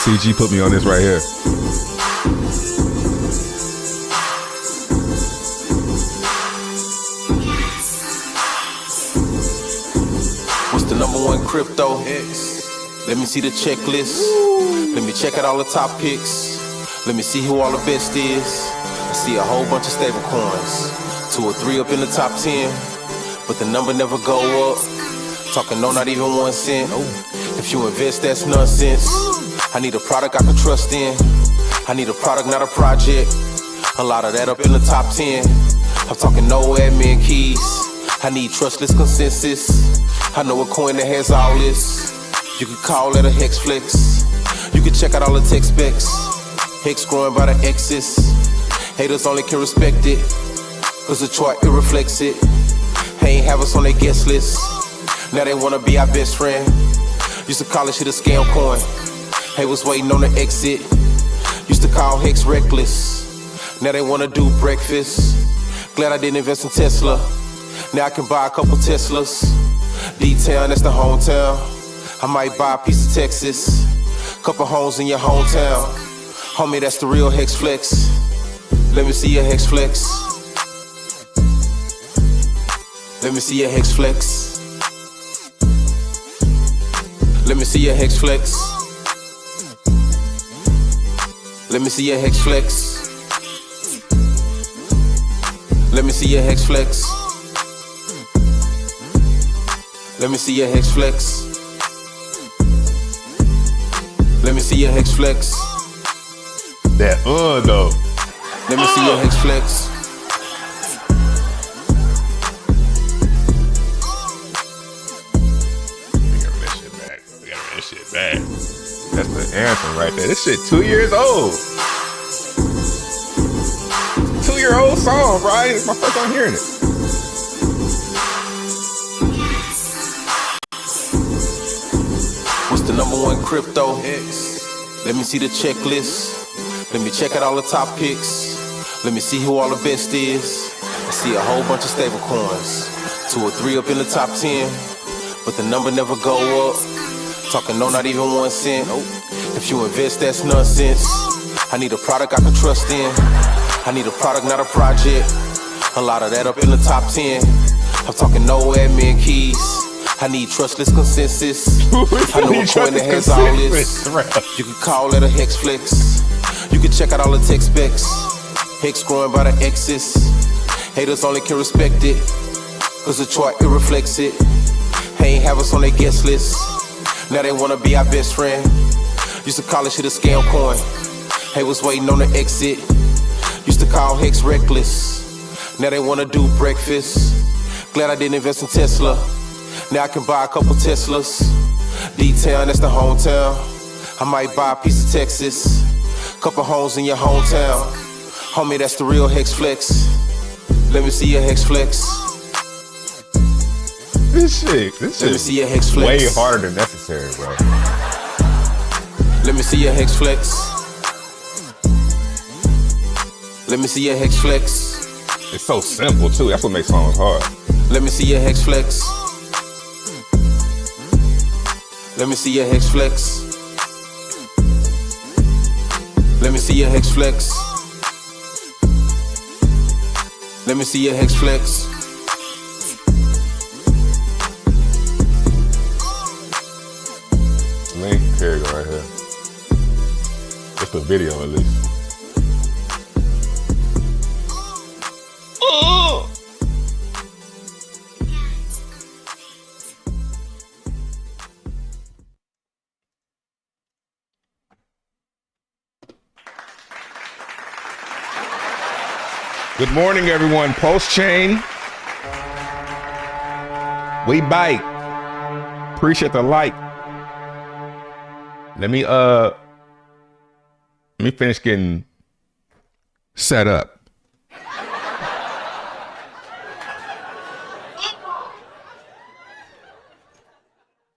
CG put me on this right here. What's the #1 crypto? Let me see the checklist. Let me check out all the top picks. Let me see who all the best is. I see a whole bunch of stable coins. 2 or 3 up in the top 10, but the number never go up. Talking no, not even 1 cent. If you invest, that's nonsense. I need a product I can trust in. I need a product, not a project. A lot of that up in the top 10. I'm talking no admin keys. I need trustless consensus. I know a coin that has all this. You could call it a hex flex. You can check out all the tech specs. Hex growing by the X's. Haters only can respect it, cause the chart, it reflects it. They ain't have us on their guest list. Now they wanna be our best friend. Used to call this shit a scam coin. They was waiting on the exit. Used to call Hex reckless. Now they wanna do breakfast. Glad I didn't invest in Tesla. Now I can buy a couple Teslas. D-Town, that's the hometown. I might buy a piece of Texas. Couple homes in your hometown. Homie, that's the real Hex flex. Let me see your Hex flex. Let me see your Hex flex. Let me see your Hex flex. Let me see your Hex flex. Let me see your Hex flex. Let me see your Hex flex. Let me see your Hex flex. That though. Let me see your Hex flex. We gotta run this shit back. We gotta run this shit back. That's the anthem right there. This shit 2 years old. 2-year-old song, right? It's my first time hearing it. What's the #1 crypto? Let me see the checklist. Let me check out all the top picks. Let me see who all the best is. I see a whole bunch of stable coins. 2 or 3 up in the top 10, but the number never go up. Talking no, not even 1 cent. If you invest, that's nonsense. I need a product I can trust in. I need a product, not a project. A lot of that up in the top 10. I'm talking no admin keys. I need trustless consensus. I know a coin that has all this. You can call it a Hex flex. You can check out all the tech specs. Hex growing by the X's. Haters only can respect it, cause the chart, it reflects it. They ain't have us on their guest list. Now they wanna be our best friend. Used to call this shit a scam coin. They was waiting on the exit. Used to call Hex reckless. Now they wanna do breakfast. Glad I didn't invest in Tesla. Now I can buy a couple Teslas. D-Town, that's the hometown. I might buy a piece of Texas. Couple homes in your hometown. Homie, that's the real Hex flex. Let me see your Hex flex. This shit Let me see your Hex flex. way harder than necessary, bro. Let me see your Hex flex. Let me see your Hex flex. It's so simple too. That's what makes songs hard. Let me see your Hex flex. Let me see your Hex flex. Let me see your Hex flex. Let me see your Hex flex. Link, here you go right here. Just the video at least. Good morning, everyone. PulseChain. We bite. Appreciate the like. Let me finish getting set up.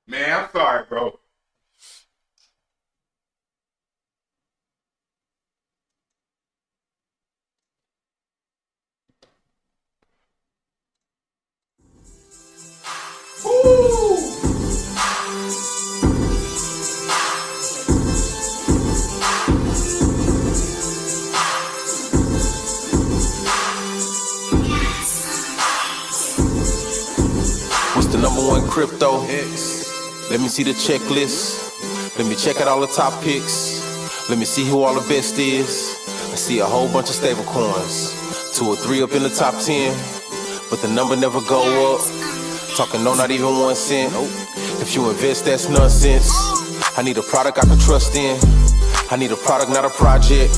Man, I'm sorry, bro. crypto. Let me see the checklist. Let me check out all the top picks. Let me see who all the best is. I see a whole bunch of stable coins. 2 or 3 up in the top 10, but the number never go up. Talking no, not even 1 cent. If you invest, that's nonsense. I need a product I can trust in. I need a product, not a project.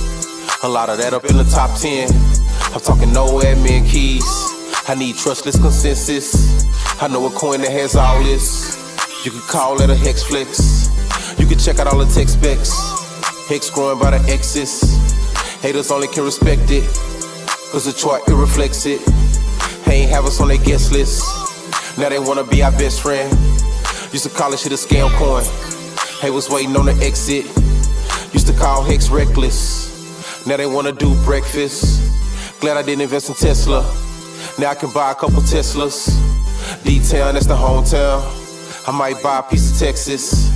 A lot of that up in the top 10. I'm talking no admin keys. I need trustless consensus. I know a coin that has all this. You could call it a hex flex. You can check out all the tech specs. Hex growing by the X's. Haters only can respect it, cause the chart, it reflects it. They ain't have us on their guest list. Now they wanna be our best friend. Used to call this shit a scam coin. Hey, was waiting on the exit. Used to call Hex reckless. Now they wanna do breakfast. Glad I didn't invest in Tesla. Now I can buy a couple Teslas. D-Town, that's the hometown. I might buy a piece of Texas.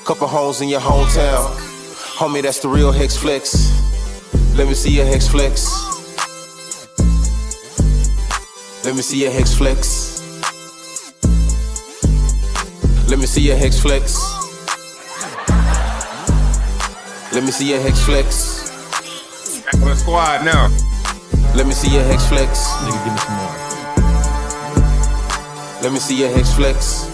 Couple homes in your hometown. Homie, that's the real Hex flex. Let me see your Hex flex. Let me see your Hex flex. Let me see your Hex flex. Let me see your Hex flex. Back on the squad now. Let me see your Hex flex. Nigga, give me some more. Let me see your Hex flex.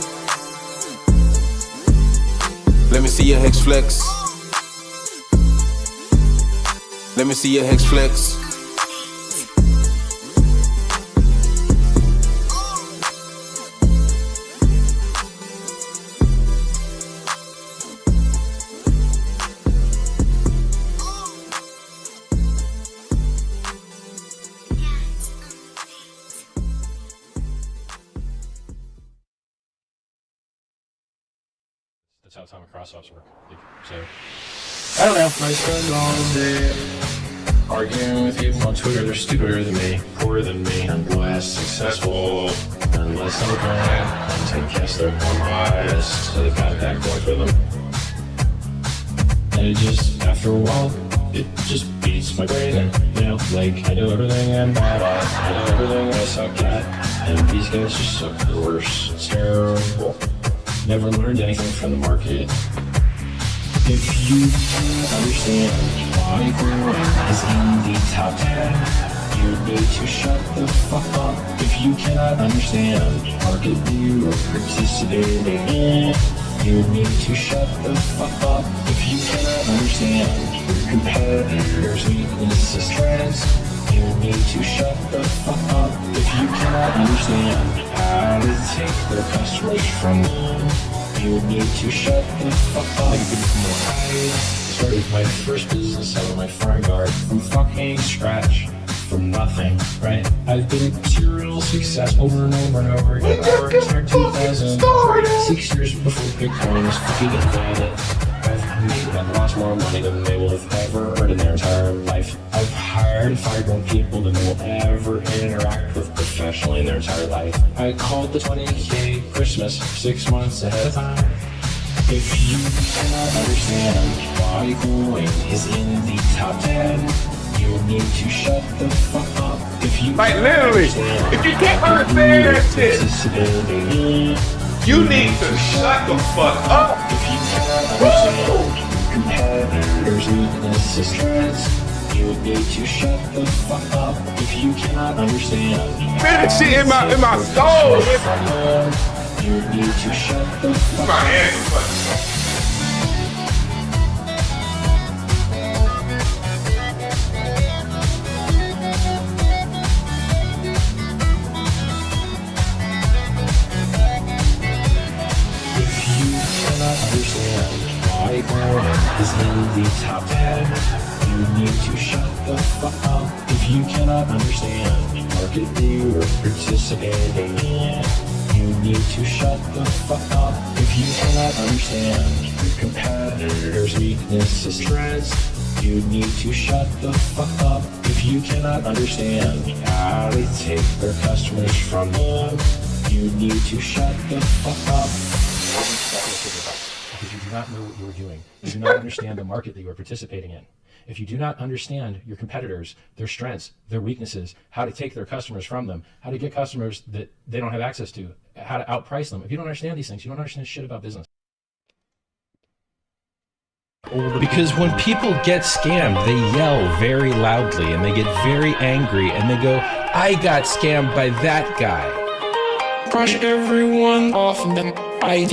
Let me see your Hex flex. Let me see your Hex flex. That's how atomic cross-offs work. So, I don't know. I spend all day arguing with people on Twitter. They're stupider than me, poorer than me, and less successful, and less eloquent, and take guess they're more biased, so they've got that going for them. And it just, after a while, it just beats my brain, and, you know, like, I know everything I'm bad at, I know everything I suck at, and these guys just suck the worst. It's terrible. Never learned anything from the market. If you can't understand why Bitcoin is in the top 10, you need to shut the fuck up. If you cannot understand the market you are participating in, you need to shut the fuck up. If you cannot understand your competitors' weaknesses, trends, you need to shut the fuck up. If you cannot understand how to take their customers from them, you need to shut the fuck up. I started my first business out of my front yard from fucking scratch, from nothing, right? I've been a serial success over and over and over again. I worked hard 6 years before Bitcoin was fucking invented. I've made and lost more money than they will have ever earned in their entire life. I've hired and fired more people than they will ever interact with professionally in their entire life. I called the 20K Christmas 6 months ahead of time. If you cannot understand why Bitcoin is in the top 10, you need to shut the fuck up. If you Like literally, if you can't understand that shit, you need to shut the fuck up. If you cannot understand competitors' weaknesses, trends, you need to shut the fuck up. If you cannot understand, Man, that shit in my soul. you need to shut the fuck My up. hands are fucking. If you cannot understand why Bitcoin is in the top 10, you need to shut the fuck up. If you cannot understand the market you are participating in, you need to shut the fuck up. If you cannot understand your competitors' weaknesses, trends, you need to shut the fuck up. If you cannot understand how they take their customers from them, you need to shut the fuck up. Because you do not know what you are doing. You do not understand the market that you are participating in. If you do not understand your competitors, their strengths, their weaknesses, how to take their customers from them, how to get customers that they don't have access to, how to outprice them. If you don't understand these things, you don't understand shit about business. Because when people get scammed, they yell very loudly and they get very angry and they go, I got scammed by that guy. Brush everyone off and then I.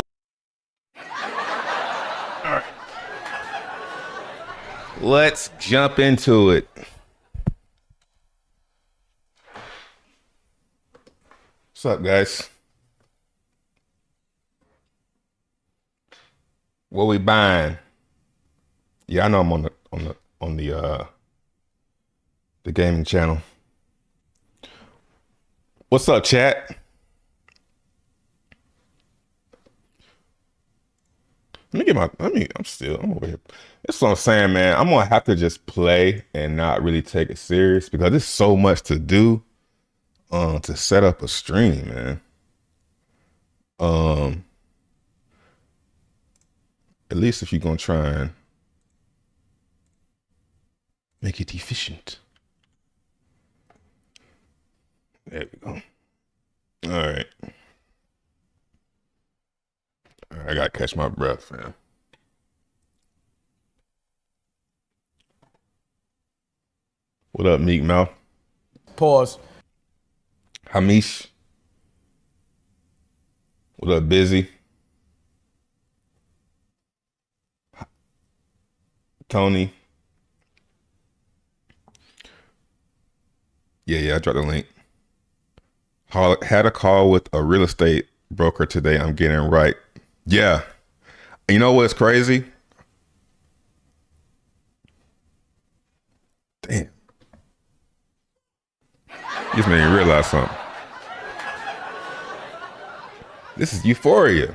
All right. Let's jump into it. What's up, guys? What we buying? Yeah, I know I'm on the gaming channel. What's up, chat? I'm over here. That's what I'm saying, man. I'm gonna have to just play and not really take it serious because there's so much to do to set up a stream, man. At least if you're gonna try and make it efficient. There we go. All right. I gotta catch my breath, man. What up, Meek Mouth? Pause. Hamish. What up, Busy? Tony. Yeah, I dropped the link. Had a call with a real estate broker today. I'm getting right. Yeah. You know what's crazy? Damn. Just made me realize something. This is euphoria.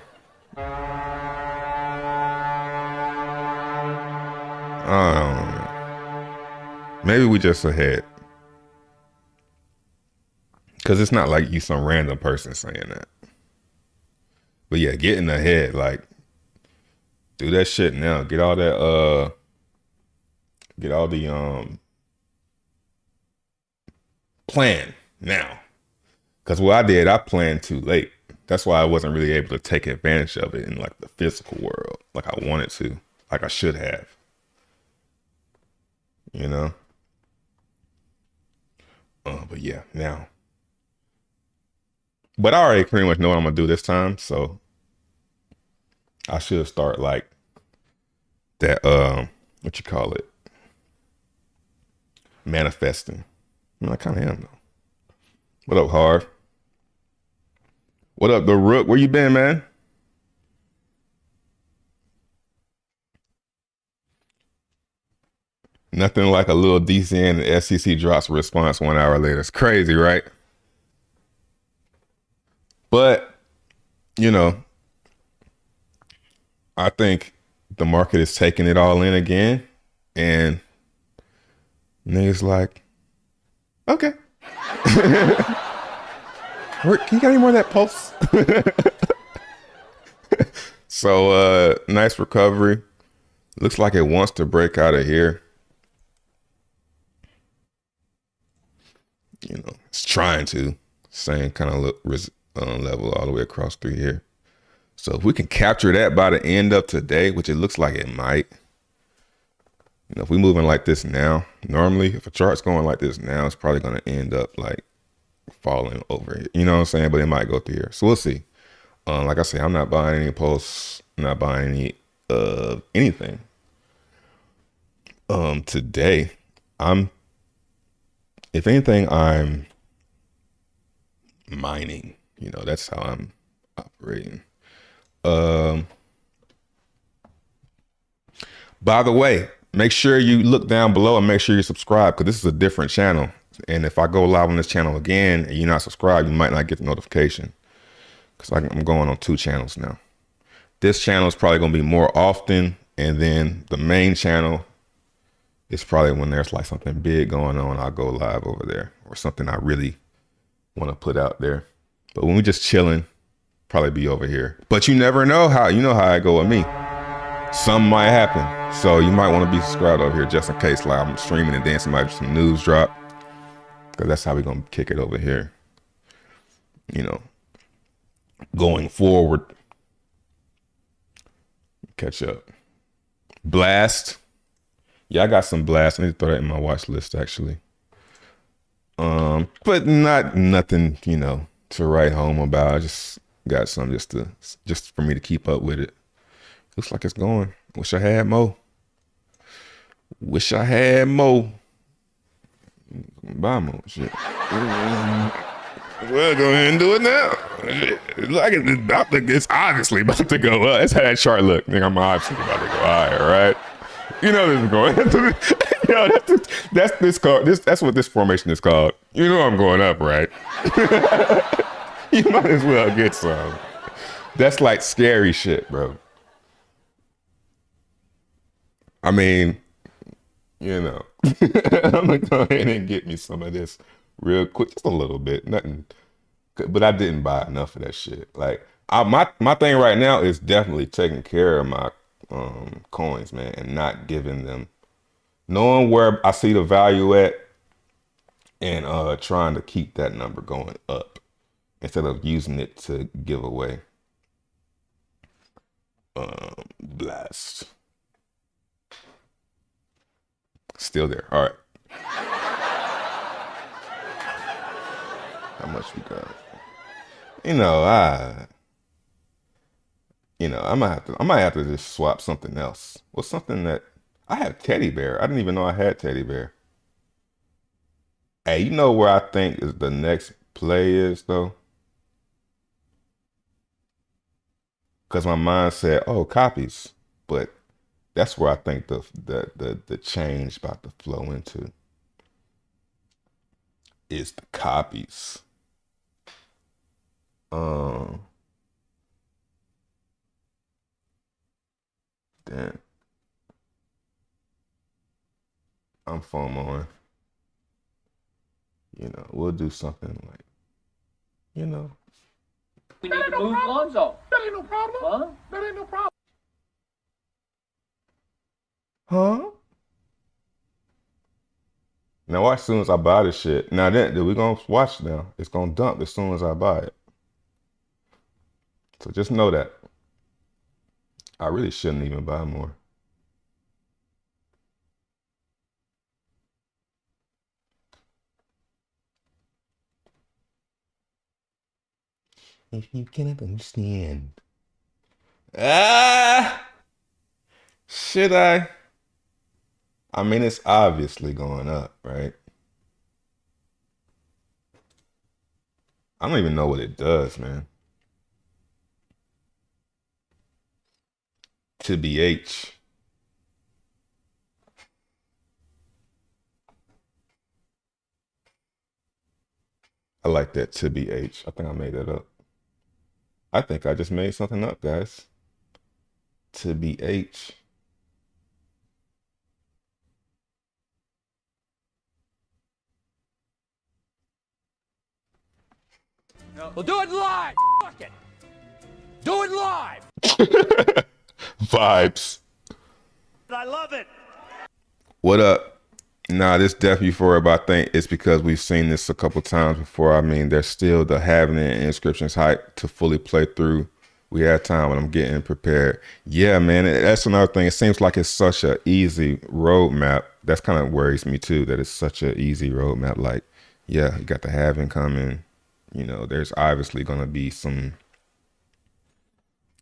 Maybe we just ahead. Because it's not like you some random person saying that. But yeah, get in the head, like, do that shit now. Get all that, get all the, plan now. Because what I did, I planned too late. That's why I wasn't really able to take advantage of it in like the physical world, like I wanted to, like I should have. You know? But yeah, now. But I already pretty much know what I'm gonna do this time, so I should start like that, what you call it? Manifesting. I mean, I kind of am though. What up, Hart? What up, the Rook? Where you been, man? Nothing like a little DCN and SEC drops a response 1 hour later. It's crazy, right? But, you know, I think the market is taking it all in again. And niggas like, okay. Can you get any more of that pulse? So, nice recovery. Looks like it wants to break out of here. You know, it's trying to. Same kind of level all the way across through here. So if we can capture that by the end of today, which it looks like it might. You know, if we're moving like this now, normally if a chart's going like this now, it's probably going to end up like falling over here. You know what I'm saying? But it might go through here. So we'll see. Like I say, I'm not buying any pulse. I'm not buying any anything. Today, if anything, I'm mining. You know, that's how I'm operating. By the way, make sure you look down below and make sure you subscribe because this is a different channel. And if I go live on this channel again and you're not subscribed, you might not get the notification because I'm going on 2 channels now. This channel is probably going to be more often. And then the main channel is probably when there's like something big going on, I'll go live over there or something I really want to put out there. But when we're just chilling, probably be over here. But you never know you know how I go with me. Something might happen. So you might want to be subscribed over here just in case like I'm streaming and then some news drop. Because that's how we're going to kick it over here. You know, going forward. Catch up. Blast. Yeah, I got some Blast. I need to throw that in my watch list actually. But nothing, to write home about. I just got some just for me to keep up with it. Looks like it's going. Wish I had more. Buy more shit. Well, go ahead and do it now. It's obviously about to go up. That's how that chart look. Nigga, I'm obviously about to go higher, right? You know this is going. That's this called. That's what this formation is called. You know I'm going up, right? You might as well get some. That's like scary shit, bro. I mean, I'm gonna go ahead and get me some of this real quick, just a little bit, nothing. But I didn't buy enough of that shit. Like, my thing right now is definitely taking care of my coins, man, and not giving them, knowing where I see the value at, and trying to keep that number going up instead of using it to give away. Blast. Still there. All right. How much we got? I might have to just swap something else. What's something that I have? Teddy bear. I didn't even know I had teddy bear. Hey, you know where I think is the next play is though? Because my mind said, oh, copies, but that's where I think the change about to flow into is the copies. Damn. I'm FOMOing. We'll do something like, We need to move Lonzo. That ain't no problem. Huh? That ain't no problem. Huh? Now watch as soon as I buy this shit. Now then we gonna watch now. It's gonna dump as soon as I buy it. So just know that. I really shouldn't even buy more. If you cannot understand. Should I? I mean, it's obviously going up, right? I don't even know what it does, man. To BH. I like that to BH. I think I made that up. I think I just made something up, guys. To BH. We'll do it live. Fuck it. Do it live. Vibes. I love it. What up? Nah, this definitely for, but I think it's because we've seen this a couple times before. I mean, there's still the having it and inscriptions hype to fully play through. We had time when I'm getting prepared. Yeah, man, that's another thing. It seems like it's such an easy roadmap. That's kind of worries me too, that it's such an easy roadmap. Like, yeah, you got the halving coming. There's obviously going to be some.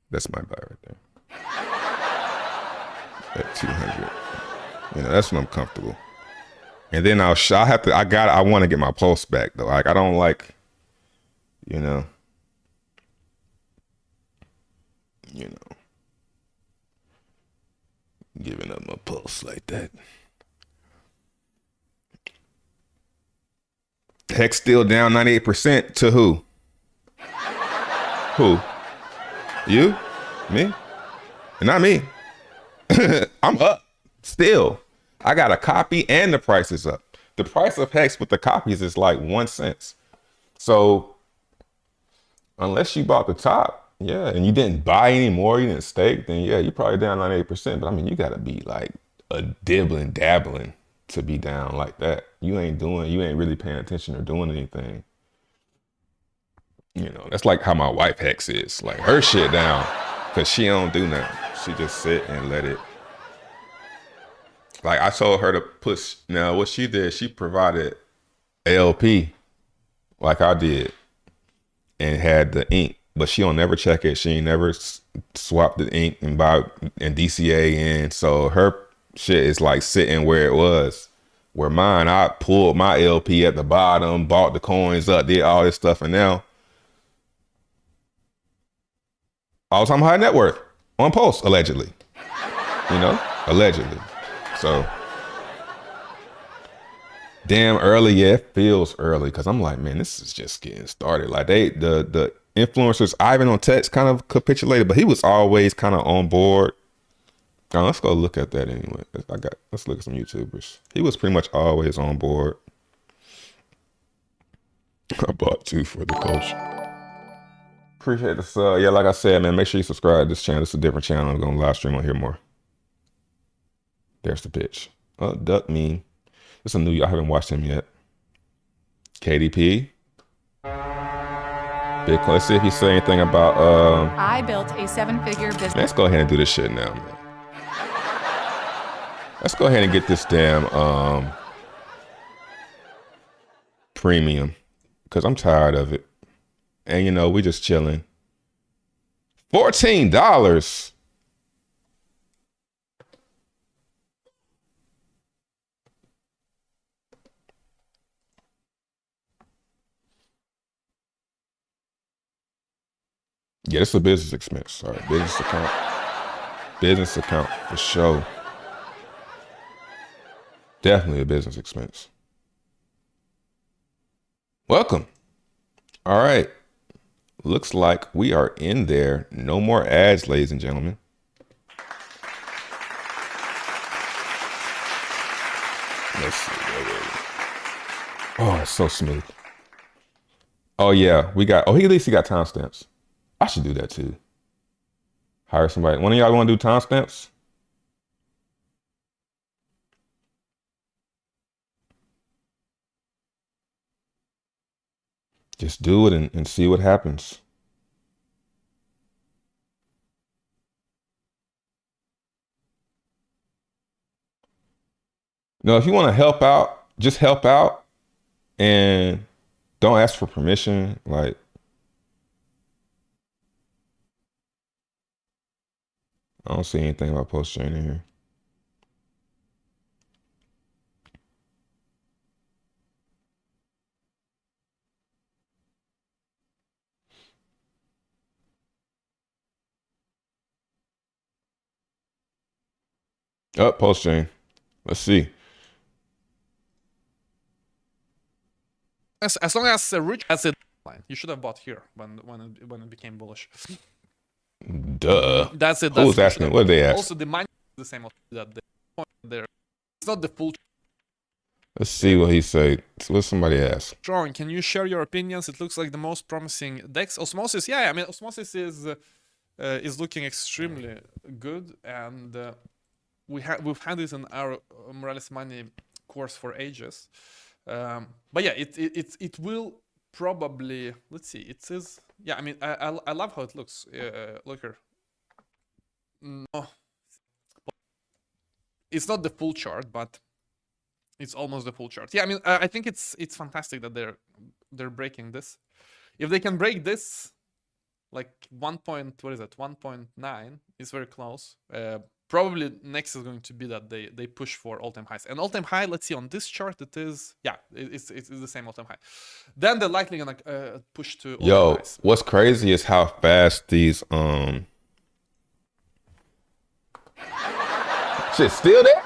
That's my buy right there. At 200. That's when I'm comfortable. And then I want to get my pulse back though. Like, I don't like, giving up my pulse like that. Hex still down 98% to who? Who? You? Me? Not me. I'm up still. I got a copy and the price is up. The price of Hex with the copies is like 1 cent. So unless you bought the top, yeah, and you didn't buy any more, you didn't stake, then yeah, you're probably down 98%. But I mean, you gotta be like a dabbling to be down like that. You ain't really paying attention or doing anything. You know, that's like how my wife Hex is. Like her shit down, cause she don't do nothing. She just sit and let it. Like I told her to push. Now what she did, she provided LP, like I did, and had the ink, but she don't never check it. She ain't never swapped the ink and buy and DCA in. So her shit is like sitting where it was. Where mine, I pulled my LP at the bottom, bought the coins up, did all this stuff, and now all-time high net worth on Pulse, allegedly. You know, allegedly. So, damn early, yeah, it feels early because I'm like, man, this is just getting started. Like the influencers, Ivan on text kind of capitulated, but he was always kind of on board. Now, let's go look at that anyway. Let's look at some YouTubers. He was pretty much always on board. I bought 2 for the coach. Appreciate the sub. Yeah, like I said, man, make sure you subscribe to this channel. It's a different channel. I'm going to live stream on here more. There's the pitch. Duck meme. It's a new, I haven't watched him yet. KDP. Bitcoin. Let's see if he say anything about, I built a 7-figure business. let's go ahead and do this shit now, man. Let's go ahead and get this damn, premium. Because I'm tired of it. And, you know, we just chilling. $14. Yeah, this is a business expense. Sorry, business account. Business account for sure. Definitely a business expense. Welcome. All right. Looks like we are in there. No more ads, ladies and gentlemen. Let's see. Oh, it's so smooth. Oh yeah, we got. Oh, at least he got timestamps. I should do that too. Hire somebody. One of y'all want to do timestamps? Just do it and see what happens. No, if you want to help out, just help out and don't ask for permission. Like, I don't see anything about PulseChain in here. Oh, PulseChain. Let's see. As long as Rich has it, you should have bought here when it became bullish. Duh. That's it. Who was asking? What did they ask? Also, the mine is the same that the point there. It's not the full. Let's see what he said. What somebody asked. Drawing. Can you share your opinions? It looks like the most promising DEX. Osmosis. Yeah, I mean Osmosis is looking extremely good, and we've had this in our Morales Money course for ages. But yeah, it will probably, let's see, it says, yeah, I mean, I love how it looks. Look here. No, it's not the full chart, but it's almost the full chart. Yeah, I mean, I think it's fantastic that they're breaking this. If they can break this, like 1.9 is very close. Probably next is going to be that they push for all-time highs. And all-time high, let's see, on this chart, it is, yeah, it's the same all-time high. Then they're likely gonna push to all-time highs. What's crazy is how fast these shit still there?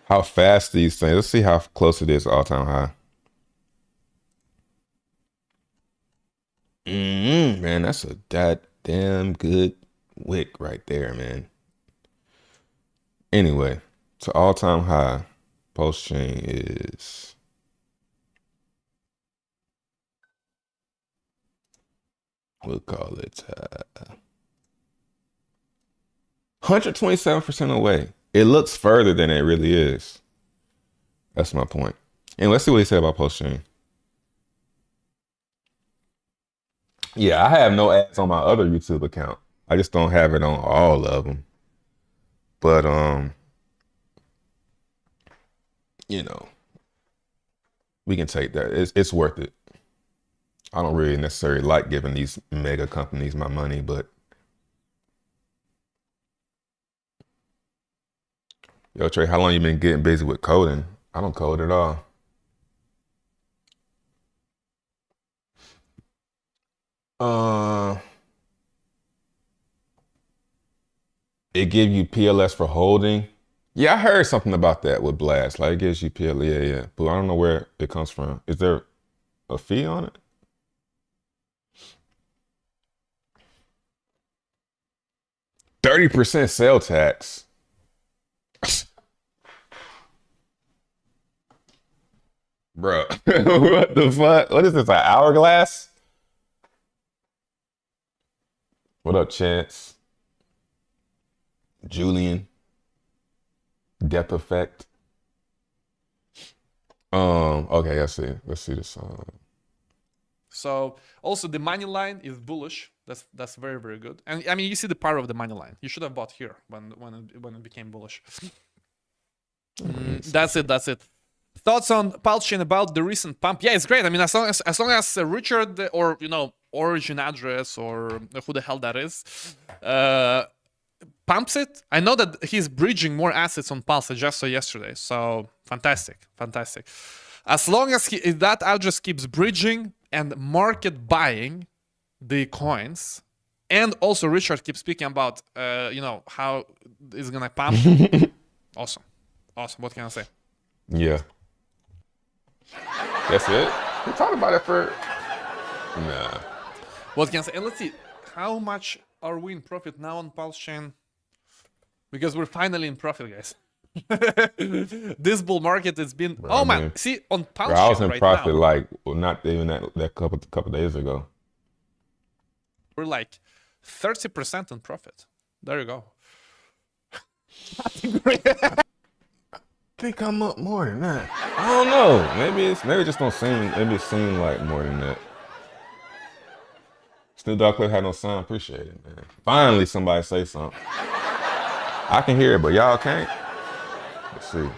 How fast these things. Let's see how close it is to all-time high. Man, that's a damn good wick right there, man. Anyway, to all-time high, PulseChain is we'll call it 127% away. It looks further than it really is. That's my point. And let's see what he said about PulseChain. Yeah, I have no ads on my other YouTube account. I just don't have it on all of them. But you know, we can take that. It's worth it. I don't really necessarily like giving these mega companies my money, but yo, Trey, how long you been getting busy with coding? I don't code at all. It give you PLS for holding. Yeah, I heard something about that with Blast. Like it gives you PLS. Yeah. But I don't know where it comes from. Is there a fee on it? %30 sale tax. Bro, what the fuck? What is this, an hourglass? What up, Chance? Julian. Depth effect. Okay, let's see. Let's see this. So also the money line is bullish. That's very, very good. And I mean, you see the power of the money line. You should have bought here when it became bullish. That's it. Thoughts on PulseChain about the recent pump? Yeah, it's great. I mean, as long as Richard or Origin Address or who the hell that is pumps it. I know that he's bridging more assets on Pulse. I just saw yesterday. So fantastic. As long as that address keeps bridging and market buying the coins, and also Richard keeps speaking about how it's gonna pump. Awesome. What can I say? Yeah. That's it? We talked about it for... Nah. What can I say? And let's see, how much are we in profit now on PulseChain? Because we're finally in profit, guys. This bull market has been... Bro, oh, man. man. See, on PulseChain Bro, I was in right profit now, like, well, not even that couple days ago. we're like 30% in profit. There you go. I think I'm up more than that. I don't know. Maybe it just don't seem. Maybe it seemed like more than that. Snoop Dogg Clip had no sound. Appreciate it, man. Finally, somebody say something. I can hear it, but y'all can't. Let's see.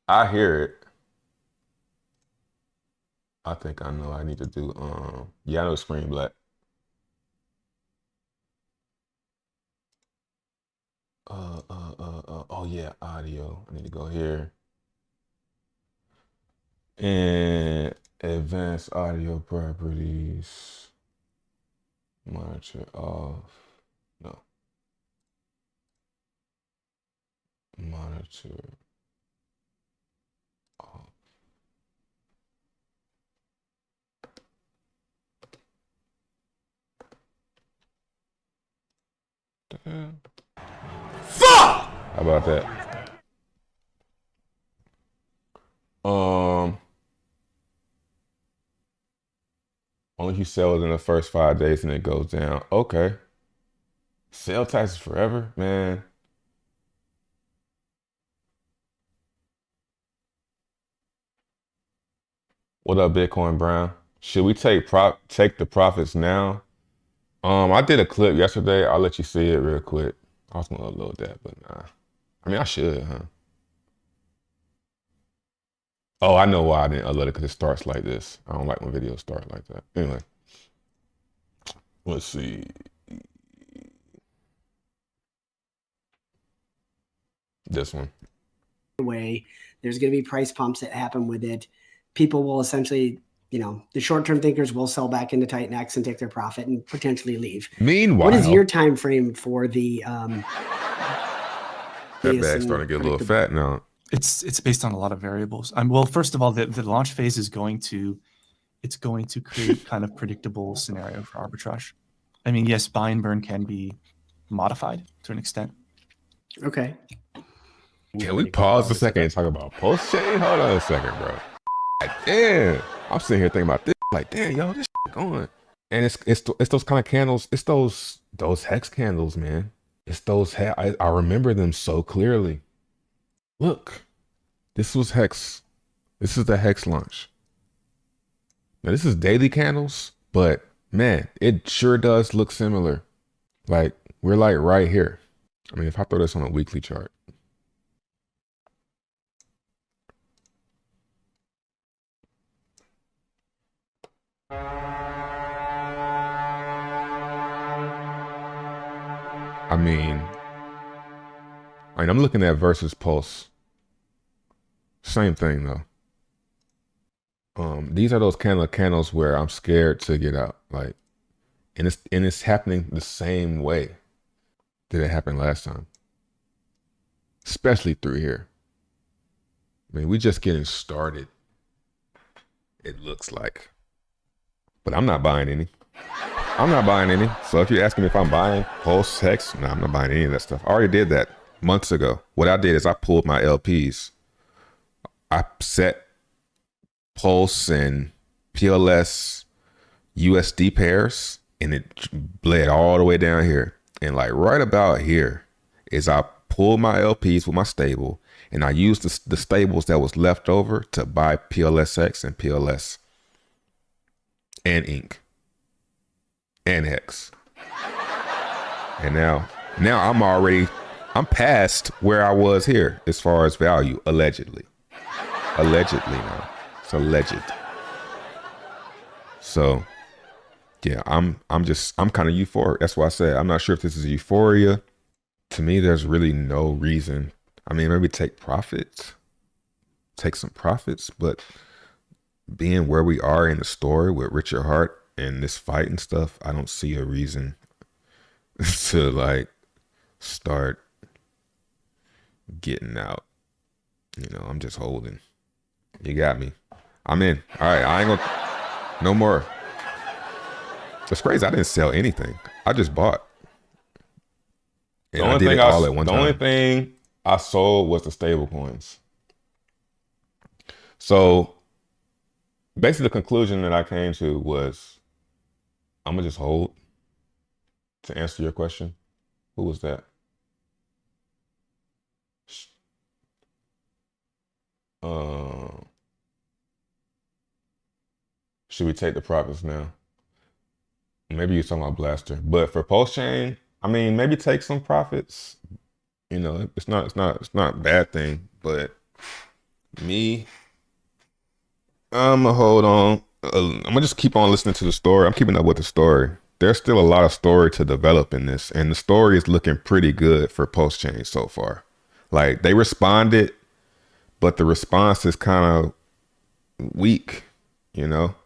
I hear it. I think I know. I need to do. Yeah, I know Screen Black. Oh yeah, audio. I need to go here. And advanced audio properties. Monitor off. No. Monitor off. The hell? Fuck! How about that? Only if you sell it in the first 5 days and it goes down. Okay. Sale taxes forever, man. What up, Bitcoin Brown? Should we take the profits now? I did a clip yesterday. I'll let you see it real quick. I was gonna upload that, but nah. I mean, I should, huh? Oh, I know why I didn't upload it, because it starts like this. I don't like when videos start like that. Anyway, let's see. This one. Way, there's going to be price pumps that happen with it. People will essentially, the short-term thinkers will sell back into Titan X and take their profit and potentially leave. Meanwhile, what is your time frame for the that bag's starting to get a little fat now. It's based on a lot of variables. Well, first of all, the launch phase is going to create kind of predictable scenario for arbitrage. I mean, yes, buy and burn can be modified to an extent. Okay. Can we pause a second and talk about PulseChain? Hold on a second, bro. Like, damn, I'm sitting here thinking about this. Like, damn, yo, this going. And it's those kind of candles. It's those hex candles, man. It's those. I remember them so clearly. Look, this was hex This is the Hex launch. Now this is daily candles, but man, it sure does look similar. Like we're like right here. I mean, if I throw this on a weekly chart. I mean, I'm looking at versus pulse. Same thing though. These are those kind of candles where I'm scared to get out. Like, and it's happening the same way that it happened last time. Especially through here. I mean, we just getting started. It looks like. But I'm not buying any. I'm not buying any. So if you're asking me if I'm buying Pulse, Hex, no, I'm not buying any of that stuff. I already did that months ago. What I did is I pulled my LPs. I set Pulse and PLS USD pairs, and it bled all the way down here. And like right about here is I pulled my LPs with my stable, and I used the stables that was left over to buy PLSX and PLS and Ink and Hex. And now I'm past where I was here as far as value, allegedly. Allegedly now. It's alleged. So yeah, I'm kind of euphoric. That's why I said I'm not sure if this is euphoria. To me, there's really no reason. I mean, maybe take some profits, but being where we are in the story with Richard Hart and this fight and stuff, I don't see a reason to like start getting out. You know, I'm just holding. You got me. I'm in. All right, I ain't gonna, no more. It's crazy. I didn't sell anything. I just bought. And I did it all at one time. The only thing I sold was the stable coins. So basically the conclusion that I came to was I'm gonna just hold. To answer your question. Who was that? Should we take the profits now? Maybe you're talking about Blaster. But for PulseChain, I mean, maybe take some profits. You know, it's not a bad thing. But me, I'm gonna hold on. I'm gonna just keep on listening to the story. I'm keeping up with the story. There's still a lot of story to develop in this, and the story is looking pretty good for PulseChain so far. Like they responded, but the response is kind of weak, you know.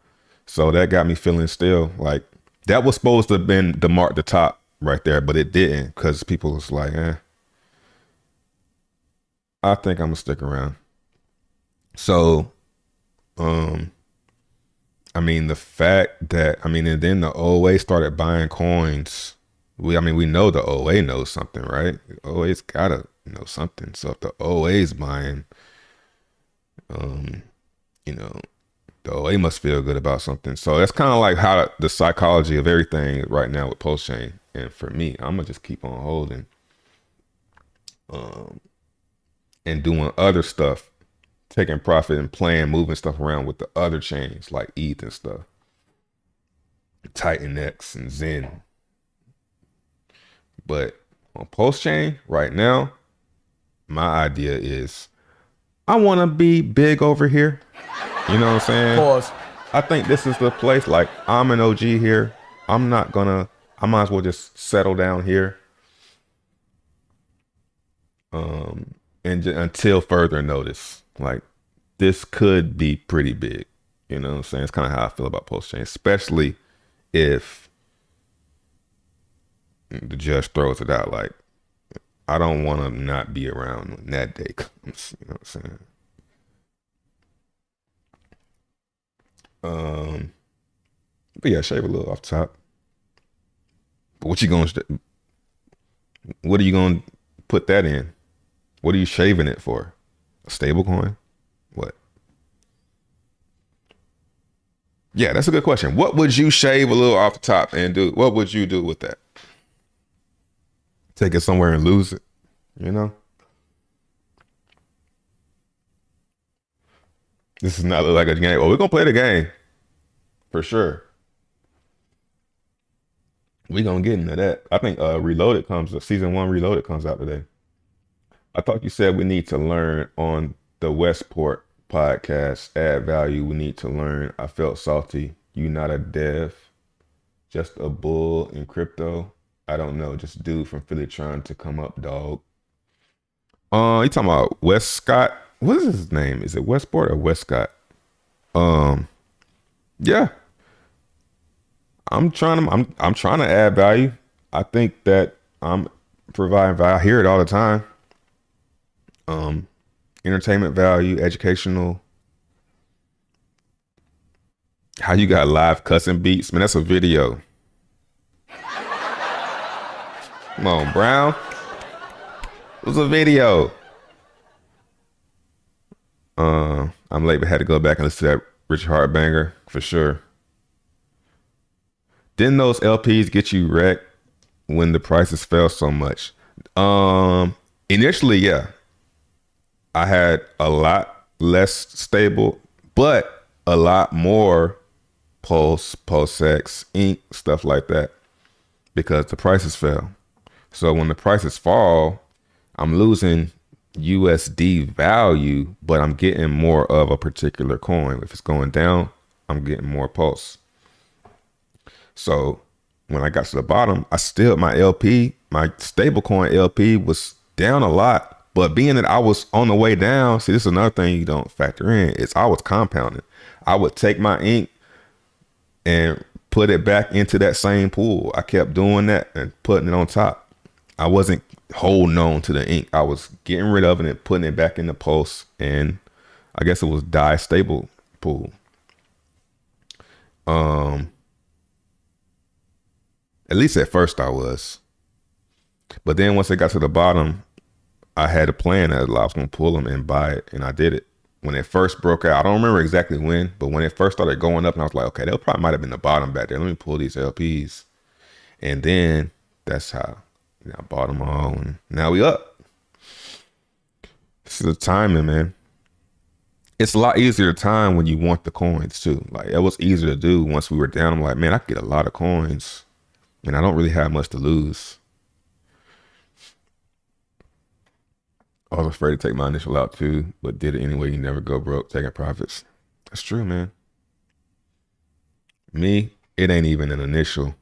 So that got me feeling still like that was supposed to have been the top right there, but it didn't because people was like, I think I'm gonna stick around. So, I mean, the fact that, and then the OA started buying coins. We know the OA knows something, right? The OA's gotta know something. So if the OA's buying, you know, the OA must feel good about something. So that's kind of like how the psychology of everything right now with PulseChain. And for me, I'm gonna just keep on holding, and doing other stuff, taking profit and playing, moving stuff around with the other chains like ETH and stuff, Titan X and Zen. But on PulseChain right now, my idea is I want to be big over here. You know what I'm saying? Pause. I think this is the place. Like I'm an OG here. I might as well just settle down here. Until further notice. Like this could be pretty big. You know what I'm saying? It's kind of how I feel about PulseChain, especially if the judge throws it out. Like I don't want to not be around when that day comes. You know what I'm saying? But yeah, shave a little off top. But what are you gonna put that in? What are you shaving it for? A stable coin? What? Yeah, that's a good question. What would you shave a little off the top and do? What would you do with that? Take it somewhere and lose it, you know? This is not look like a game. Oh, we're gonna play the game for sure. We gonna get into that. I think season 1 Reloaded comes out today. I thought you said we need to learn on the Westport podcast. Add value. We need to learn. I felt salty. You not a dev, just a bull in crypto. I don't know. Just dude from Philly trying to come up, dog. You talking about West Scott? What is his name? Is it Westport or Westcott? Yeah. I'm trying to add value. I think that I'm providing value. I hear it all the time. Entertainment value, educational. How you got live cussing beats? Man, that's a video. Come on, Brown. It was a video. I'm late, but had to go back and listen to that Richard Hart banger for sure. Didn't those LPs get you wrecked when the prices fell so much? Initially, yeah. I had a lot less stable, but a lot more PulseX, Inc., stuff like that, because the prices fell. So when the prices fall, I'm losing USD value, but I'm getting more of a particular coin. If it's going down, I'm getting more Pulse. So when I got to the bottom, my stablecoin LP was down a lot. But being that I was on the way down, see, this is another thing you don't factor in, is I was compounding. I would take my ink and put it back into that same pool. I kept doing that and putting it on top. I wasn't holding on to the ink. I was getting rid of it and putting it back in the Pulse, and I guess it was DAI stable pool. At least at first I was. But then once it got to the bottom, I had a plan that I was going to pull them and buy it, and I did it. When it first broke out, I don't remember exactly when, but when it first started going up, and I was like, okay, that probably might have been the bottom back there. Let me pull these LPs. And then that's how I bought them all, and now we up. This is the timing, man. It's a lot easier to time when you want the coins too. Like, it was easier to do once we were down. I'm like, man, I could get a lot of coins, and I don't really have much to lose. I was afraid to take my initial out too, but did it anyway. You never go broke taking profits. That's true, man. Me, it ain't even an initial.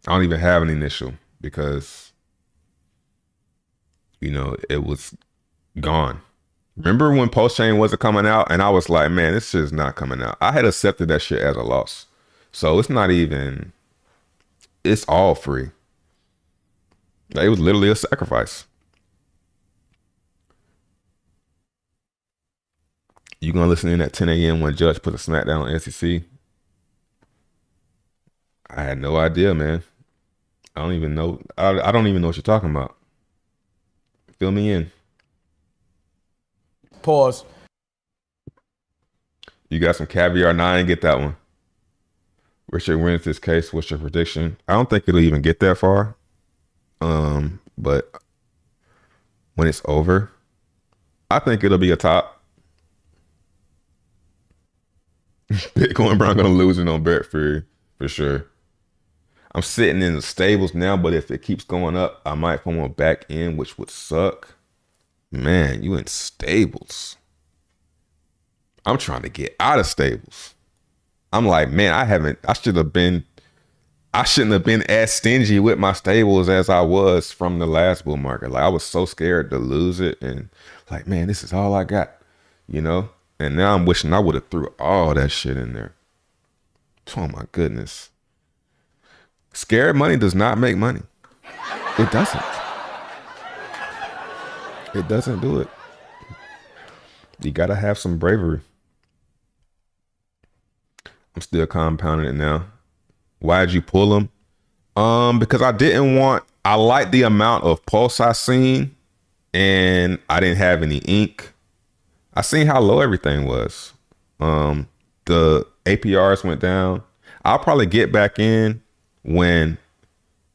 I don't even have an initial because, it was gone. Remember when PulseChain wasn't coming out and I was like, man, this shit's not coming out. I had accepted that shit as a loss. So it's not even, it's all free. Like, it was literally a sacrifice. You gonna listen in at 10 a.m. when Judge put a smackdown on SEC? I had no idea, man. I don't even know. I don't even know what you're talking about. Fill me in. Pause. You got some caviar 9, get that one. Richard wins this case. What's your prediction? I don't think it'll even get that far. But when it's over, I think it'll be a top. Bitcoin Brown gonna lose it on Bet for sure. I'm sitting in the stables now, but if it keeps going up, I might come on back in, which would suck. Man, you in stables. I'm trying to get out of stables. I'm like, man, I shouldn't have been as stingy with my stables as I was from the last bull market. Like, I was so scared to lose it, and like, man, this is all I got, And now I'm wishing I would have threw all that shit in there. Oh my goodness. Scared money does not make money. It doesn't. It doesn't do it. You gotta have some bravery. I'm still compounding it now. Why'd you pull them? Because I liked the amount of pulse I seen, and I didn't have any ink. I seen how low everything was. The APRs went down. I'll probably get back in when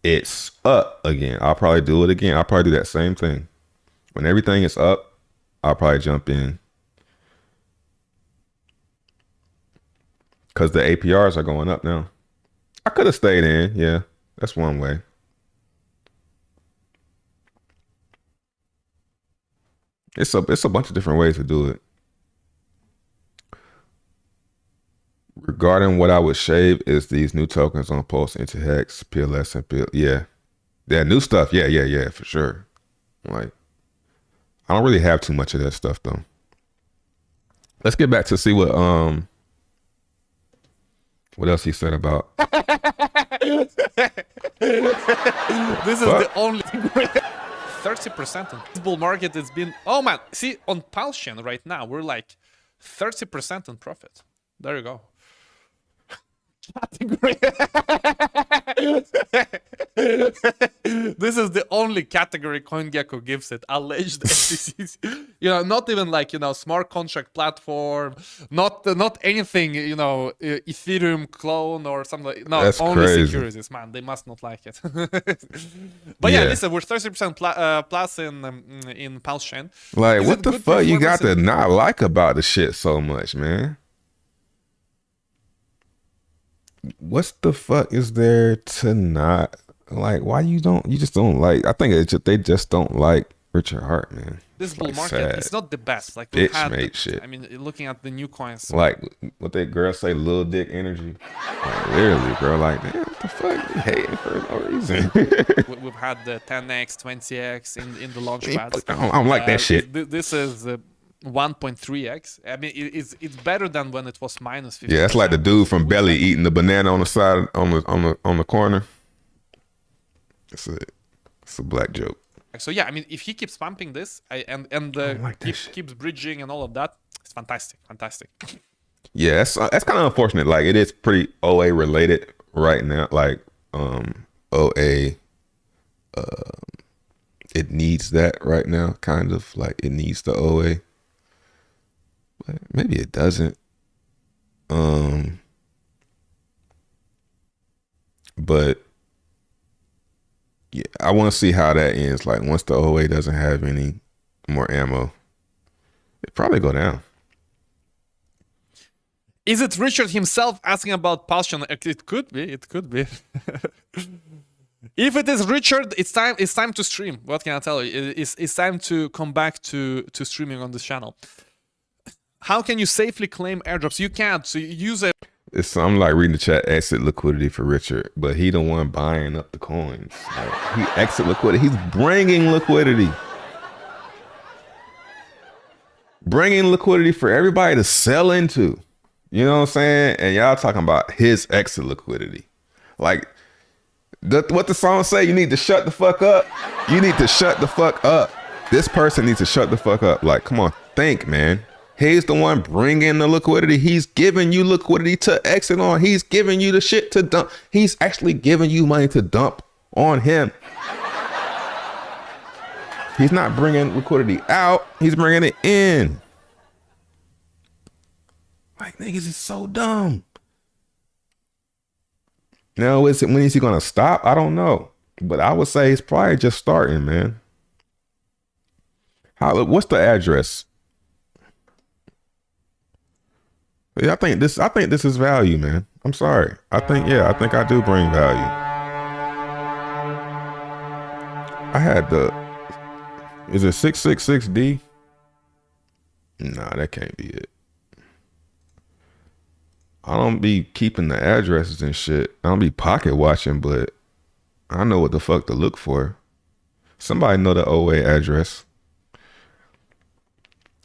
it's up again. I'll probably do it again. I'll probably do that same thing. When everything is up, I'll probably jump in. because the APRs are going up now. I could have stayed in. Yeah, that's one way. It's a bunch of different ways to do it. Regarding what I would shave is these new tokens on Pulse, into Hex, PLS, and PL. Yeah, new stuff. Yeah, for sure. Like, I don't really have too much of that stuff though. Let's get back to see what else he said about. This is the only 30% in this bull market. It's been, oh man, see on PulseChain right now we're like 30% in profit. There you go. Category. This is the only category CoinGecko gives it. Alleged STCs. Not even like, smart contract platform, not anything, Ethereum clone or something. No, that's only crazy. Securities, man. They must not like it. But yeah, listen, we're 30% plus in PulseChain. Like, what the fuck you got to not like about the shit so much, man? What's the fuck is there to not like? Why you just don't like? I think they just don't like Richard Hart, man. This bull market, sad. It's not the best. Like, bitch made shit. I mean, looking at the new coins, like what that girl say, little dick energy. Like, literally, bro. Like, damn, what the fuck? You hating for no reason. We've had the 10x, 20x in the launch pads. I don't like that shit. This is 1.3x. I mean, it's better than when it was minus 50. Yeah, that's like the dude from Belly eating the banana on the side on the corner. It's a black joke. So yeah, I mean, if he keeps pumping this and like keeps bridging and all of that, it's fantastic. Yeah, that's kind of unfortunate. Like, it is pretty OA related right now. Like, OA, it needs that right now. Kind of like it needs the OA. But maybe it doesn't. But yeah, I want to see how that ends. Like, once the OA doesn't have any more ammo, it probably go down. Is it Richard himself asking about PulseChain? It could be. It could be. If it is Richard, it's time to stream. What can I tell you? It's time to come back to streaming on this channel. How can you safely claim airdrops? You can't. So you use it. I'm like reading the chat, exit liquidity for Richard, but he the one buying up the coins. Like, he exit liquidity. He's bringing liquidity. Bringing liquidity for everybody to sell into. You know what I'm saying? And y'all talking about his exit liquidity. Like, what the song say? You need to shut the fuck up. You need to shut the fuck up. This person needs to shut the fuck up. Like, come on, think, man. He's the one bringing the liquidity. He's giving you liquidity to exit on. He's giving you the shit to dump. He's actually giving you money to dump on him. He's not bringing liquidity out. He's bringing it in. Like, niggas is so dumb. Now, when is he going to stop? I don't know. But I would say it's probably just starting, man. What's the address? Yeah, I think this is value, man. I'm sorry. I think I do bring value. I had is it 666D? Nah, that can't be it. I don't be keeping the addresses and shit. I don't be pocket watching, but I know what the fuck to look for. Somebody know the OA address.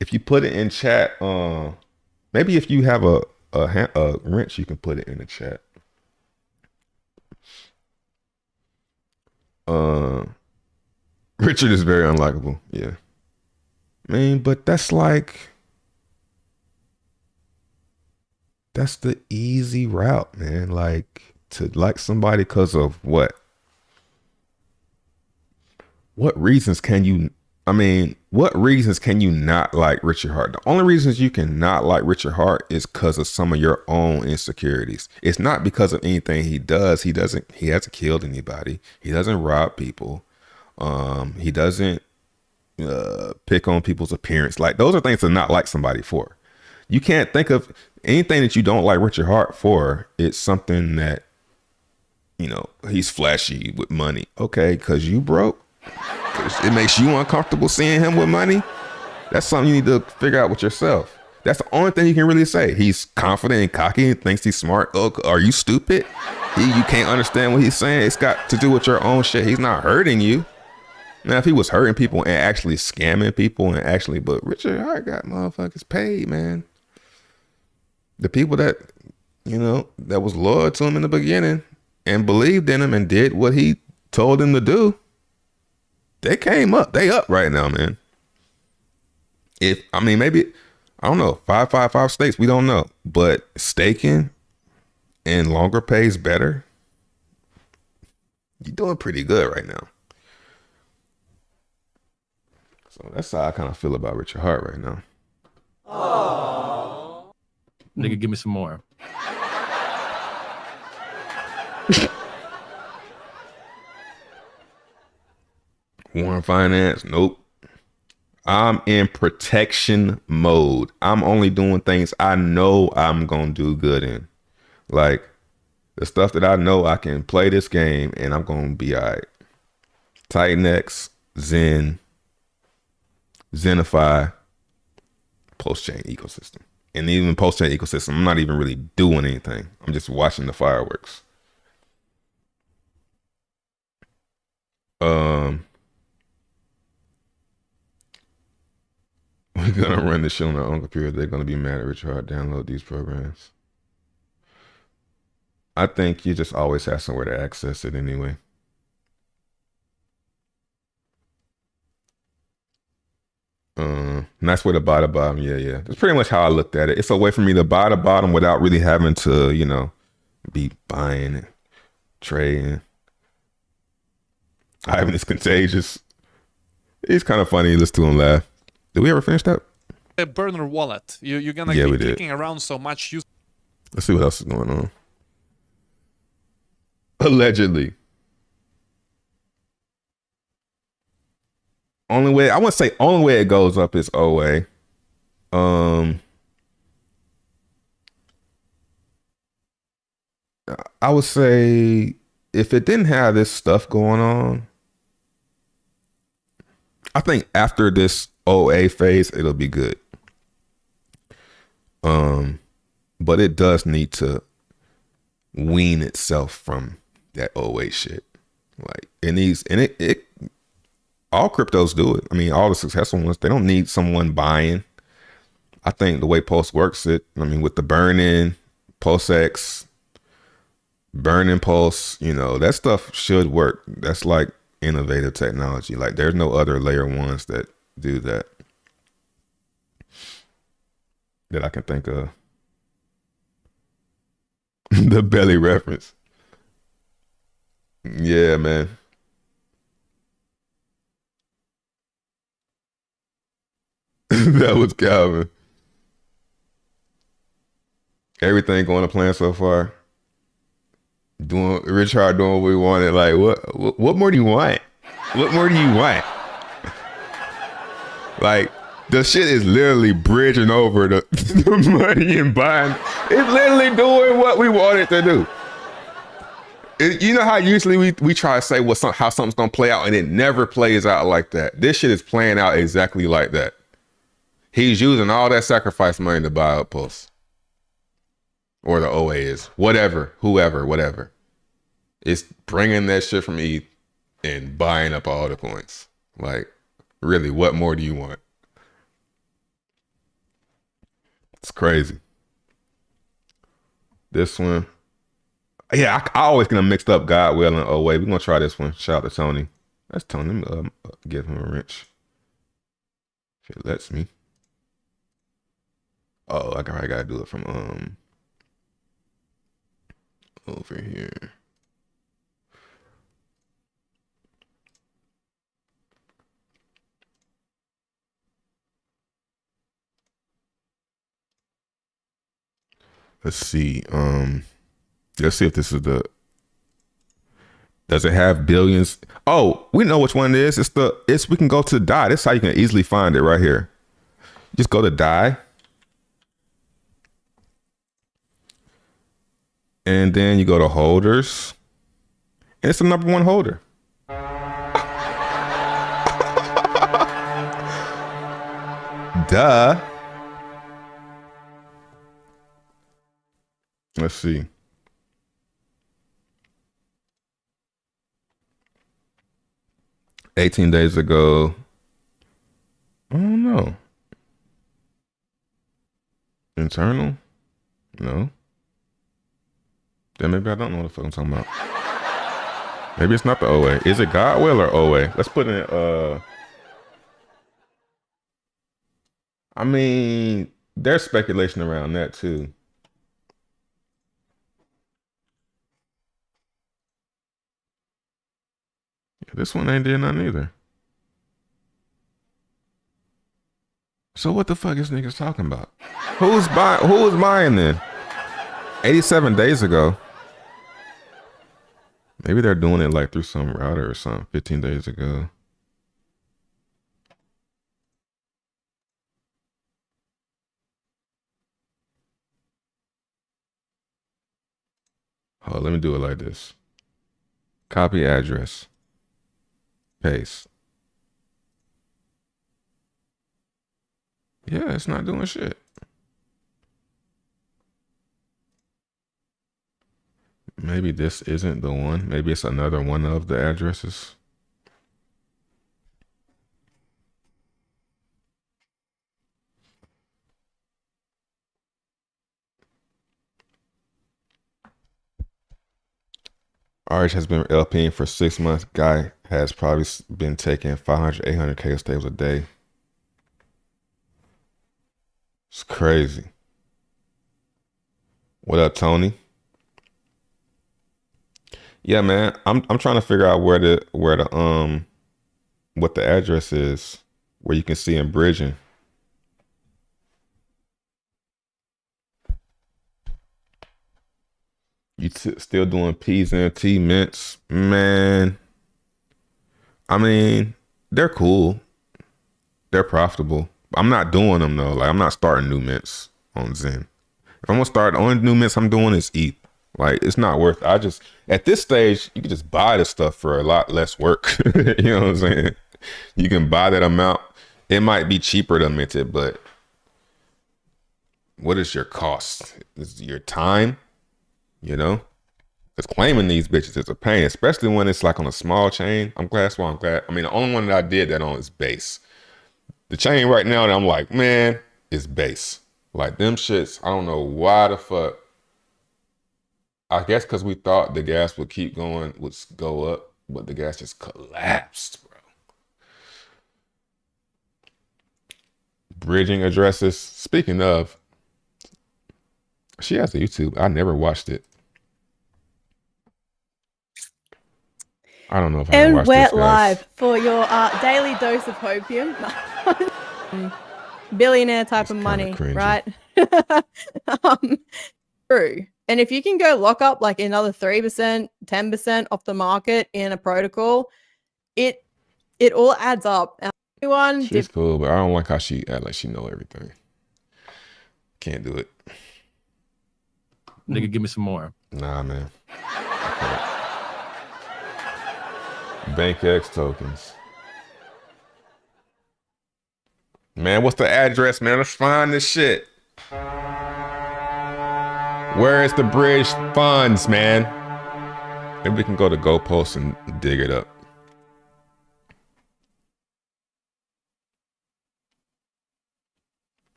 If you put it in chat, maybe if you have a wrench, you can put it in the chat. Richard is very unlikable. Yeah. I mean, but that's the easy route, man. Like, to like somebody because of what? What reasons can you not like Richard Hart? The only reasons you can not like Richard Hart is because of some of your own insecurities. It's not because of anything he does. He hasn't killed anybody. He doesn't rob people. He doesn't pick on people's appearance. Like, those are things to not like somebody for. You can't think of anything that you don't like Richard Hart for. It's something that, you know, he's flashy with money. Okay, because you broke. 'Cause it makes you uncomfortable seeing him with money. That's something you need to figure out with yourself. That's the only thing you can really say. He's confident and cocky and thinks he's smart. Oh, are you stupid? You can't understand what he's saying. It's got to do with your own shit. He's not hurting you. Now, if he was hurting people and actually scamming people and actually, but Richard Hart got motherfuckers paid, man. The people that, you know, that was loyal to him in the beginning and believed in him and did what he told them to do, they came up. They up right now, man. Maybe, I don't know, 555 stakes, we don't know. But staking and longer pays better, you're doing pretty good right now. So that's how I kind of feel about Richard Hart right now. Nigga, give me some more. Warren Finance, nope. I'm in protection mode. I'm only doing things I know I'm going to do good in. Like the stuff that I know I can play this game and I'm going to be all right. Titanx, Zen, Zenify, PulseChain ecosystem. And even PulseChain ecosystem, I'm not even really doing anything. I'm just watching the fireworks. We're gonna run this shit on our own computer. They're gonna be mad at Richard Hart. Download these programs. I think you just always have somewhere to access it anyway. And that's where the buy the bottom. Yeah. That's pretty much how I looked at it. It's a way for me to buy the bottom without really having to, you know, be buying and trading. Ivan is contagious. He's kind of funny. Let's do him laugh. Did we ever finish that? A burner wallet. You're gonna Yeah, be we did. clicking around so much. Let's see what else is going on. Allegedly. Only way it goes up is OA. I would say if it didn't have this stuff going on, I think after this OA phase, it'll be good. But it does need to wean itself from that OA shit. Like it needs, and it all cryptos do it. I mean, all the successful ones, they don't need someone buying. I think the way Pulse works with the burn-in, PulseX, burn-in Pulse, you know, that stuff should work. That's like innovative technology. Like there's no other layer ones that do that I can think of. The belly reference. Yeah, man. That was Calvin. Everything going to plan so far. Richard Hart doing what we wanted. Like, what more do you want? What more do you want? Like, the shit is literally bridging over the money and buying. It's literally doing what we wanted to do. You know how usually we try to say how something's gonna play out and it never plays out like that. This shit is playing out exactly like that. He's using all that sacrifice money to buy up Pulse. Or the OA is. Whatever. Whoever. Whatever. It's bringing that shit from ETH and buying up all the coins. Like, really, what more do you want? It's crazy. This one. Yeah, I always get them mixed up, Godwill and OA. We're going to try this one. Shout out to Tony. That's Tony. Let me give him a wrench. If it lets me. Oh, I gotta do it from over here. Let's see. Let's see if this is does it have billions? Oh, we know which one it is. We can go to DAI. This is how you can easily find it right here. Just go to DAI. And then you go to holders. And it's the number one holder. Duh. Let's see. $18 days ago. I don't know. Internal? No. Then maybe I don't know what the fuck I'm talking about. Maybe it's not the OA. Is it Godwill or OA? Let's put in I mean, there's speculation around that too. This one ain't did nothing either. So what the fuck is niggas talking about? Who was buying then? 87 days ago. Maybe they're doing it like through some router or something 15 days ago. Oh, let me do it like this. Copy address. Paste. Yeah, it's not doing shit. Maybe this isn't the one. Maybe it's another one of the addresses. RH has been LPing for 6 months. Guy has probably been taking 500, 800K stables a day. It's crazy. What up, Tony? Yeah, man. I'm trying to figure out where the what the address is where you can see him bridging. You still doing P's and T mints, man? I mean, they're cool. They're profitable. I'm not doing them though. Like I'm not starting new mints on Zen. If I'm gonna start, the only new mints I'm doing is ETH. Like it's not worth it. I just at this stage you can just buy the stuff for a lot less work. You know what I'm saying? You can buy that amount. It might be cheaper to mint it, but what is your cost? Is your time? You know? Because claiming these bitches is a pain, especially when it's like on a small chain. I'm glad. I mean, the only one that I did that on is Base. The chain right now that I'm like, man, is Base. Like them shits, I don't know why the fuck. I guess because we thought the gas would keep going, would go up, but the gas just collapsed, bro. Bridging addresses. Speaking of, she has a YouTube. I never watched it. I don't know if I can watch this, guys. Live for your daily dose of hopium. Billionaire type of money, cringy. right? True. And if you can go lock up like another 3%, 10% off the market in a protocol, it all adds up. Everyone, She's cool, but I don't like how she act like she know everything. Can't do it. Nigga, give me some more. Nah, man. Bank X tokens. Man, what's the address, man? Let's find this shit. Where is the bridge funds, man? Maybe we can go to GoPost and dig it up.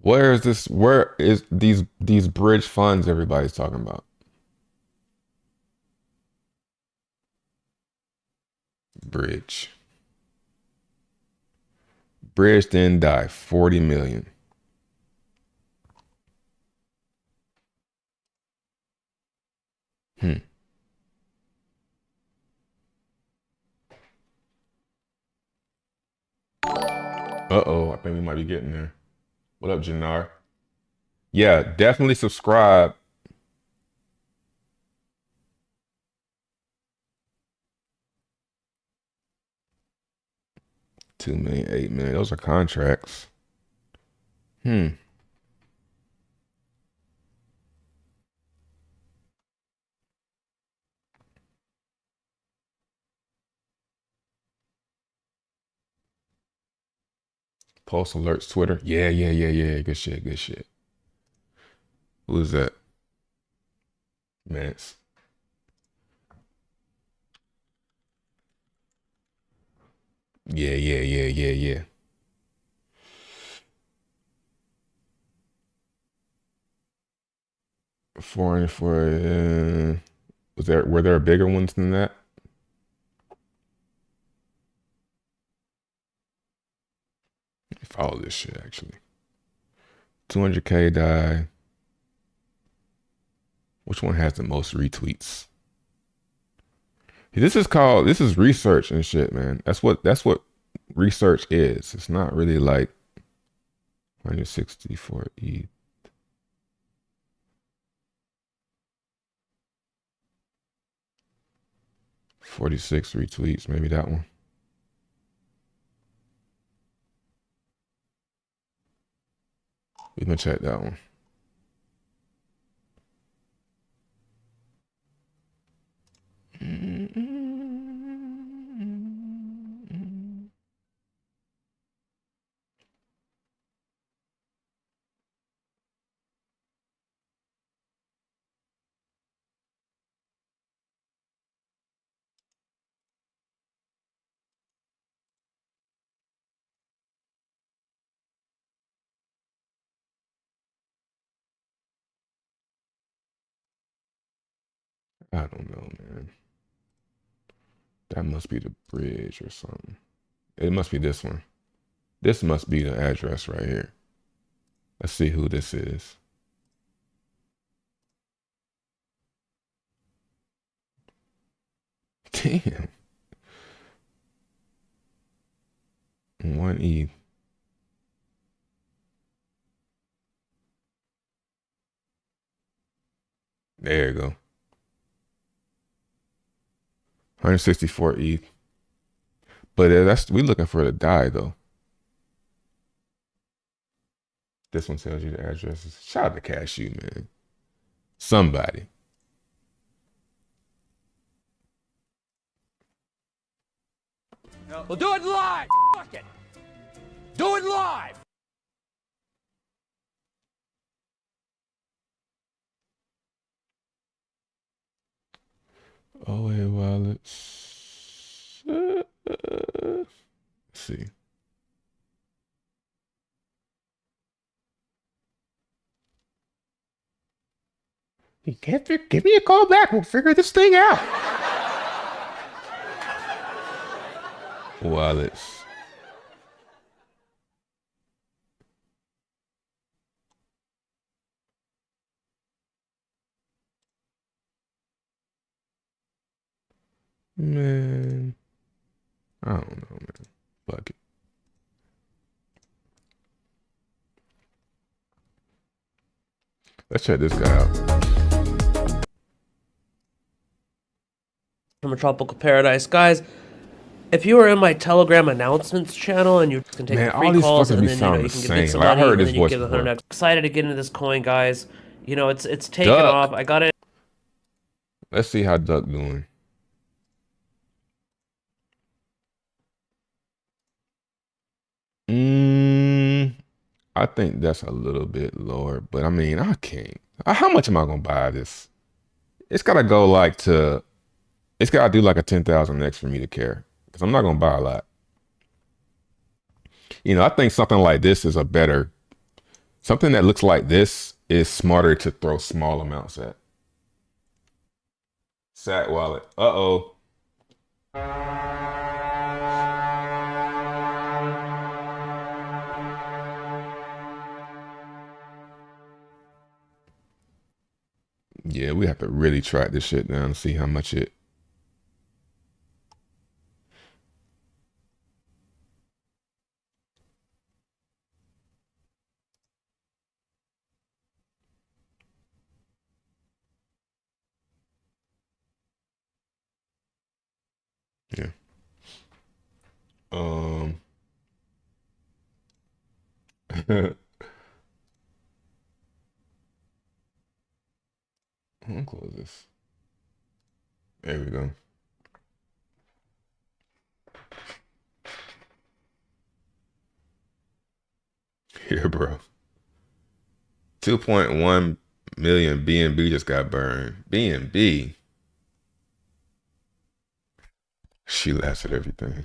Where is this? Where is these bridge funds everybody's talking about? Bridge. Bridge then die. 40 million. Uh-oh, I think we might be getting there. What up, Jannar? Yeah, definitely subscribe. $2 million, $8 million. Those are contracts. Pulse alerts Twitter. Yeah. Good shit. Who is that? Mance. Yeah. Foreign for were there bigger ones than that? Follow this shit actually. 200K die. Which one has the most retweets? This is research and shit, man. That's what research is. It's not really like 164 ETH. 46 retweets, maybe that one. We can check that one. I don't know, man. That must be the bridge or something. It must be this one. This must be the address right here. Let's see who this is. Damn. 1 ETH. There you go. 164 ETH. But we looking for the die though. This one tells you the addresses. Shout out to Cashew, man. Somebody. We'll do it live. Fuck it. Do it live. OA wallets. Let's see. Give me a call back. We'll figure this thing out. Wallets. Man. I don't know, man. Fuck it. Let's check this guy out. From a tropical paradise, guys. If you are in my Telegram announcements channel and you can take free calls and then you can give me some money and then you give the 100. Excited to get into this coin, guys. It's taken off. I got it. Let's see how Duck doing. I think that's a little bit lower, but I mean, I can't. How much am I gonna buy this? It's gotta go it's gotta do like a 10,000x for me to care, because I'm not gonna buy a lot. I think something like this is something that looks like this is smarter to throw small amounts at. Sat wallet. Uh-oh. Yeah, we have to really track this shit down and see how much it. Yeah. I'll close this. There we go. Here, bro. 2.1 million BNB just got burned. BNB. She laughs at everything.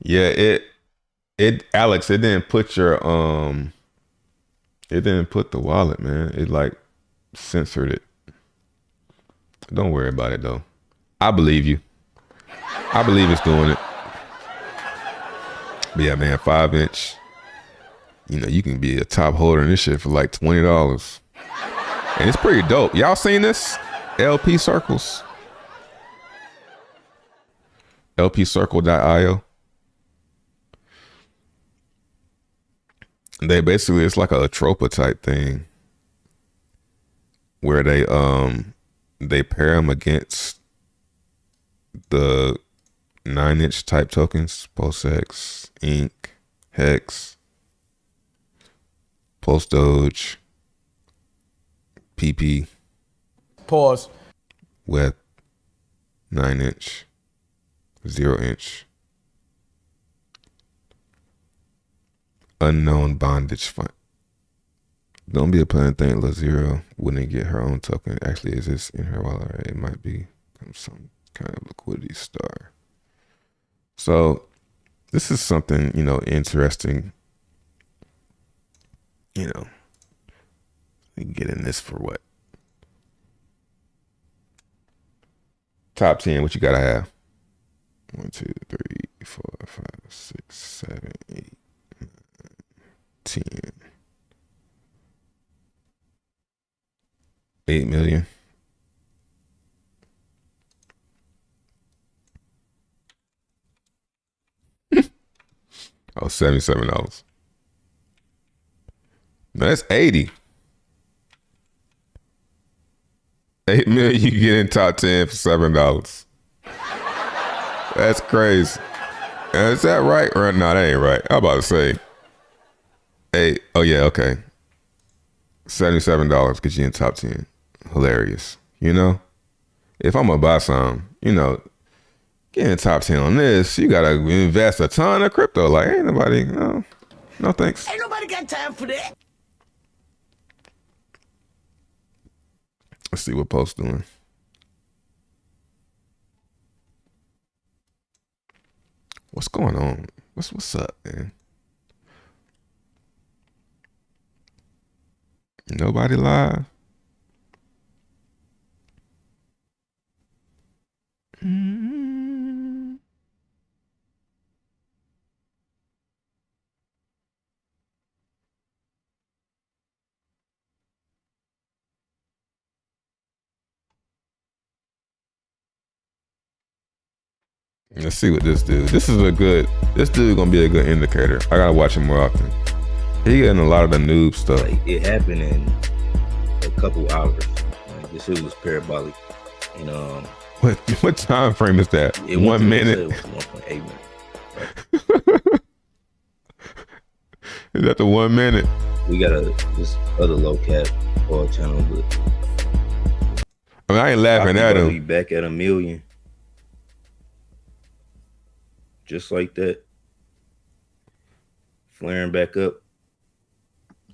Yeah, Alex, it didn't put your it didn't put the wallet, man. It like censored it. Don't worry about it though. I believe you. I believe it's doing it. But yeah, man, 5-inch. You know, you can be a top holder in this shit for like $20. And it's pretty dope. Y'all seen this? LP circles. LPcircle.io. They basically, it's like a Atropa type thing where they pair them against the 9-inch type tokens, PulseX, Inc, Hex, Pulse Doge, PP. Pause. With 9-inch, 0-inch. Unknown bondage fund. Don't be a plain thing. LaZero wouldn't get her own token. Actually, is this in her wallet? It might be some kind of liquidity star. So this is something, you know, interesting. You know, we can get in this for what? Top 10, what you gotta have? 1, 2, 3, 4, 5, 6, 7, 8, 9, 10. 8 million. Oh, $77. No, that's 80. 8 million you get in top 10 for $7. That's crazy. Is that right? Or no, that ain't right. I'm about to say. Hey, oh yeah, okay. $77 gets you in top 10. Hilarious. You know? If I'm gonna buy some, you know, get in top 10 on this, you gotta invest a ton of crypto. Like, ain't nobody, no thanks. Ain't nobody got time for that. Let's see what Post doing. What's going on? What's up, man? Nobody live? Let's see what this dude. This dude gonna be a good indicator. I gotta watch him more often. He getting a lot of the noob stuff. Like, it happened in a couple hours. Like, this shit was parabolic. And what time frame is that? 1 minute. It was 1.8 minutes. Is that the 1 minute? We got this other low cap oil channel, but I mean, I ain't laughing at him. We back at 1 million. Just like that. Flaring back up.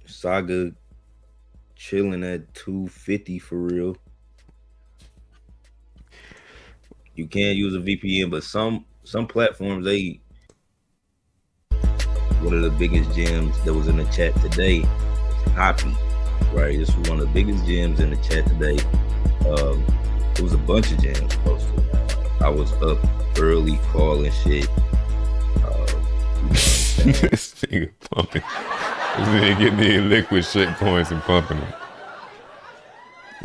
Saga chilling at 250 for real. You can use a VPN, but some platforms, one of the biggest gems that was in the chat today was Hoppy, right? This was one of the biggest gems in the chat today. It was a bunch of gems posted. I was up early calling shit. This nigga pumping. This nigga getting the liquid shit coins and pumping them.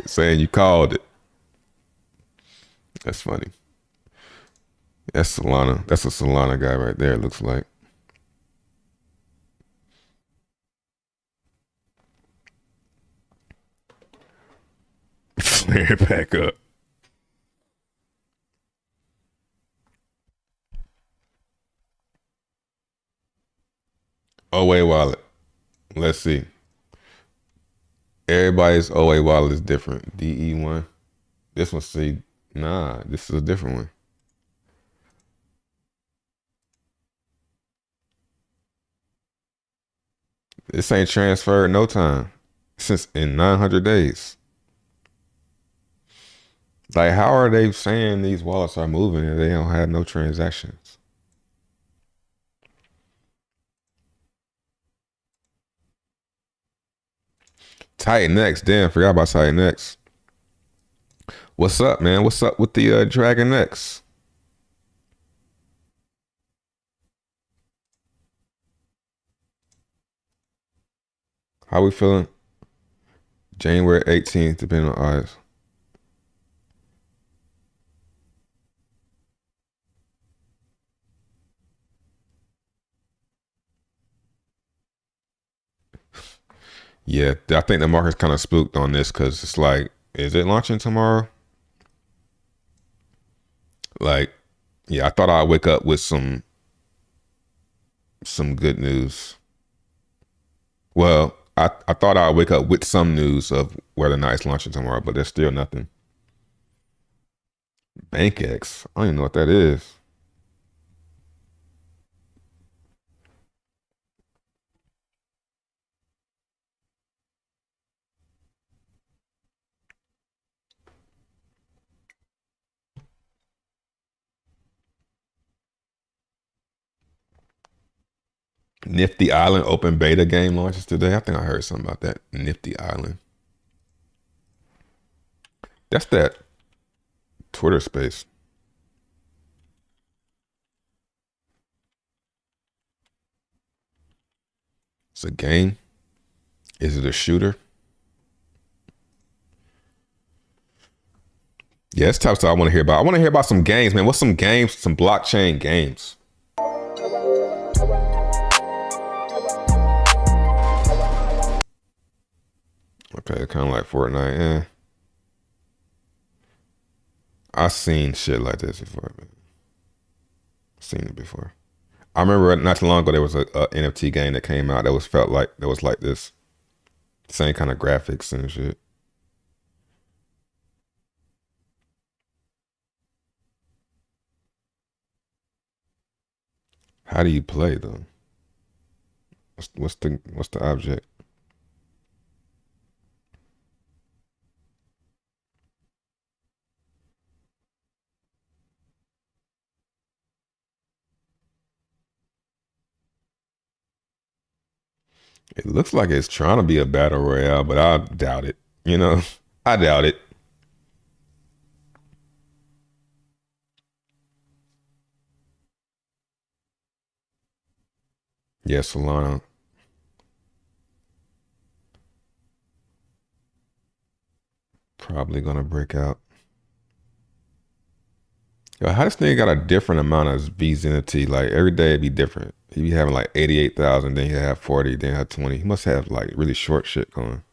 Saying you called it. That's funny. That's Solana. That's a Solana guy right there, it looks like. Flare back up. OA wallet. Let's see. Everybody's OA wallet is different. DE1. This one see, nah, this is a different one. This ain't transferred no time since in 900 days. Like, how are they saying these wallets are moving and they don't have no transactions? Titan X, damn, forgot about Titan X. What's up, man? What's up with the Dragon X? How we feeling? January 18th, depending on eyes. Yeah, I think the market's kind of spooked on this because it's like, is it launching tomorrow? Like, yeah, I thought I'd wake up with some good news. Well, I thought I'd wake up with some news of whether or not it's launching tomorrow, but there's still nothing. BankX, I don't even know what that is. Nifty Island open beta game launches today. I think I heard something about that. Nifty Island. That's that Twitter space. It's a game. Is it a shooter? Yeah, it's tough stuff I want to hear about. I want to hear about some games, man. What's some games, some blockchain games? Okay, kind of like Fortnite. I've seen shit like this before, man. Seen it before. I remember not too long ago there was a NFT game that came out that was like this. Same kind of graphics and shit. How do you play though? What's the object? It looks like it's trying to be a battle royale, but I doubt it. You know, I doubt it. Yeah, Solana. Probably gonna break out. Yo, how this nigga got a different amount of VZNT? Like every day it'd be different. He be having like 88,000, then he have 40, then he have 20. He must have like really short shit going.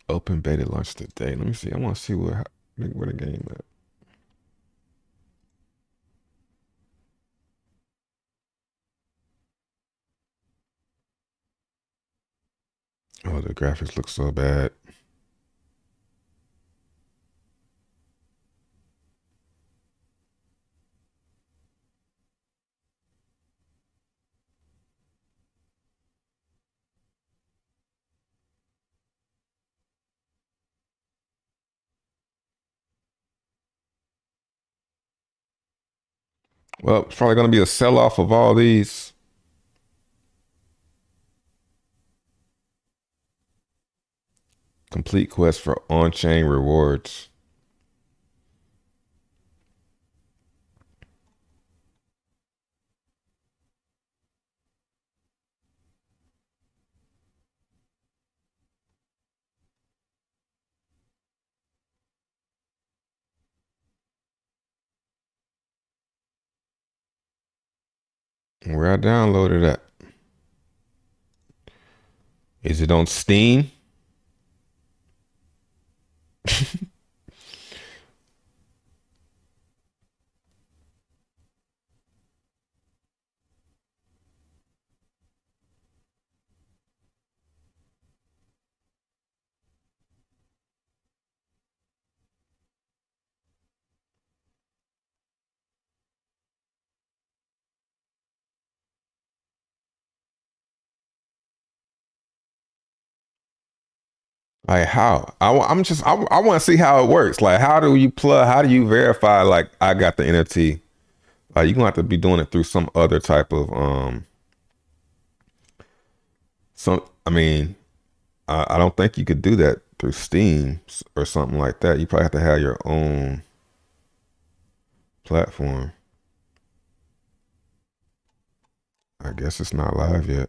Open beta launch today. Let me see. I want to see where the game at. Oh, the graphics look so bad. Well, it's probably gonna be a sell-off of all these. Complete quest for on-chain rewards. Where I downloaded that? Is it on Steam? Like how? I want to see how it works. Like how do you plug? How do you verify? Like I got the NFT. Like you gonna have to be doing it through some other type of I mean, I don't think you could do that through Steam or something like that. You probably have to have your own platform. I guess it's not live yet.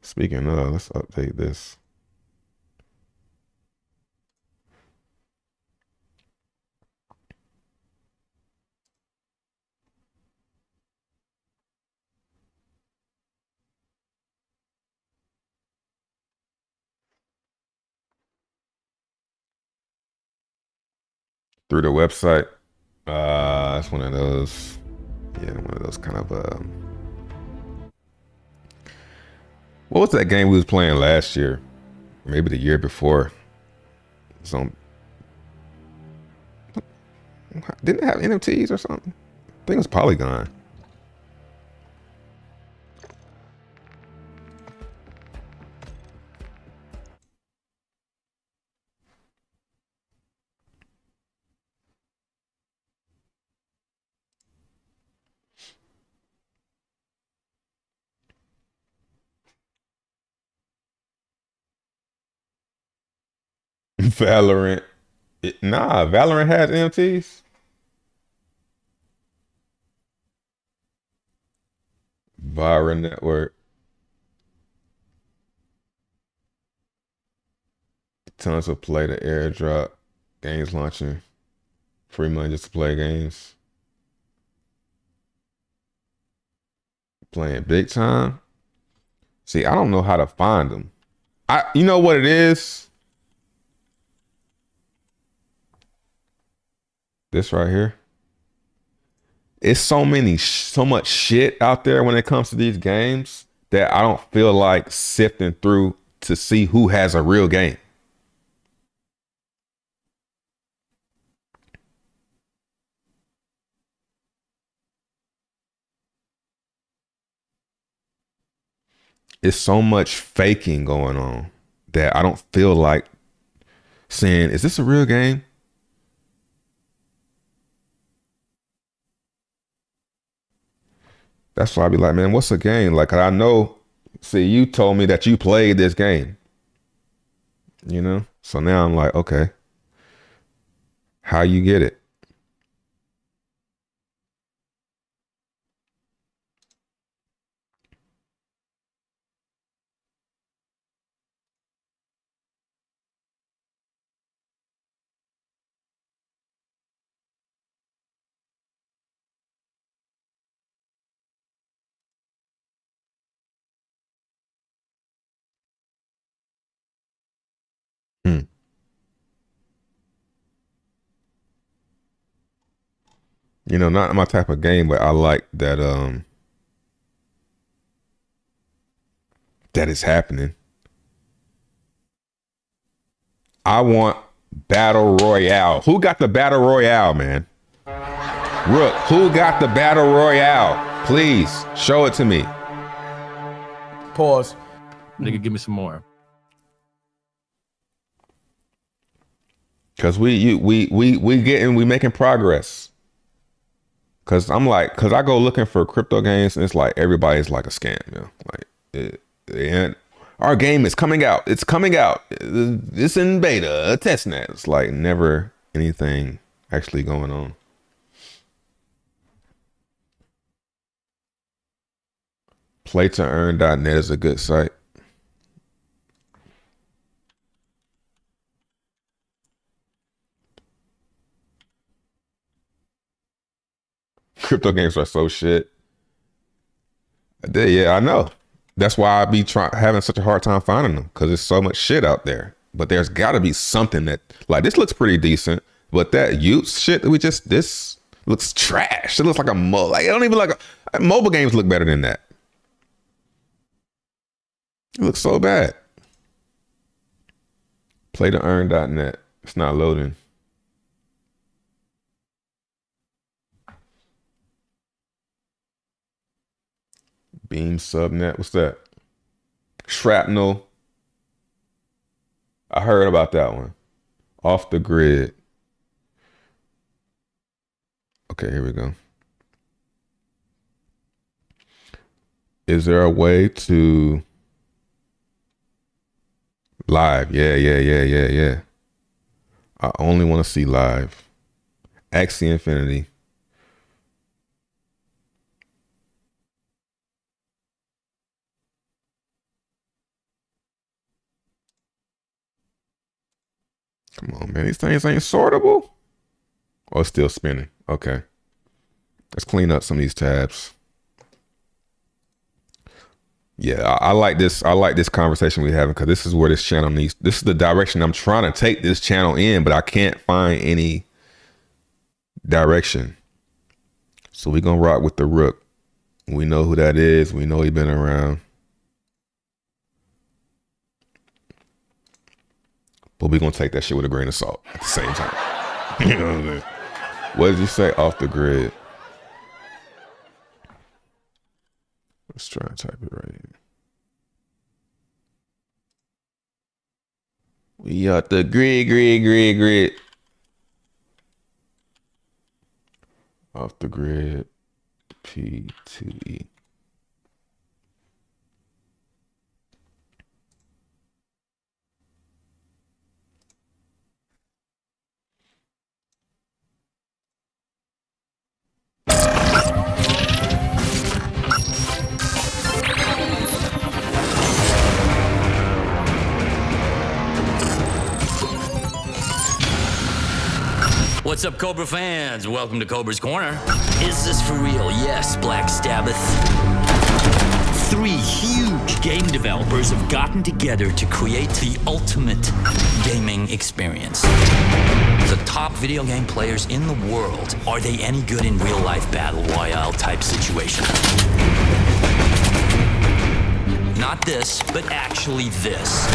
Speaking of, let's update this. Through the website. It's one of those, yeah, one of those kind of what was that game we was playing last year? Maybe the year before. Some didn't it have NFTs or something? I think it was Polygon. Valorant. Nah, Valorant has NFTs. Vira Network. Tons of play to airdrop. Games launching. Free money just to play games. Playing big time. See, I don't know how to find them. You know what it is? This right here. It's so much shit out there when it comes to these games that I don't feel like sifting through to see who has a real game. It's so much faking going on that I don't feel like saying, is this a real game? That's why I be like, man, what's a game? Like, I know, see, you told me that you played this game, you know? So now I'm like, okay, how you get it? Hmm. You know, not my type of game, but I like that that is happening. I want Battle Royale. Who got the Battle Royale, man? Rook, who got the Battle Royale? Please show it to me. Pause. Nigga, give me some more. Cause we making progress. Cause I go looking for crypto games and it's like everybody's like a scam, you know? Like and our game is coming out. It's coming out. It's in beta, testnet. It's like never anything actually going on. Playtoearn.net is a good site. Crypto games are so shit. Yeah, I know. That's why I be having such a hard time finding them, because there's so much shit out there. But there's got to be something that, like, this looks pretty decent, but that Utes shit that this looks trash. It looks like a like, it don't even like mobile games look better than that. It looks so bad. Play to earn.net. It's not loading. Beam subnet. What's that? Shrapnel. I heard about that one. Off the grid. Okay, here we go. Is there a way to live? Yeah. I only want to see live. Axie Infinity. Come on, man. These things ain't sortable. Oh, it's still spinning. Okay. Let's clean up some of these tabs. Yeah, I like this. I like this conversation we're having, because this is where this channel needs. This is the direction I'm trying to take this channel in, but I can't find any direction. So we're gonna rock with the Rook. We know who that is. We know he's been around. But we're gonna take that shit with a grain of salt at the same time. You know what I'm saying? What did you say? Off the grid. Let's try and type it right here. We off the grid. Off the grid. P2E. What's up, Cobra fans? Welcome to Cobra's Corner. Is this for real? Yes, Black Sabbath. 3 huge game developers have gotten together to create the ultimate gaming experience. The top video game players in the world. Are they any good in real-life battle royale type situation? Not this, but actually this.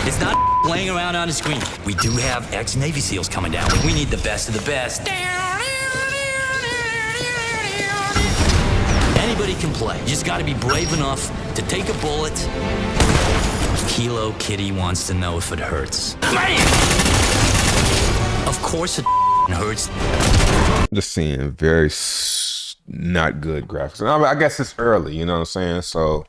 It's not playing around on the screen. We do have ex-Navy SEALs coming down. We need the best of the best. Anybody can play. You just gotta be brave enough to take a bullet. Kilo Kitty wants to know if it hurts. Man! Of course it hurts. Just seeing very not good graphics. And I guess it's early, you know what I'm saying? So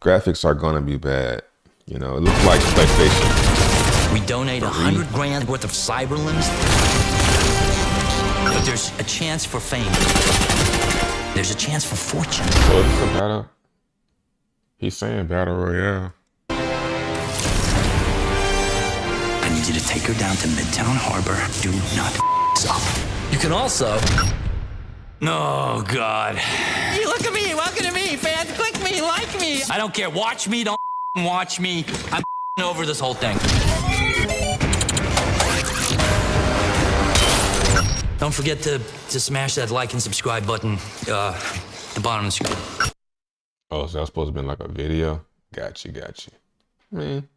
graphics are gonna be bad. You know, it looks like PlayStation. We donate 100 grand worth of cyberlimbs. But there's a chance for fame. There's a chance for fortune. So is this a battle? He's saying battle royale. I need you to take her down to Midtown Harbor. Do not up. You can also... Oh, God. Hey, look at me. Welcome to me. Fans, click me, like me. I don't care. Watch me. Don't watch me. I'm over this whole thing. Don't forget to smash that like and subscribe button the bottom of the screen. Oh, so that was supposed to be like a video? Got you. Man.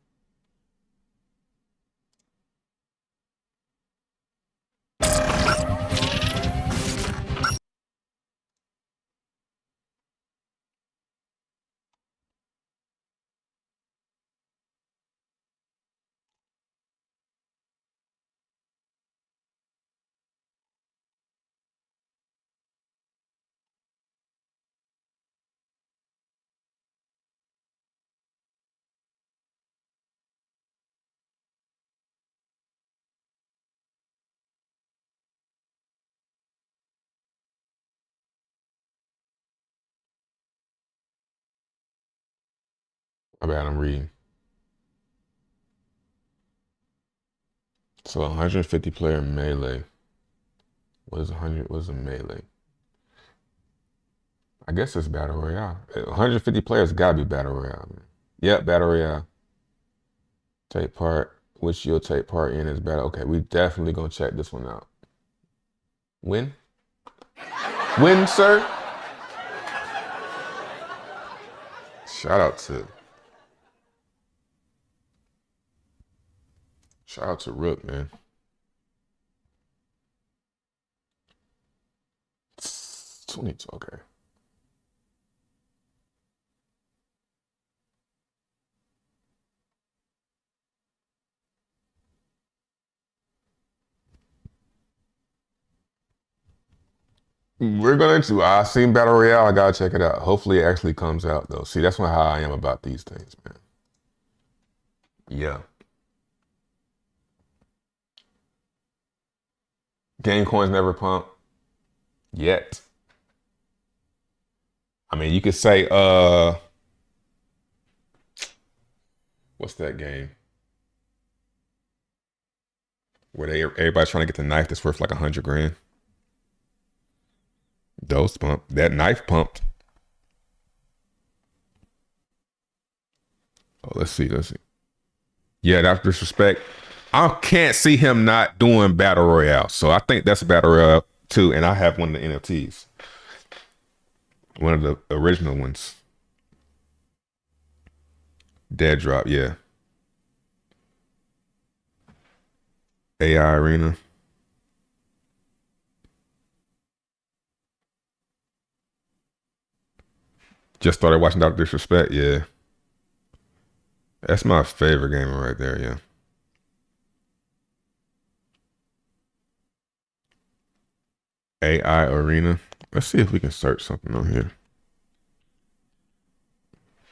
My bad, I'm reading. So 150 player melee. What is 100? What is a melee? I guess it's Battle Royale. 150 players gotta be Battle Royale, man. Yep, Battle Royale. Take part, which you'll take part in is battle. Okay, we definitely gonna check this one out. Win? Win, sir? Shout out to Rook, man. 22, okay. We're going to. I seen Battle Royale. I gotta check it out. Hopefully it actually comes out though. See, that's how I am about these things, man. Yeah. Game coins never pump yet. I mean, you could say, what's that game? Where everybody's trying to get the knife that's worth like 100 grand. Those pump. That knife pumped. Oh, let's see. Yeah, that's disrespect. I can't see him not doing Battle Royale. So I think that's a Battle Royale too. And I have one of the NFTs. One of the original ones. Dead Drop, yeah. AI Arena. Just started watching Dr. Disrespect, yeah. That's my favorite game right there, yeah. AI Arena. Let's see if we can search something on here.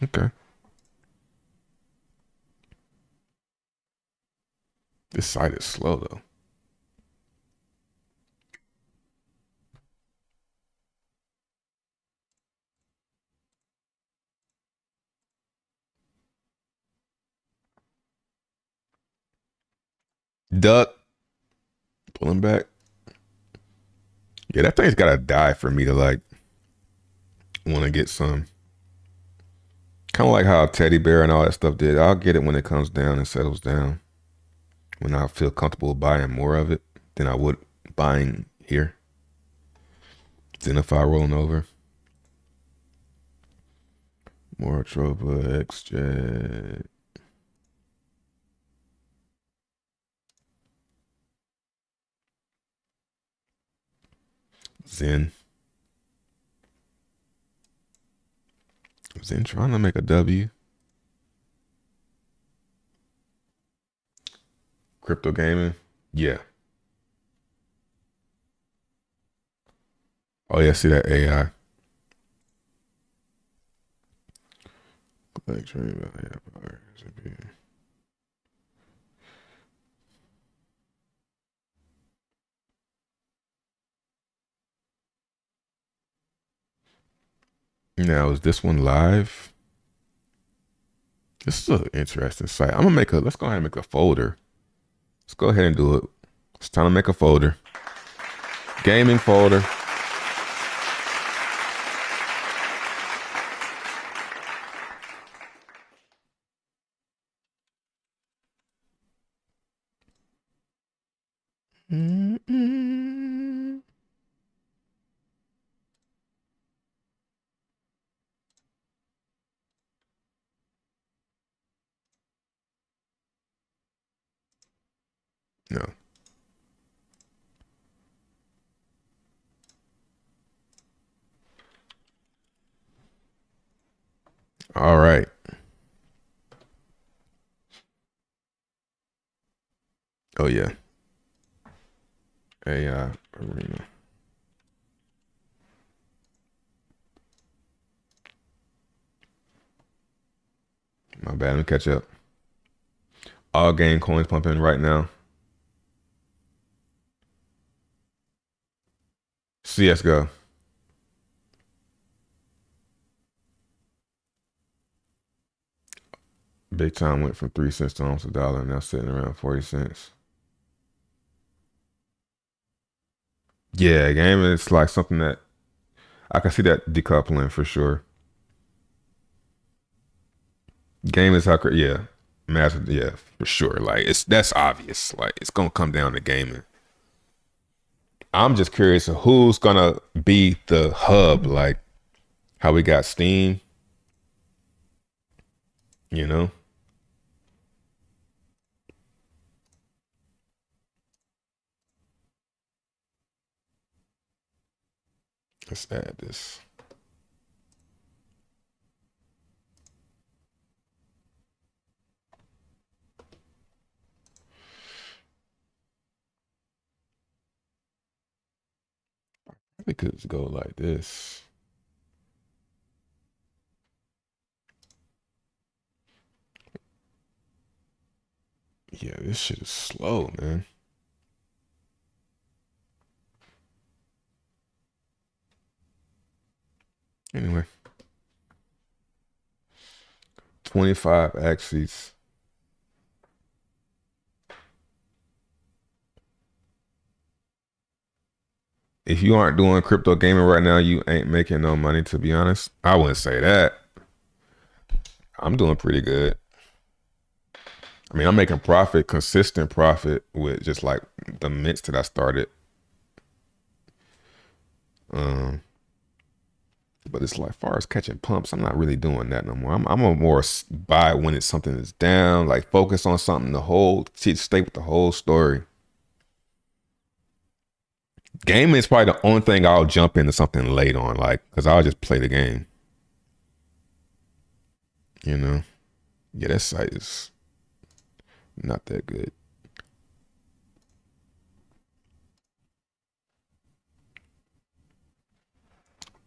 Okay. This site is slow though. Duck. Pulling back. Yeah, that thing's gotta die for me to like want to get some. Kind of like how Teddy Bear and all that stuff did. I'll get it when it comes down and settles down. When I feel comfortable buying more of it than I would buying here. Zenify rolling over. More Tropa, XJ. Zen trying to make a W. Crypto gaming? Yeah. Oh yeah, see that AI. Like train about Now, is this one live? This is an interesting site. Let's go ahead and make a folder. Let's go ahead and do it. It's time to make a folder. Gaming folder. No. All right. Oh yeah. AI Arena. My bad, let me catch up. All game coins pumping right now. CSGO. Big time went from 3 cents to almost $1, now sitting around 40 cents. Yeah, game is like something that I can see that decoupling for sure. Game is how, yeah, massive, yeah, for sure. Like that's obvious. Like it's gonna come down to gaming. I'm just curious of who's gonna be the hub, like how we got Steam, you know? Let's add this. We could just go like this. Yeah, this shit is slow, man. Anyway. 25 axes. If you aren't doing crypto gaming right now, you ain't making no money, to be honest. I wouldn't say that. I'm doing pretty good. I mean, I'm making profit, consistent profit with just like the mints that I started. But it's like, far as catching pumps, I'm not really doing that no more. I'm a more buy when it's something that's down, like focus on something, stay with the whole story. Gaming is probably the only thing I'll jump into something late on, like, because I'll just play the game. You know? Yeah, that site is not that good.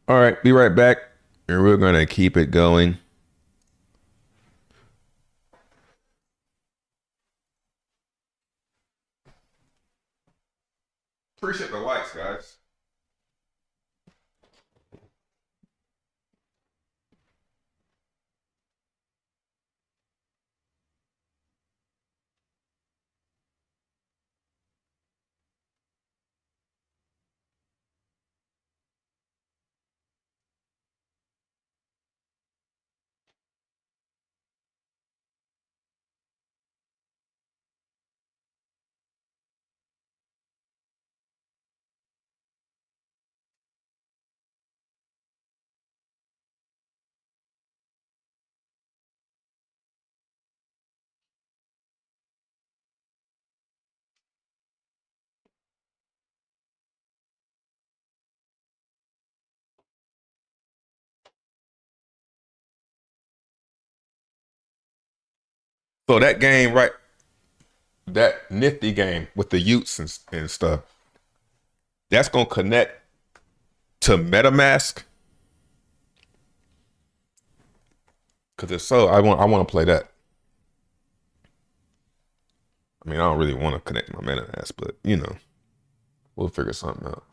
All right, be right back. And we're going to keep it going. Appreciate the likes, guys. So that game, right? That nifty game with the Utes and stuff, that's going to connect to MetaMask. Because if so, I want to play that. I mean, I don't really want to connect my MetaMask, but you know, we'll figure something out.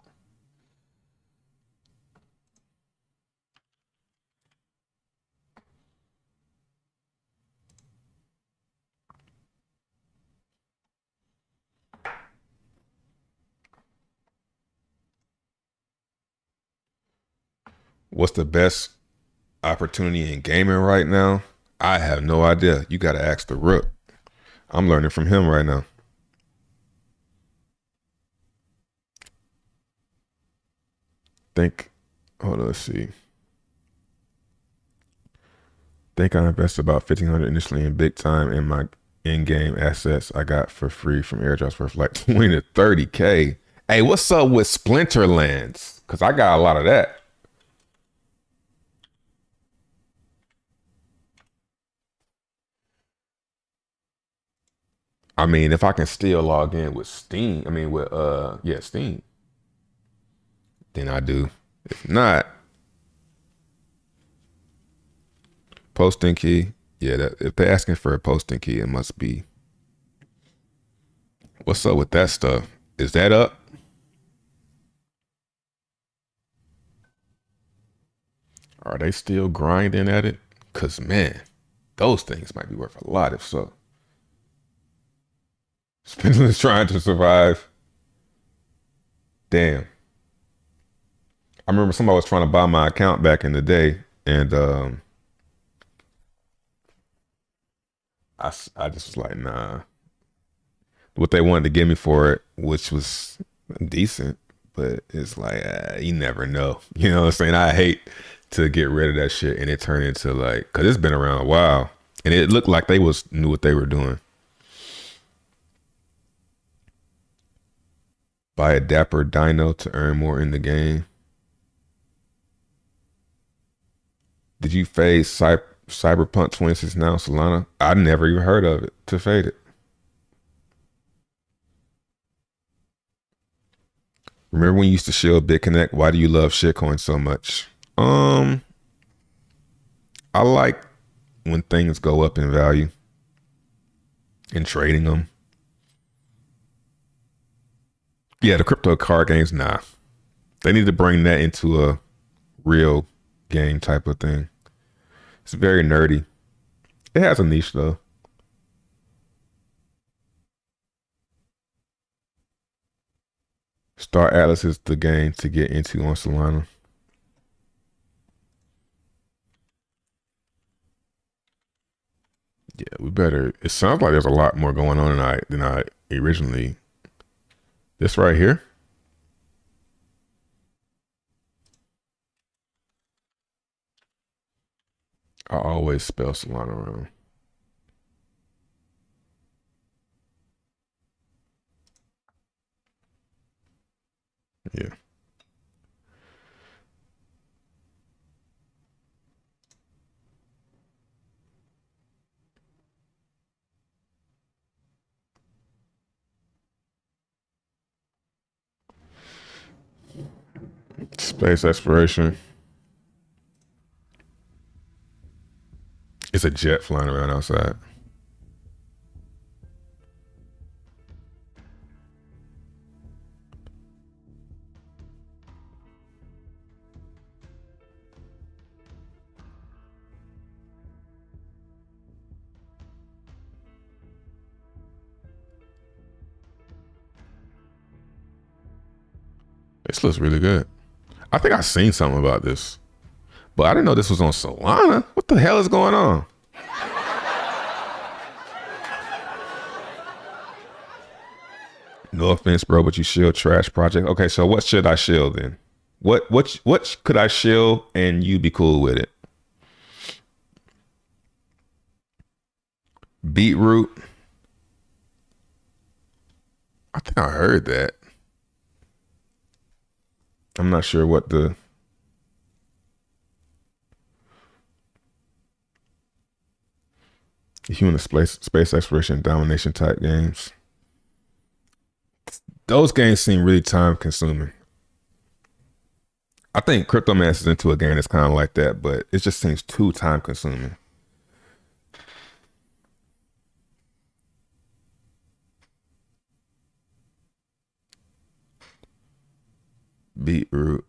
What's the best opportunity in gaming right now? I have no idea. You got to ask the Rook. I'm learning from him right now. Hold on, let's see. Think I invested about $1,500 initially in big time in my in-game assets I got for free from airdrops worth like 20 to 30K. Hey, what's up with Splinterlands? Because I got a lot of that. I mean, if I can still log in with Steam, Steam, then I do. If not, posting key. Yeah, if they're asking for a posting key, it must be. What's up with that stuff? Is that up? Are they still grinding at it? Because, man, those things might be worth a lot if so. Spindle is trying to survive. Damn. I remember somebody was trying to buy my account back in the day, and I just was like, nah. What they wanted to give me for it, which was decent, but it's like, you never know. You know what I'm saying? I hate to get rid of that shit and it turned into like, because it's been around a while, and it looked like they knew what they were doing. Buy a Dapper Dino to earn more in the game. Did you fade Cyberpunk 2069 Solana? I never even heard of it to fade it. Remember when you used to shield BitConnect? Why do you love shitcoin so much? I like when things go up in value and trading them. Yeah, the crypto card games, nah. They need to bring that into a real game type of thing. It's very nerdy. It has a niche though. Star Atlas is the game to get into on Solana. Yeah, we better. It sounds like there's a lot more going on than I originally. This right here. I always spell Solana wrong. Yeah. Space exploration. It's a jet flying around outside. This looks really good. I think I seen something about this, but I didn't know this was on Solana. What the hell is going on? No offense, bro, but you shield trash project. Okay, so what should I shield then? What could I shield and you be cool with it? Beetroot. I think I heard that. I'm not sure what the human space exploration domination type games. Those games seem really time consuming. I think Cryptomancer is into a game that's kind of like that, but it just seems too time consuming. Beetroot.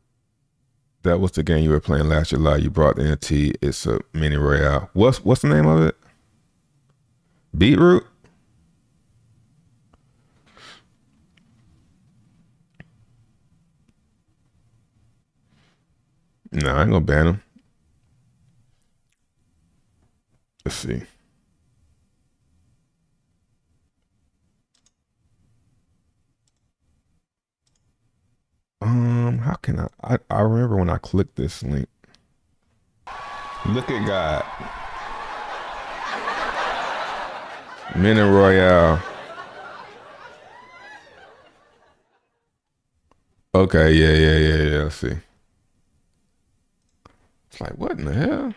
That was the game you were playing last July. You brought the NFT. It's a mini royale. What's the name of it? Beetroot? No, I ain't gonna ban him. Let's see. How can I remember when I clicked this link. Look at God. Mini Royale. Okay, yeah. Let's see. It's like, what in the hell?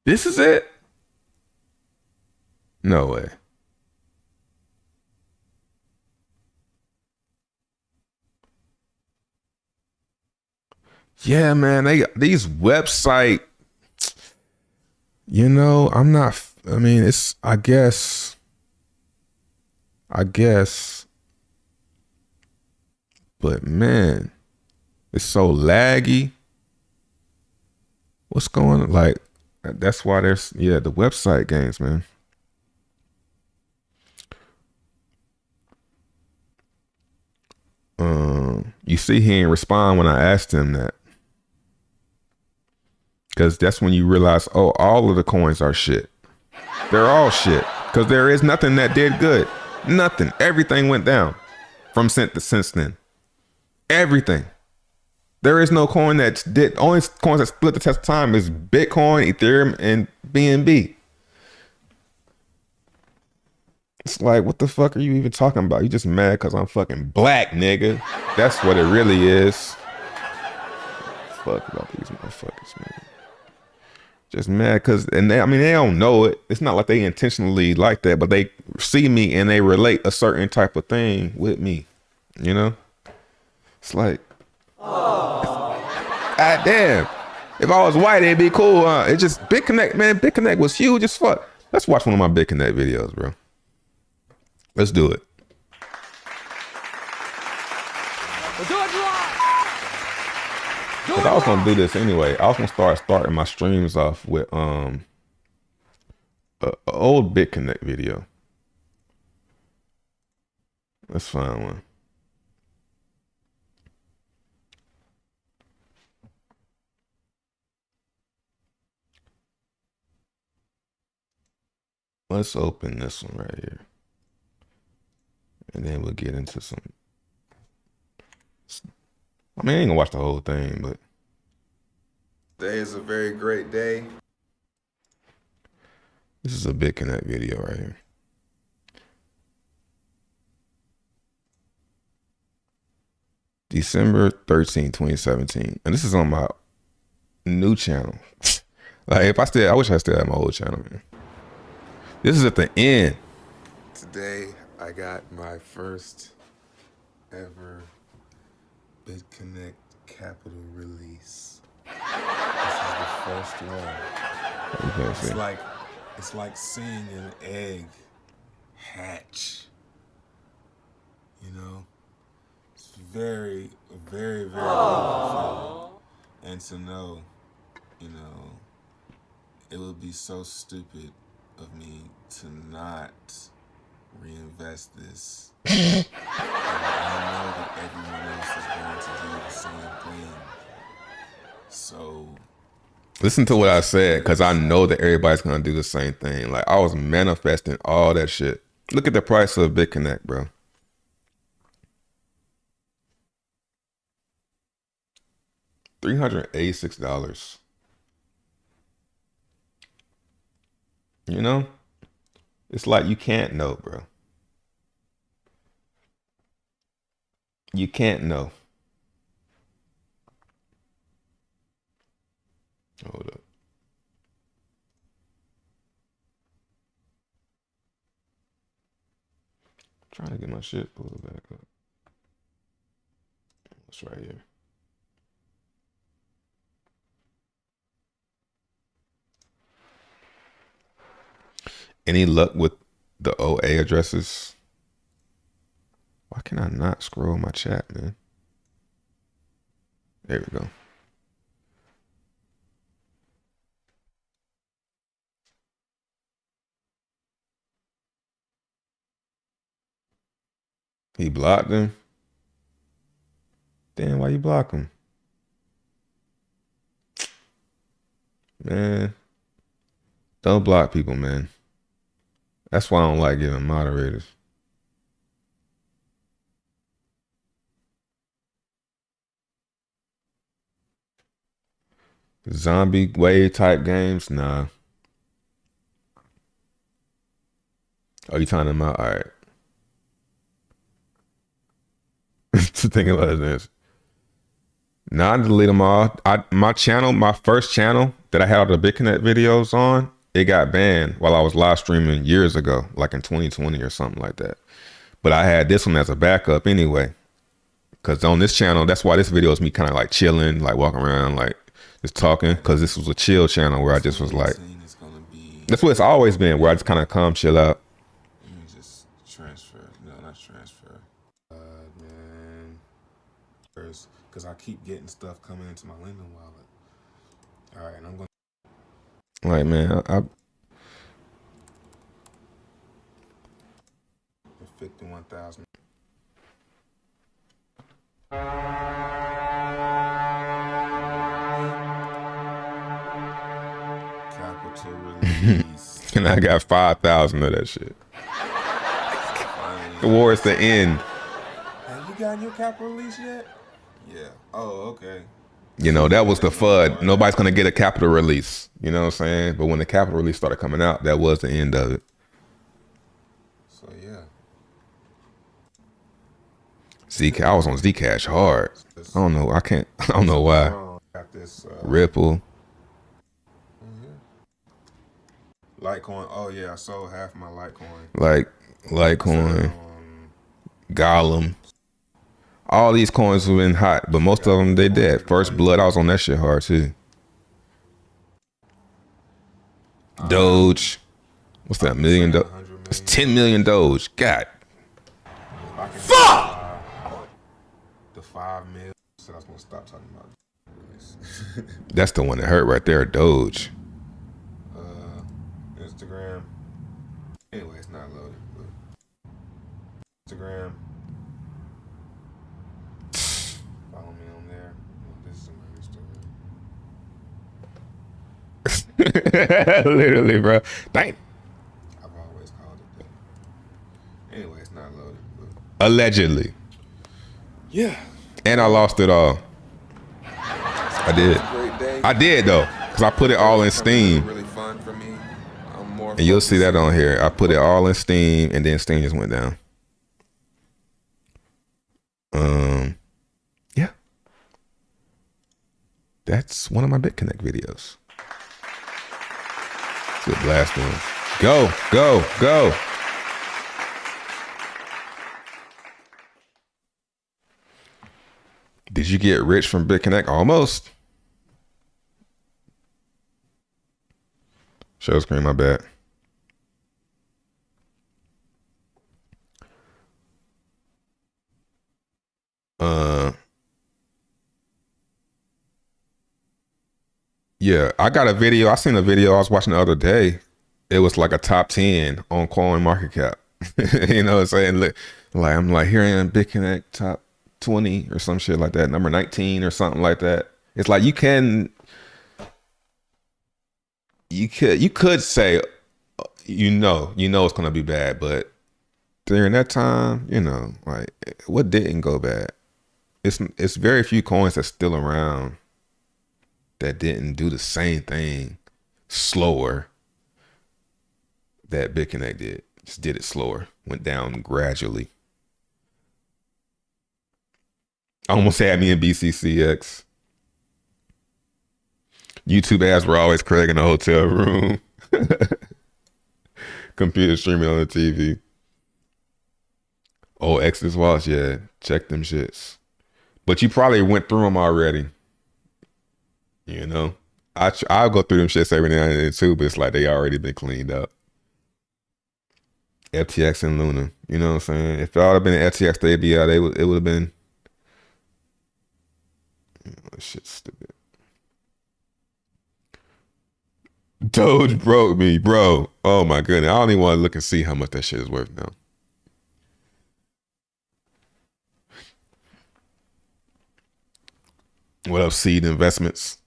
This is it? No way. Yeah, man, these website, I'm not, I mean, it's, I guess, but man, It's so laggy. What's going on? Like, that's why there's, yeah, the website games, man. You see he didn't respond when I asked him that. Because that's when you realize, oh, all of the coins are shit. They're all shit. Because there is nothing that did good. Nothing. Everything went down from since then. Everything. There is no coin that did. Only coins that split the test of time is Bitcoin, Ethereum, and BNB. It's like, what the fuck are you even talking about? You just mad because I'm fucking black, nigga. That's what it really is. Fuck about these motherfuckers, man. Just mad because, and they, I mean, they don't know it. It's not like they intentionally like that, but they see me and they relate a certain type of thing with me. You know? It's like, God damn. If I was white, it'd be cool. It just, BitConnect, man. BitConnect was huge as fuck. Let's watch one of my BitConnect videos, bro. Let's do it. We'll do it live. Cause I was gonna do this anyway. I was gonna starting my streams off with a old BitConnect video. Let's find one. Let's open this one right here. And then we'll get into some. I mean, I ain't gonna watch the whole thing, but. Today is a very great day. This is a BitConnect video right here. December 13, 2017. And this is on my new channel. Like, I wish I still had my old channel, man. This is at the end. Today, I got my first ever BitConnect capital release. This is the first one. It's like seeing an egg hatch. You know? It's very, very, very beautiful. And to know, you know, it would be so stupid of me to not reinvest this. And I know that everyone else is going to do the same thing. So listen to what I said, because I know that everybody's going to do the same thing. Like, I was manifesting all that shit. Look at the price of BitConnect, bro. $386. You know? It's like you can't know, bro. You can't know. Hold up. Trying to get my shit pulled back up. It's right here. Any luck with the OA addresses? Why can I not scroll my chat, man? There we go. He blocked him? Damn, why you block him? Man, don't block people, man. That's why I don't like giving moderators. Zombie wave type games? Nah. Oh, you tying them out? All right. To think about this. Nah, I delete them all. My channel, my first channel that I had all the BitConnect videos on, it got banned while I was live streaming years ago, like in 2020 or something like that. But I had this one as a backup anyway. Because on this channel, that's why this video is me kind of like chilling, like walking around, like just talking. Because this was a chill channel where I just was like, that's what it's always been, where I just kind of come, chill out. Let me just transfer. No, not transfer. Man. because I keep getting stuff coming into my lending wallet. All right, and I'm going. Like, man, I 51,000. Capital release. And I got 5,000 of that shit. Towards the end. Have you gotten your capital release yet? Yeah. Oh, okay. You know, that was the FUD. Nobody's gonna get a capital release. You know what I'm saying? But when the capital release started coming out, that was the end of it. So yeah. I was on Zcash hard. I don't know. I don't know why. Got this Ripple. Litecoin. Oh yeah, I sold half my Litecoin. Like Litecoin, Gollum. All these coins have been hot, but most of them they dead. First Blood, I was on that shit hard too. Doge. What's that? $1 million? It's 10 million Doge. God. Fuck! The 5 mil. So I was gonna stop talking about this. That's the one that hurt right there, Doge. Instagram. Anyway, it's not loaded. But Instagram. Follow me on there. This is my Instagram. Literally, bro. Dang. I've always called it that. Anyway, it's not loaded. But allegedly. Yeah. And I lost it all. I did. I did though, because I put it all in Steam. Really fun for me. And you'll see that on here. I put it all in Steam, and then Steam just went down. Yeah. That's one of my BitConnect videos. It's a blast one. Go, go, go. Did you get rich from BitConnect? Almost. Show screen, my bad. Yeah, I got a video. I seen a video I was watching the other day. It was like a top 10 on CoinMarketCap. You know what I'm saying? Like I'm like, here I am, BitConnect top 20 or some shit like that, number 19 or something like that. It's like you could say, you know it's gonna be bad, but during that time, you know, like what didn't go bad? It's very few coins that's still around that didn't do the same thing slower that BitConnect did. Just did it slower, went down gradually. Almost had me in BCCX. YouTube ads were always Craig in the hotel room. Computer streaming on the TV. Oh, Exodus Watch, yeah. Check them shits. But you probably went through them already. You know? I'll go through them shits every now and then too, but it's like they already been cleaned up. FTX and Luna. You know what I'm saying? If y'all had been at FTX, they'd be out. It would have been. This shit's stupid. Doge broke me, bro. Oh my goodness. I don't even want to look and see how much that shit is worth now. What up, Seed Investments?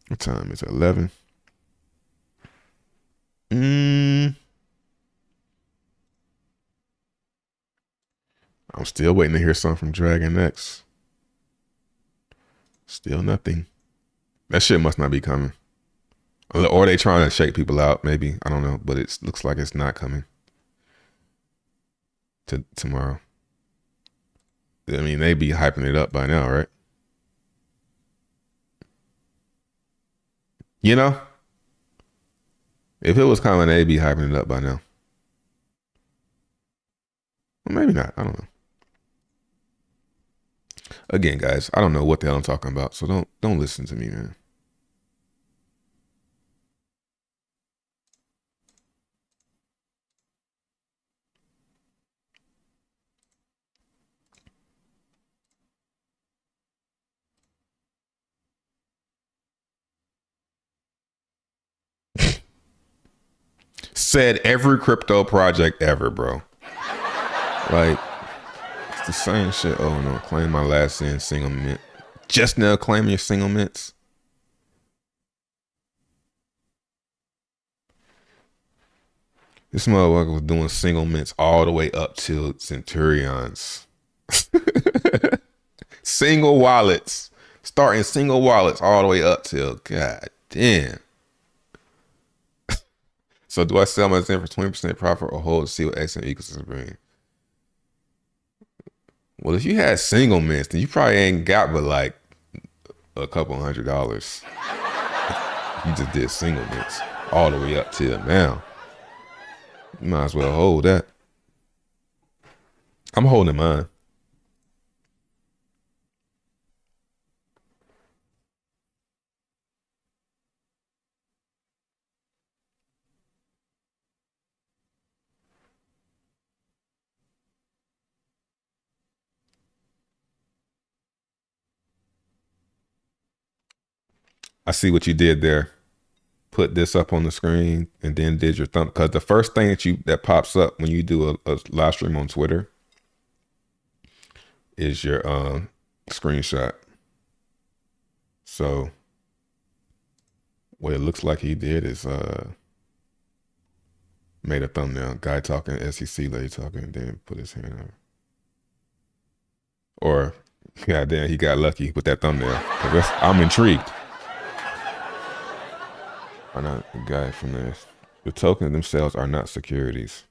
What time is it? 11? I'm still waiting to hear something from Dragon X. Still nothing. That shit must not be coming. Or they trying to shake people out, maybe. I don't know. But it looks like it's not coming tomorrow. I mean, they be hyping it up by now, right? You know? If it was coming, they'd be hyping it up by now. Well, maybe not. I don't know. Again, guys, I don't know what the hell I'm talking about, so don't listen to me, man. said every crypto project ever, bro. Like, it's the same shit. Oh no, claim my last in single mint. Just now claiming your single mints. This motherfucker was doing single mints all the way up till Centurions. Single wallets. Starting single wallets all the way up till, god damn. So do I sell my Zen for 20% profit or hold to see what XM ecosystem bring? Well, if you had single mints, then you probably ain't got but like a couple $100. You just did single mints all the way up till now. You might as well hold that. I'm holding mine. I see what you did there. Put this up on the screen and then did your thumb. Because the first thing that pops up when you do a live stream on Twitter is your screenshot. So what it looks like he did is made a thumbnail. Guy talking, SEC lady talking, and then put his hand over. Or goddamn, he got lucky with that thumbnail. I'm intrigued. Are not the guy from this. The tokens themselves are not securities.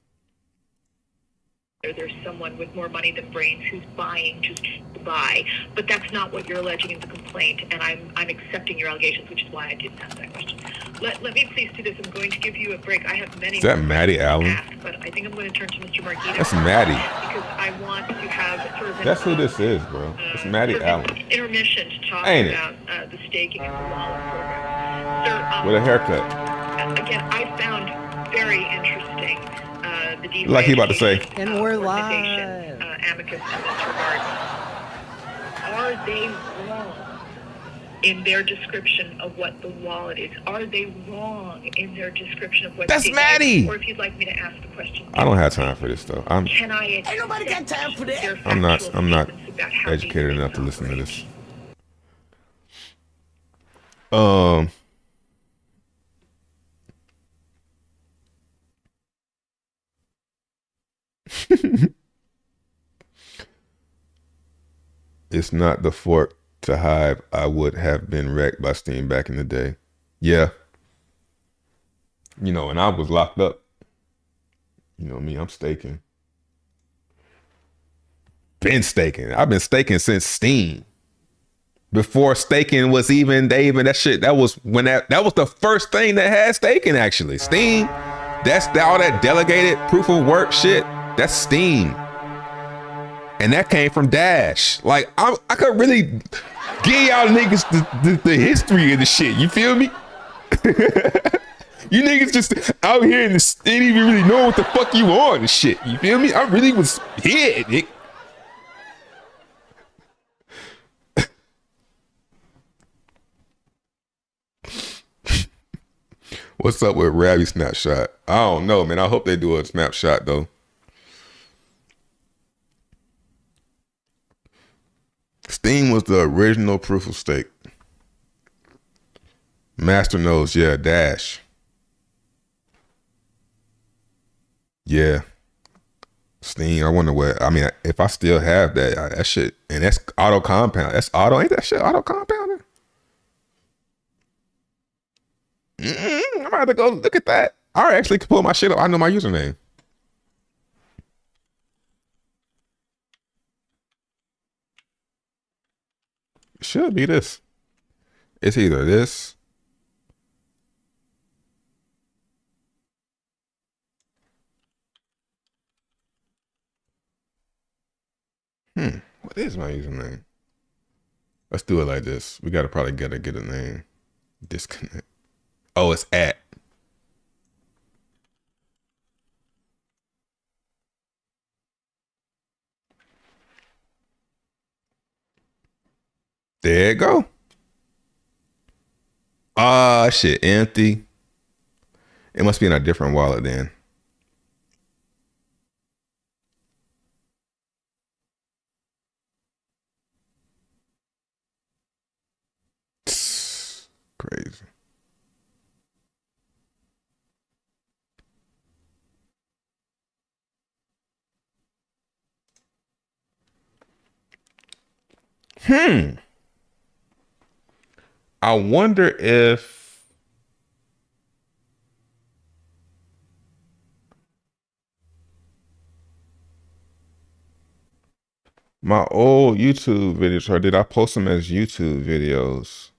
There's someone with more money than brains who's buying just to buy, but that's not what you're alleging in the complaint, and I'm accepting your allegations, which is why I didn't ask that question. Let me please do this. I'm going to give you a break. I have many. Is that Maddie Allen? Ask, but I think I'm going to turn to Mr. Marquita. That's Maddie. Because I want to have sort of. That's who this is, bro. It's Maddie Allen. Intermission to talk Ain't about the staking of the wallet program. Sir, with a haircut. Again, I found very interesting the DeFi Like he about to say. And we're live. Amicus in this regard. Are they wrong in their description of what the wallet is? Are they wrong in their description of what That's Maddie! Or if you'd like me to ask the question. I don't have time for this though. Can I? Ain't nobody got time for that. I'm not educated enough to listen to this. It's not the fork to Hive. I would have been wrecked by Steam back in the day. Yeah. You know, and I was locked up. You know me, I'm staking. Been staking. I've been staking since Steam. Before staking was even that was when that was the first thing that had staking actually. Steam. That's all that delegated proof of work shit. That's Steam. And that came from Dash. Like I could really give y'all niggas the history of the shit. You feel me? You niggas just out here and ain't even really know what the fuck you on and shit. You feel me? I really was here, Nick. What's up with Rabby Snapshot? I don't know, man. I hope they do a snapshot though. Steam was the original proof of stake. Masternodes, yeah, Dash. Yeah. Steam, I wonder what, I mean, if I still have that shit, and that's auto compound. That's auto, ain't that shit auto compounding? I'm about to go look at that. I actually could pull my shit up. I know my username. It should be this. It's either this. What is my username? Let's do it like this. We gotta probably get a name. Disconnect. Oh, it's at. There you go. Ah, shit, empty. It must be in a different wallet then. Crazy. I wonder if my old YouTube videos, or did I post them as YouTube videos?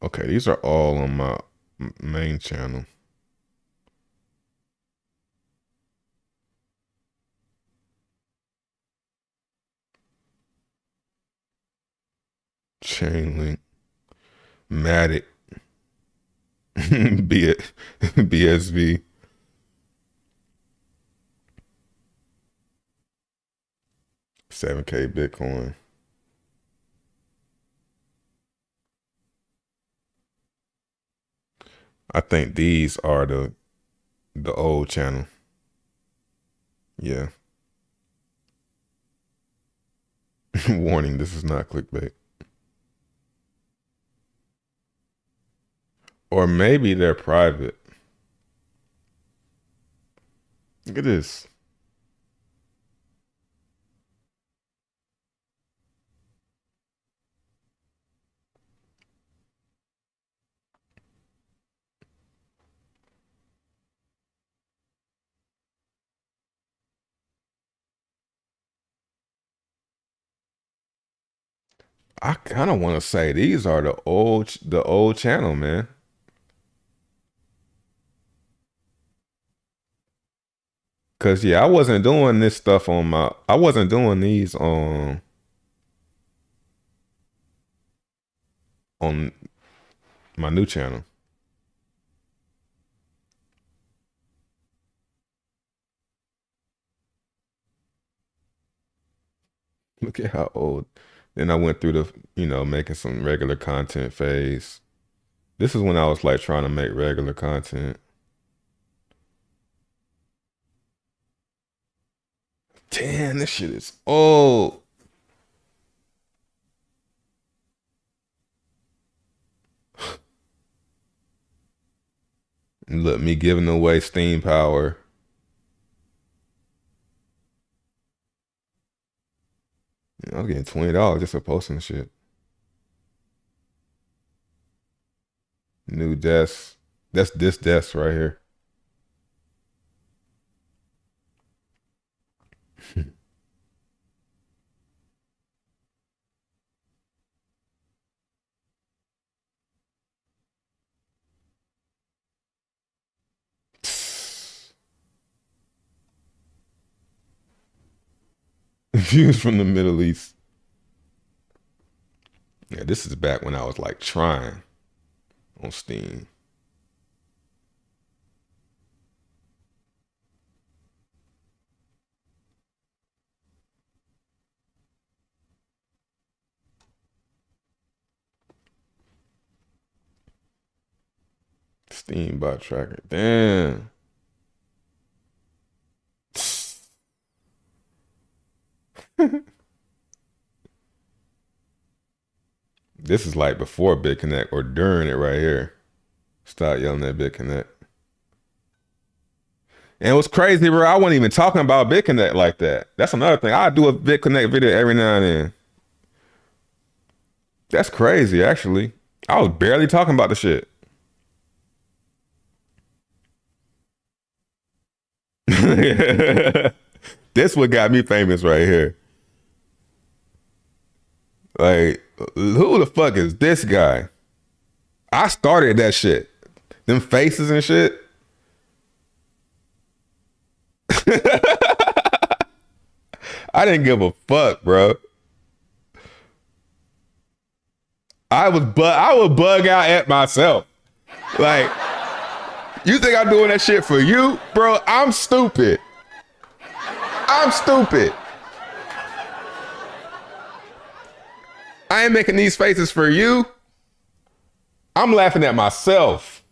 Okay, these are all on my main channel. Chainlink, Matic, BSV. $7K Bitcoin. I think these are the old channel. Yeah. Warning, this is not clickbait. Or maybe they're private. Look at this. I kind of want to say these are the old channel, man. Cause yeah, I wasn't doing this stuff I wasn't doing these on my new channel. Look at how old. Then I went through the, making some regular content phase. This is when I was like trying to make regular content. Damn, this shit is old. Look, me giving away Steam power. I was getting $20 just for posting shit. New desk. That's this desk right here. Views from the Middle East. Yeah, this is back when I was like trying on Steam. Steam bot tracker. Damn. This is like before BitConnect or during it right here. Stop yelling at BitConnect. And it was crazy, bro. I wasn't even talking about BitConnect like that. That's another thing. I do a BitConnect video every now and then. That's crazy, actually. I was barely talking about the shit. This what got me famous right here. Like, who the fuck is this guy? I started that shit. Them faces and shit. I didn't give a fuck, bro. I would bug out at myself. Like, you think I'm doing that shit for you? Bro, I'm stupid. I'm stupid. I ain't making these faces for you. I'm laughing at myself.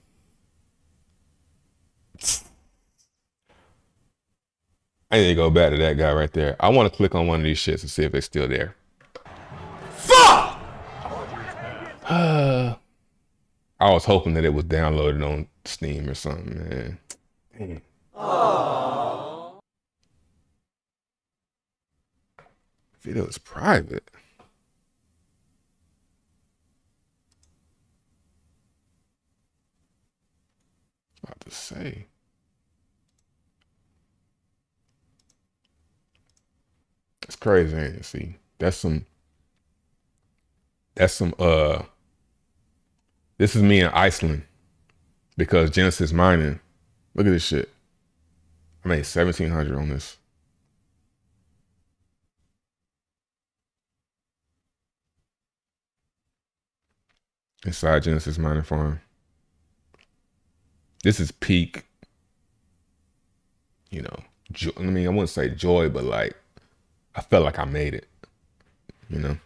I need to go back to that guy right there. I want to click on one of these shits and see if they're still there. Fuck! I was hoping that it was downloaded on Steam or something, man. Damn. Video is private. I was about to say. It's crazy, ain't it? See, that's some, this is me in Iceland because Genesis mining. Look at this shit. I made 1,700 on this. Inside Genesis mining farm. This is peak, you know, I mean, I wouldn't say joy, but like, I felt like I made it, you know?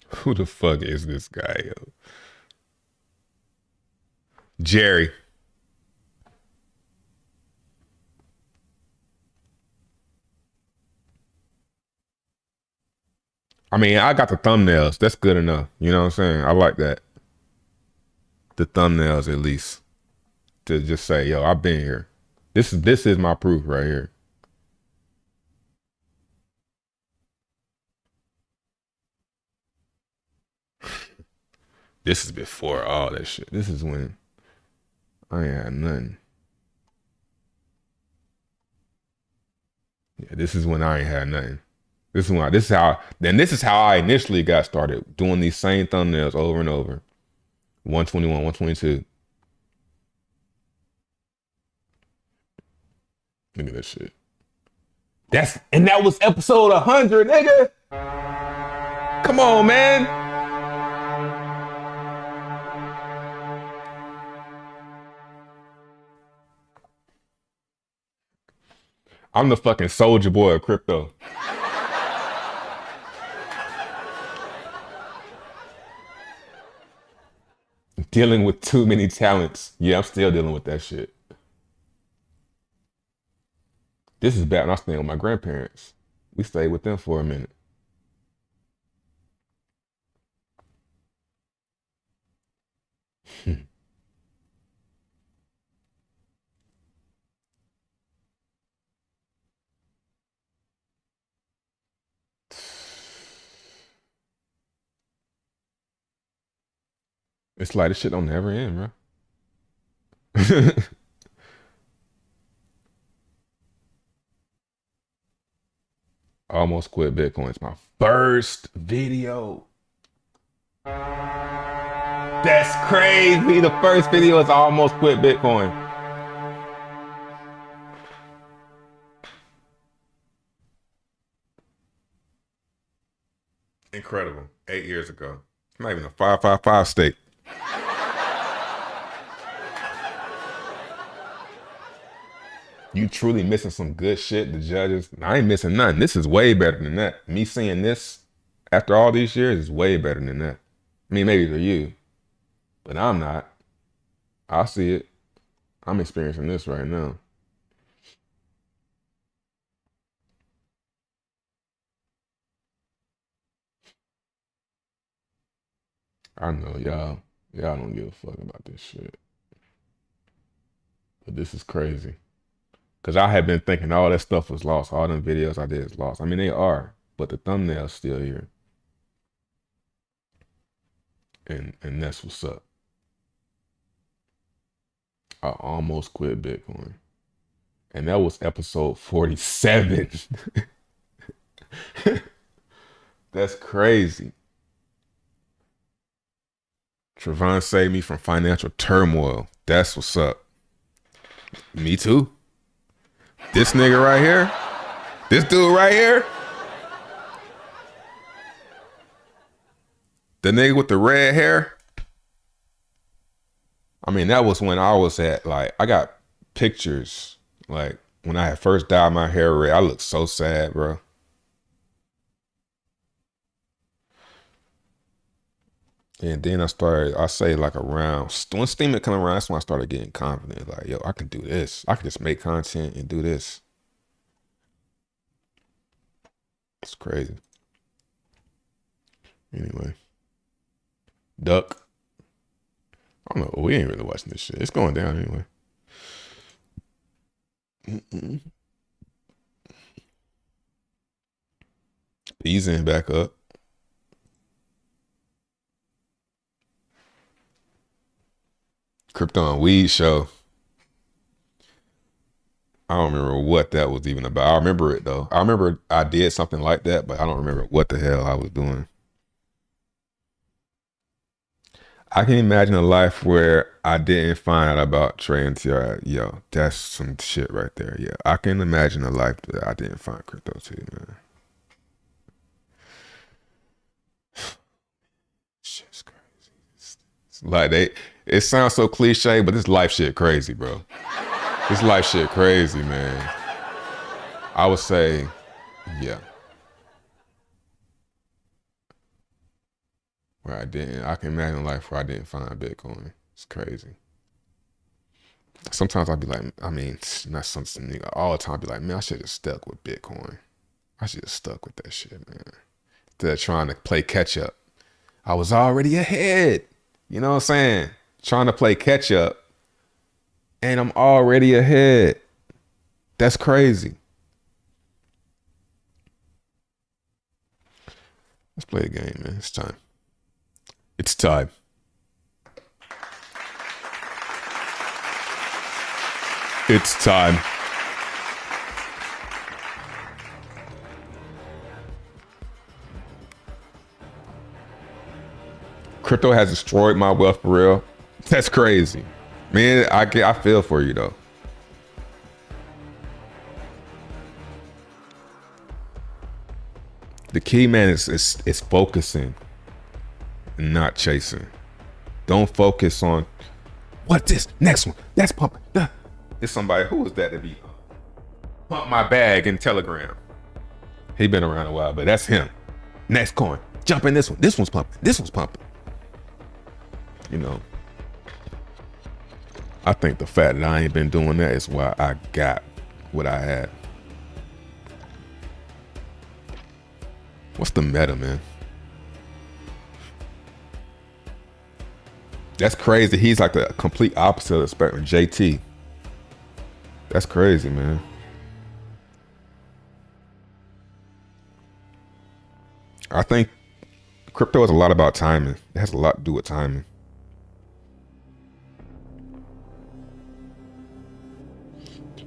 Who the fuck is this guy, yo? Jerry. I mean, I got the thumbnails. That's good enough. You know what I'm saying? I like that. The thumbnails, at least. To just say, yo, I've been here. This is my proof right here. This is before all that shit. This is when I ain't had nothing. Yeah, this is when I ain't had nothing. This is how I initially got started doing these same thumbnails over and over. 121, 122. Look at that shit. That was episode 100, nigga. Come on, man. I'm the fucking soldier boy of crypto. Dealing with too many talents. Yeah, I'm still dealing with that shit. This is back when I was staying with my grandparents. We stayed with them for a minute. It's like this shit don't never end, bro. Almost quit Bitcoin. It's my first video. That's crazy. The first video is almost quit Bitcoin. Incredible. 8 years ago. It's not even a 555 stake. You truly missing some good shit, the judges. I ain't missing nothing. This is way better than that. Me seeing this after all these years is way better than that. I mean, maybe for you, but I'm not. I see it. I'm experiencing this right now. I know y'all don't give a fuck about this shit. But this is crazy. Because I had been thinking all that stuff was lost. All them videos I did is lost. I mean, they are, but the thumbnail's still here. And that's what's up. I almost quit Bitcoin. And that was episode 47. That's crazy. Trevon saved me from financial turmoil. That's what's up. Me too. This nigga right here. This dude right here. The nigga with the red hair. I mean, that was when I was at, like, I got pictures, like, when I had first dyed my hair red. I looked so sad, bro. And then I say like around, when Steemit come around, that's when I started getting confident. Like, yo, I can do this. I can just make content and do this. It's crazy. Anyway. Duck. I don't know. We ain't really watching this shit. It's going down anyway. Easing back up. Crypto and Weed show. I don't remember what that was even about. I remember it though. I remember I did something like that, but I don't remember what the hell I was doing. I can imagine a life where I didn't find out about Trey until yo, that's some shit right there. Yeah, I can imagine a life that I didn't find crypto too, man. Shit's crazy. It's like it sounds so cliche, but this life shit crazy, bro. This life shit crazy, man. I would say, yeah. Where I can imagine a life where I didn't find Bitcoin. It's crazy. Sometimes I'd be like, I mean, not something, all the time I'd be like, man, I should have stuck with Bitcoin. I should have stuck with that shit, man. Instead of trying to play catch up. I was already ahead. You know what I'm saying? Trying to play catch up. And I'm already ahead. That's crazy. Let's play the game, man. It's time. It's time. It's time. Crypto has destroyed my wealth for real. That's crazy. Man, I feel for you though. The key, man, is focusing and not chasing. Don't focus on what this next one. That's pumping. It's somebody, who was that to be pump my bag in Telegram? He been around a while, but that's him. Next coin. Jump in this one. This one's pumping. This one's pumping. You know. I think the fact that I ain't been doing that is why I got what I had. What's the meta, man? That's crazy. He's like the complete opposite of the spectrum. JT. That's crazy, man. I think crypto is a lot about timing. It has a lot to do with timing.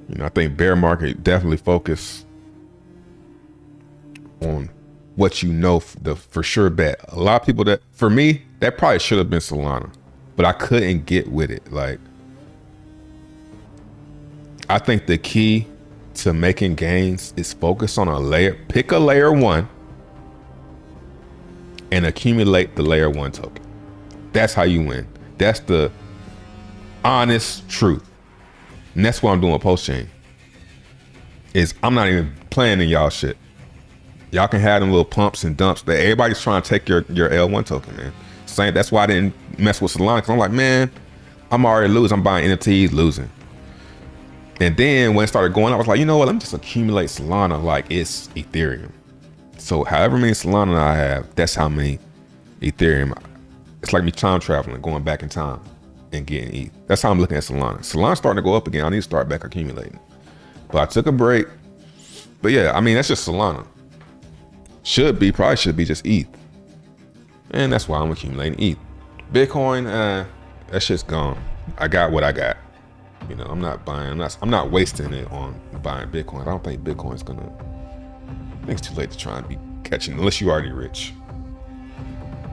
You know, I think bear market definitely focus on what you know, the for sure bet. A lot of people that, for me, that probably should have been Solana, but I couldn't get with it. Like, I think the key to making gains is focus on a layer, pick a layer one and accumulate the layer one token. That's how you win. That's the honest truth. And that's what I'm doing with PulseChain. Is I'm not even playing in y'all shit. Y'all can have them little pumps and dumps. That everybody's trying to take your L1 token, man. Same. That's why I didn't mess with Solana, because I'm like, man, I'm already losing. I'm buying NFTs, losing. And then when it started going up, I was like, you know what? Let me just accumulate Solana like it's Ethereum. So however many Solana I have, that's how many Ethereum. It's like me time traveling, going back in time and getting ETH. That's how I'm looking at Solana. Solana's starting to go up again. I need to start back accumulating. But I took a break. But yeah, I mean, that's just Solana. Probably should be just ETH. And that's why I'm accumulating ETH. Bitcoin, that shit's gone. I got what I got. You know, I'm not buying, I'm not wasting it on buying Bitcoin. I don't think Bitcoin's gonna, I think it's too late to try and be catching, unless you're already rich.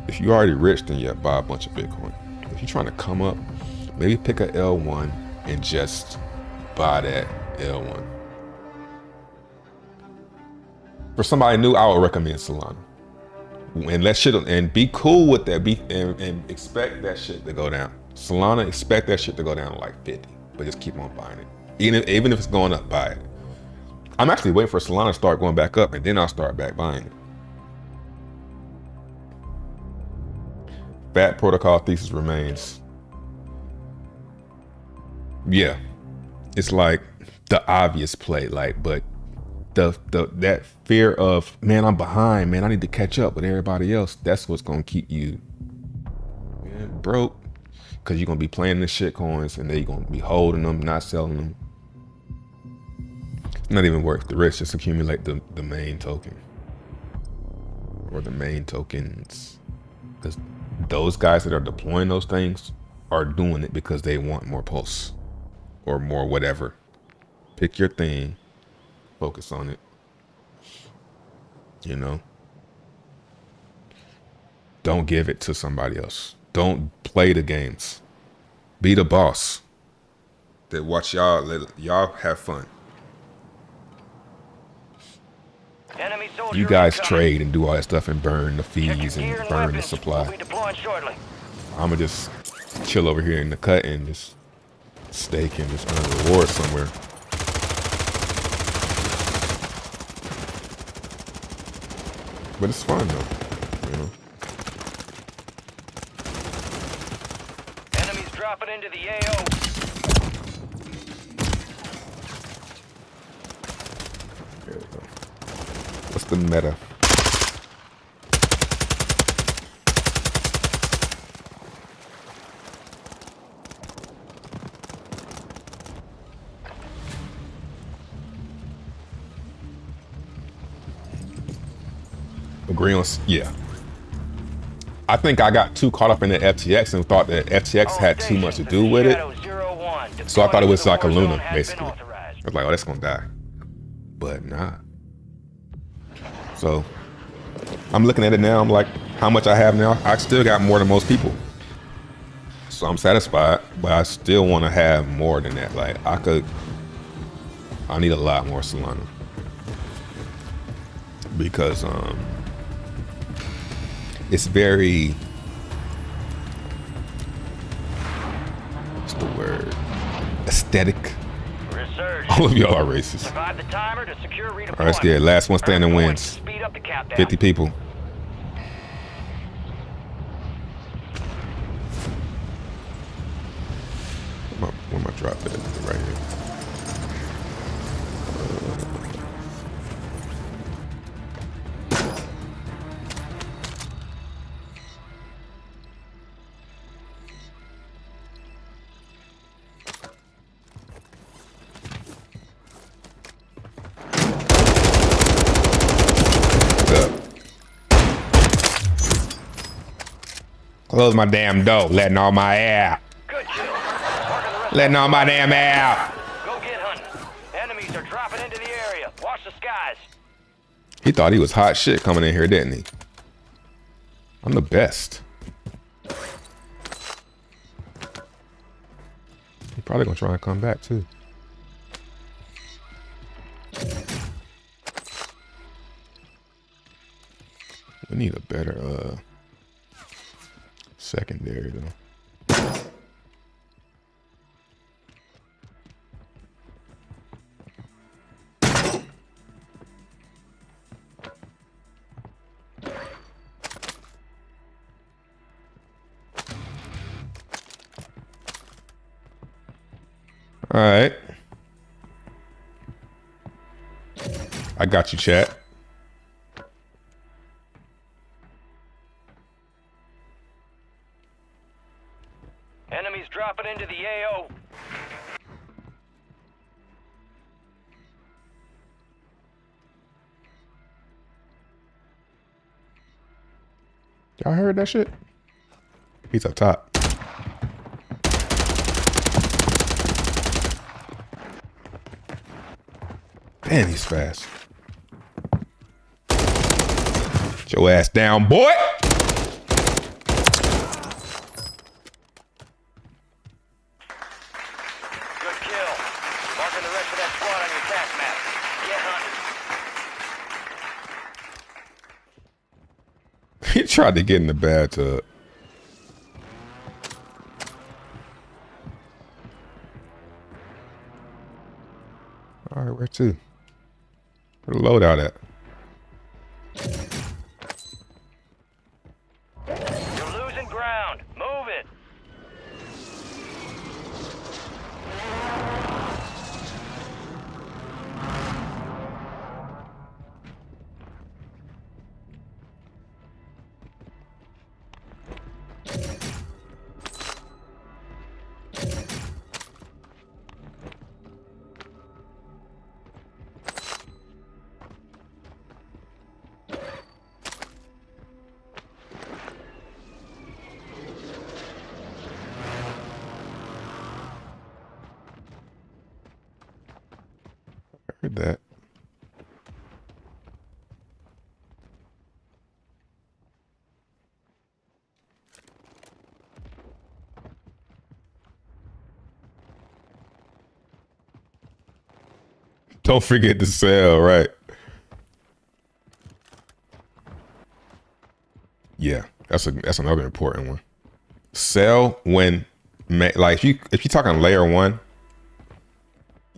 If you're already rich, then yeah, buy a bunch of Bitcoin. If you're trying to come up, maybe pick a L1 and just buy that L1. For somebody new, I would recommend Solana. And that shit, and be cool with that, and expect that shit to go down. Solana, expect that shit to go down to like 50, but just keep on buying it. Even if it's going up, buy it. I'm actually waiting for Solana to start going back up, and then I'll start back buying it. Fat protocol thesis remains. Yeah, it's like the obvious play, like, but that fear of, man, I'm behind, man, I need to catch up with everybody else. That's what's gonna keep you broke, because you're gonna be playing the shit coins, and then you're gonna be holding them, not selling them. It's not even worth the risk. Just accumulate the main token or the main tokens, because those guys that are deploying those things are doing it because they want more pulse or more whatever. Pick your thing, focus on it. You know, don't give it to somebody else. Don't play the games. Be the boss. That watch y'all, let y'all have fun. You guys trade and do all that stuff and burn the fees and burn the supply. I'ma just chill over here in the cut and just stake and just earn a reward somewhere. But it's fun though, you know. Enemies dropping into the AO. There we go. What's the meta? Agree on, yeah. I think I got too caught up in the FTX and thought that FTX had too much to do with it. So I thought it was like a Luna, basically. I was like, oh, that's gonna die. But nah. So I'm looking at it now, I'm like, how much I have now? I still got more than most people. So I'm satisfied, but I still want to have more than that. Like I need a lot more Solana. Because it's very, what's the word? Aesthetic. All of y'all are racist. All right, let's get it. Last one standing wins. 50 people. Where my drop at? Right here. Close my damn door, letting all my air. Letting all my damn air out. Go get hunting. Enemies are dropping into the area. Watch the skies. He thought he was hot shit coming in here, didn't he? I'm the best. He probably gonna try and come back too. We need a better secondary though. All right. I got you, chat. Enemies dropping into the AO. Y'all heard that shit? He's up top. Damn, he's fast. Get your ass down, boy. Good kill. Marking the rest of that squad on your task map. Get hunting. He tried to get in the bathtub. All right, where to? Where the loadout at? You're losing ground. Move it. Heard that. Don't forget to sell, right? Yeah, that's another important one. Sell when, like if you're talking layer one,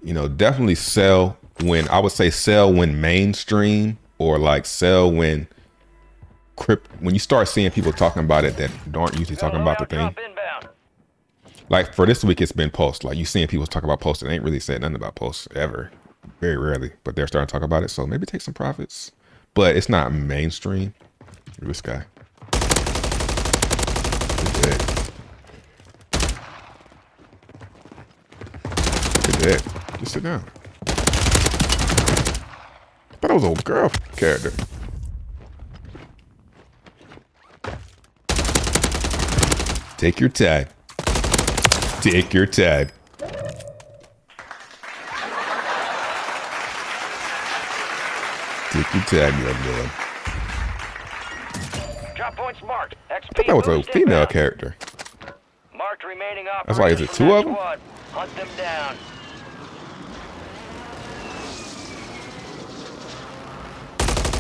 you know, definitely sell when, I would say sell when mainstream, or like sell when when you start seeing people talking about it that aren't usually talking about the thing. Like for this week, it's been Pulse. Like you seeing people talk about Pulse that ain't really said nothing about Pulse ever. Very rarely, but they're starting to talk about it. So maybe take some profits, but it's not mainstream. Look at this guy. Look at that. Just sit down. I thought it was a girl character. Take your time. Take your time. Take your time, young man. Drop points marked. I thought that was a female character. Marked remaining That's why, is it two of them? Hunt them down.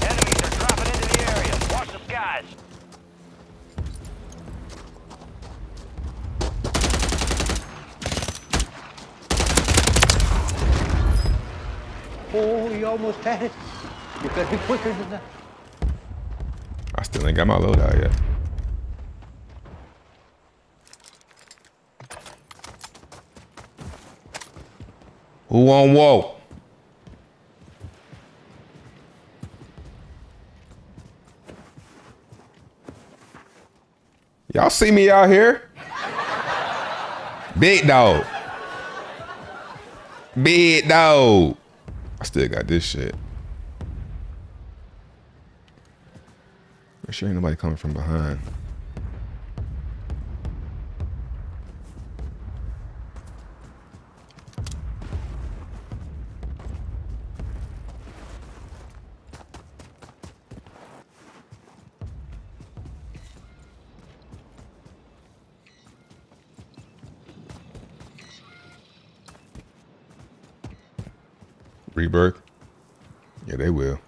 Enemies are dropping into the area. Watch the skies. Oh, you almost had it. You gotta be quicker than that. I still ain't got my loadout yet. Who on whoa? Y'all see me out here? Big dog. Big dog. I still got this shit. Make sure ain't nobody coming from behind. Rebirth? Yeah, they will.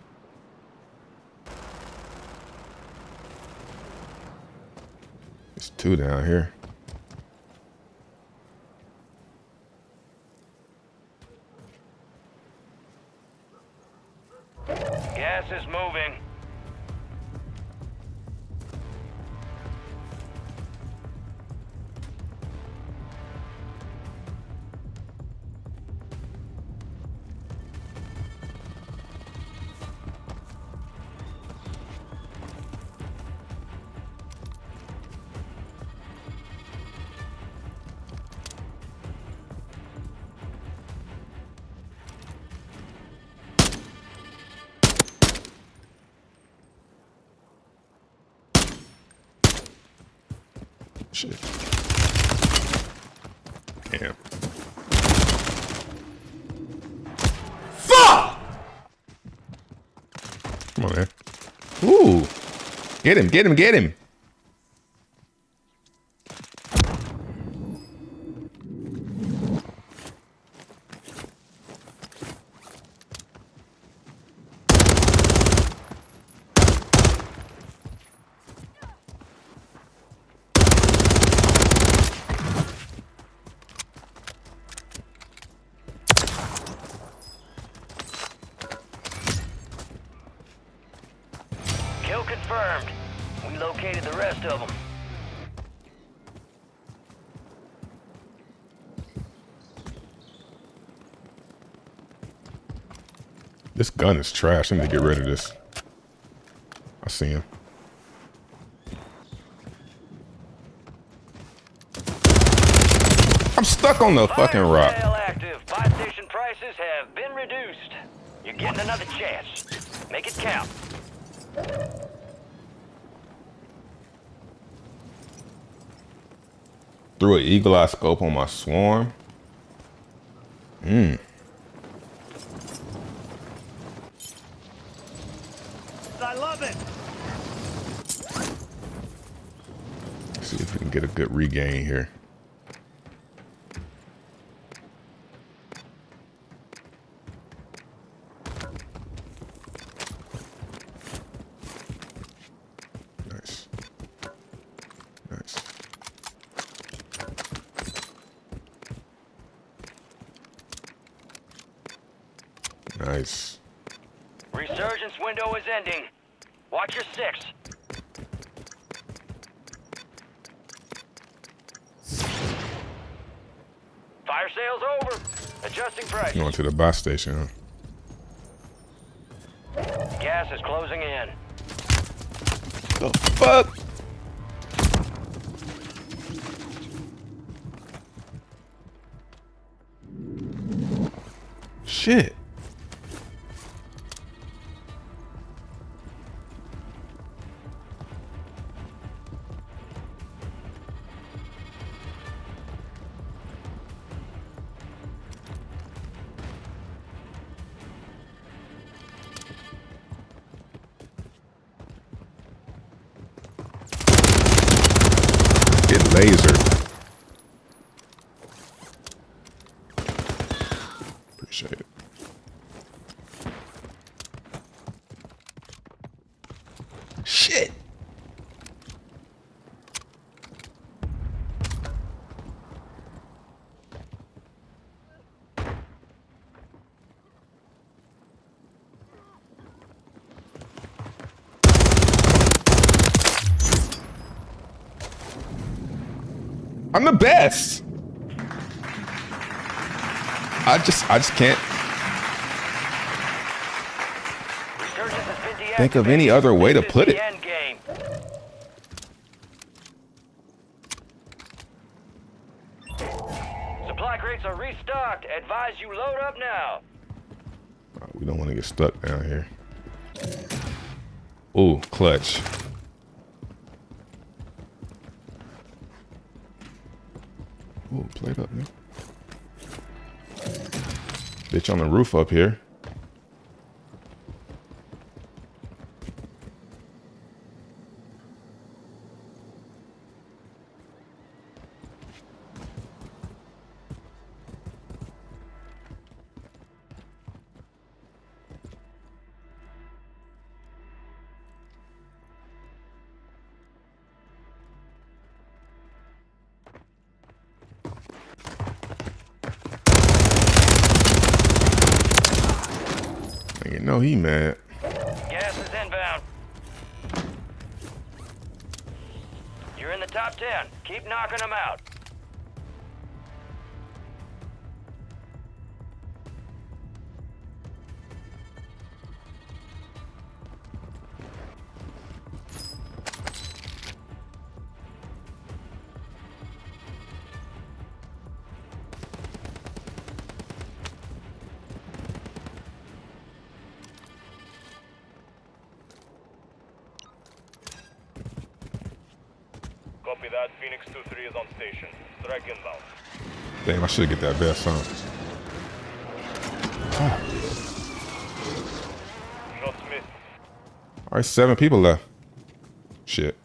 It's two down here. Gas is moving. Shit. Damn. Fuck! Come on, man. Ooh. Get him, get him, get him. confirmed. We located the rest of them. This gun is trash. I need to get rid of this. I see him. I'm stuck on the fucking rock. Sale active. Buy station prices have been reduced. You're getting another chance. Make it count. Threw an eagle eye scope on my swarm. I love it. See if we can get a good regain here. Nice. Nice. Nice. Resurgence window is ending. Watch your six. Fire sales over. Adjusting price. Going to the buy station, huh? Gas is closing in. The fuck? Shit. Get lasered. Appreciate it. Shit. I'm the best. I just can't think of any other way to put it. Supply crates are restocked. Advise you load up now. We don't want to get stuck down here. Ooh, clutch. Ooh, plate up, man. Bitch on the roof up here. You know he mad. Gas is inbound. You're in the top 10. Keep knocking them out. Copy that. Phoenix 2-3 is on station. Strike inbound. Damn, I should get that best, huh? Shots missed. All right, 7 people left. Shit.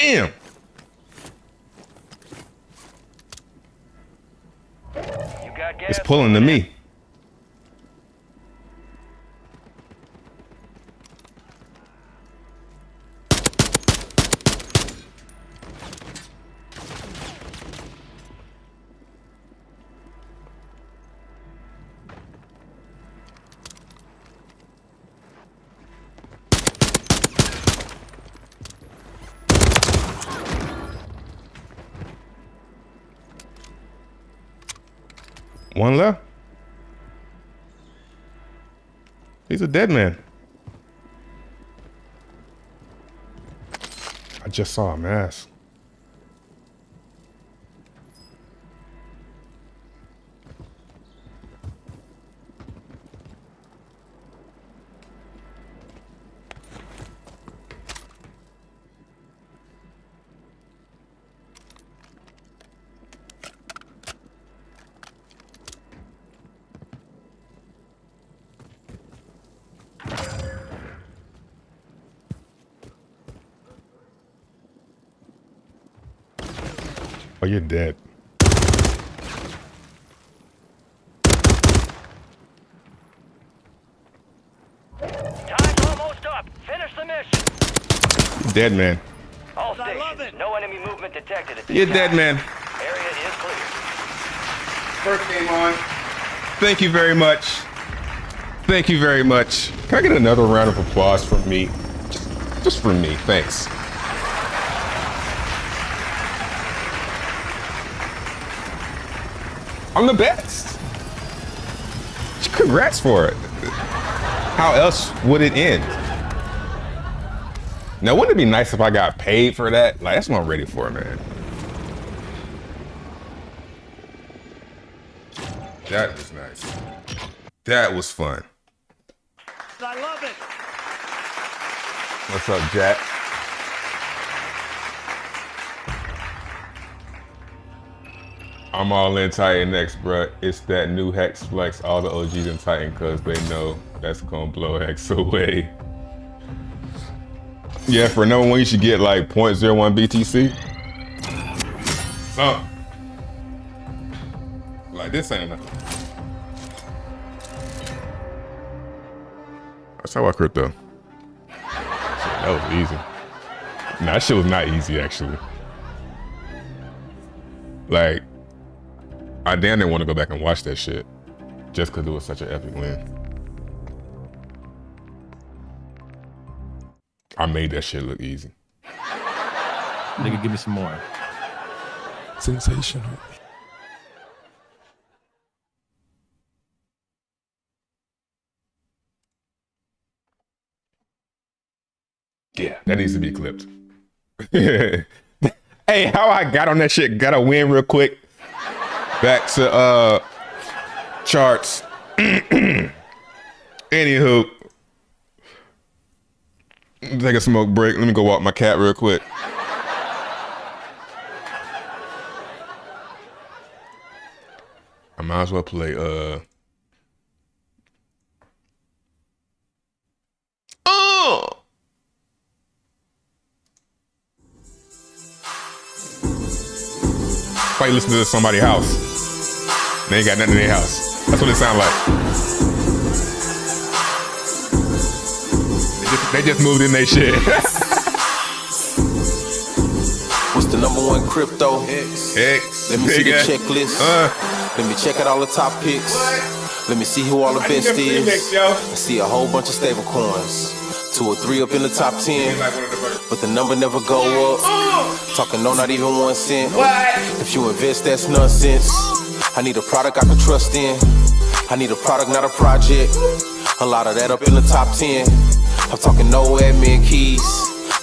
Damn. It's pulling to me. One left. He's a dead man. I just saw a mask. Oh, you're dead. Time's almost up. Finish the mission. Dead man. All stations, no enemy movement detected at this You're time. dead man. Area is clear. First game on. Thank you very much. Thank you very much. Can I get another round of applause from me? Just for me, thanks. I'm the best. Congrats for it. How else would it end? Now, wouldn't it be nice if I got paid for that? Like, that's what I'm ready for, man. That was nice. That was fun. I love it. What's up, Jack? I'm all in Titan X, bruh. It's that new Hex flex. All the OGs in Titan, cause they know that's gonna blow Hex away. Yeah, for number one, you should get like 0.01 BTC. So, like this ain't nothing. That's how I crypto. Shit, that was easy. Nah, that shit was not easy, actually. Like, I damn didn't want to go back and watch that shit just because it was such an epic win. I made that shit look easy. Nigga, give me some more. Sensational. Yeah, that needs to be clipped. Hey, how I got on that shit, gotta win real quick. Back to charts. Anywho, take a smoke break. Let me go walk my cat real quick. I might as well play Probably listen to somebody's house. They ain't got nothing in their house. That's what it sounds like. They just moved in their shit. What's the number one crypto? X. Let me see the checklist. Let me check out all the top picks. Let me see who all the best is. I see a whole bunch of stable coins. 2 or 3 up in the top 10. But the number never go up. Talking no, not even 1 cent. If you invest, that's nonsense. I need a product I can trust in. I need a product, not a project. A lot of that up in the top 10. I'm talking no admin keys.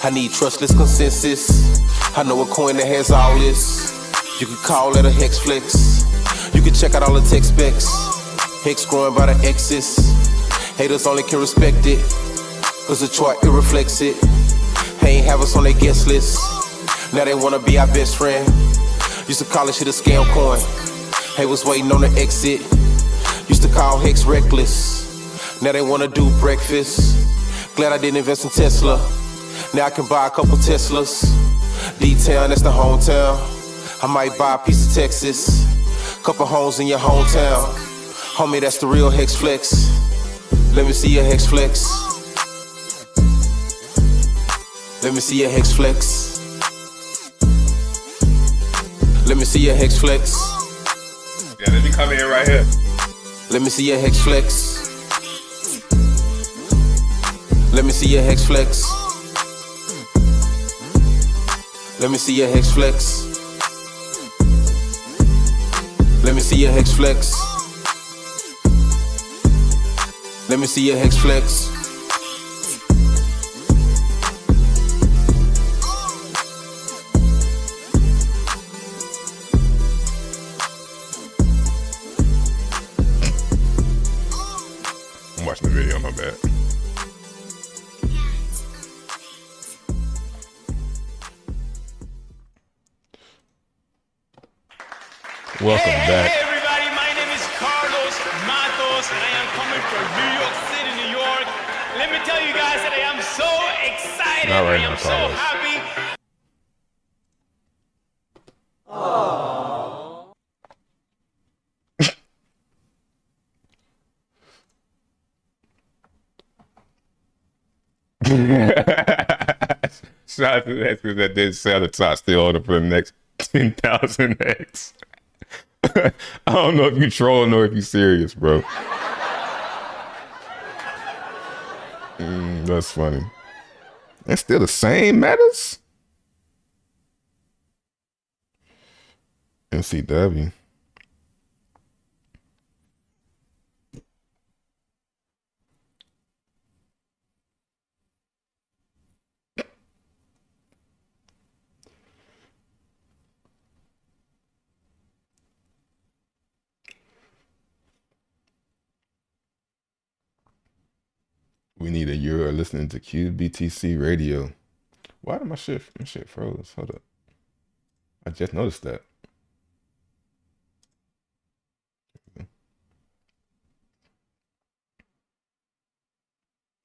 I need trustless consensus. I know a coin that has all this. You could call it a hex flex. You can check out all the tech specs. Hex growing by the X's. Haters only can respect it, cause the chart, it reflects it. They ain't have us on their guest list. Now they wanna be our best friend. Used to call this shit a scam coin. Hey, was waiting on the exit. Used to call Hex reckless. Now they wanna do breakfast. Glad I didn't invest in Tesla. Now I can buy a couple Teslas. D-Town, that's the hometown. I might buy a piece of Texas. Couple homes in your hometown. Homie, that's the real Hex Flex. Let me see your Hex Flex. Let me see your Hex Flex. Let me see your Hex Flex. Yeah, let me come in right here. Let me see your Hex Flex. Let me see your Hex Flex. Let me see your Hex Flex. Let me see your Hex Flex. Let me see your Hex Flex. I'm watching the video, my bad. Welcome back. Hey everybody, my name is Carlos Matos and I am coming from New York City, New York. Let me tell you guys that I am so excited. Not right I am now, so Carlos. happy. Shout out to the X because that did sell the top still order for the next 10,000 X. I don't know if you trolling or if you serious, bro. That's funny. That's still the same matters? MCW. We need a euro listening to QBTC radio. Why did my shit froze? Hold up. I just noticed that.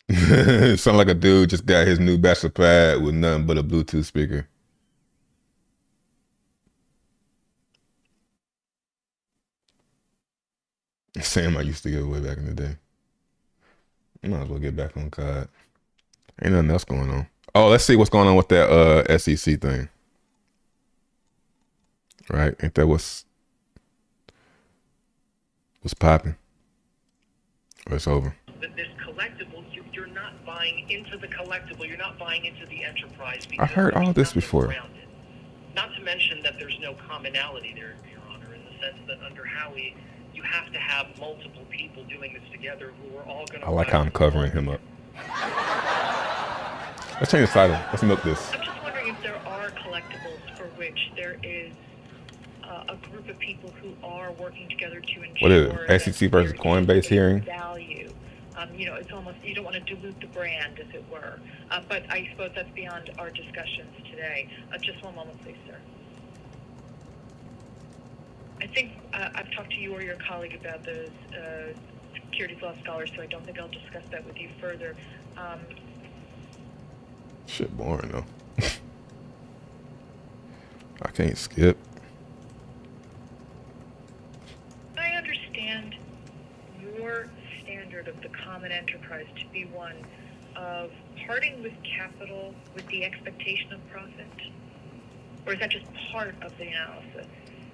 It sound like a dude just got his new bachelor pad with nothing but a Bluetooth speaker. Same I used to give away back in the day. You might as well get back on COD. Ain't nothing else going on. Oh, let's see what's going on with that SEC thing. Right? Ain't that what's popping? Or it's over. This collectible, you're not buying into the collectible, you're not buying into the enterprise. I heard all this before. Not to mention that there's no commonality there, Your Honor, in the sense that under Howie, you have to have multiple people doing this together who are all going to... I like how I'm covering him up. Let's change the title. Let's milk this. I'm just wondering if there are collectibles for which there is a group of people who are working together to ensure... What is it? SEC versus Coinbase hearing? Value. You know, it's almost, you don't want to dilute the brand, as it were. But I suppose that's beyond our discussions today. Just one moment, please, sir. I think I've talked to you or your colleague about those securities law scholars, so I don't think I'll discuss that with you further. Shit boring, though. I can't skip. I understand your standard of the common enterprise to be one of parting with capital with the expectation of profit? Or is that just part of the analysis?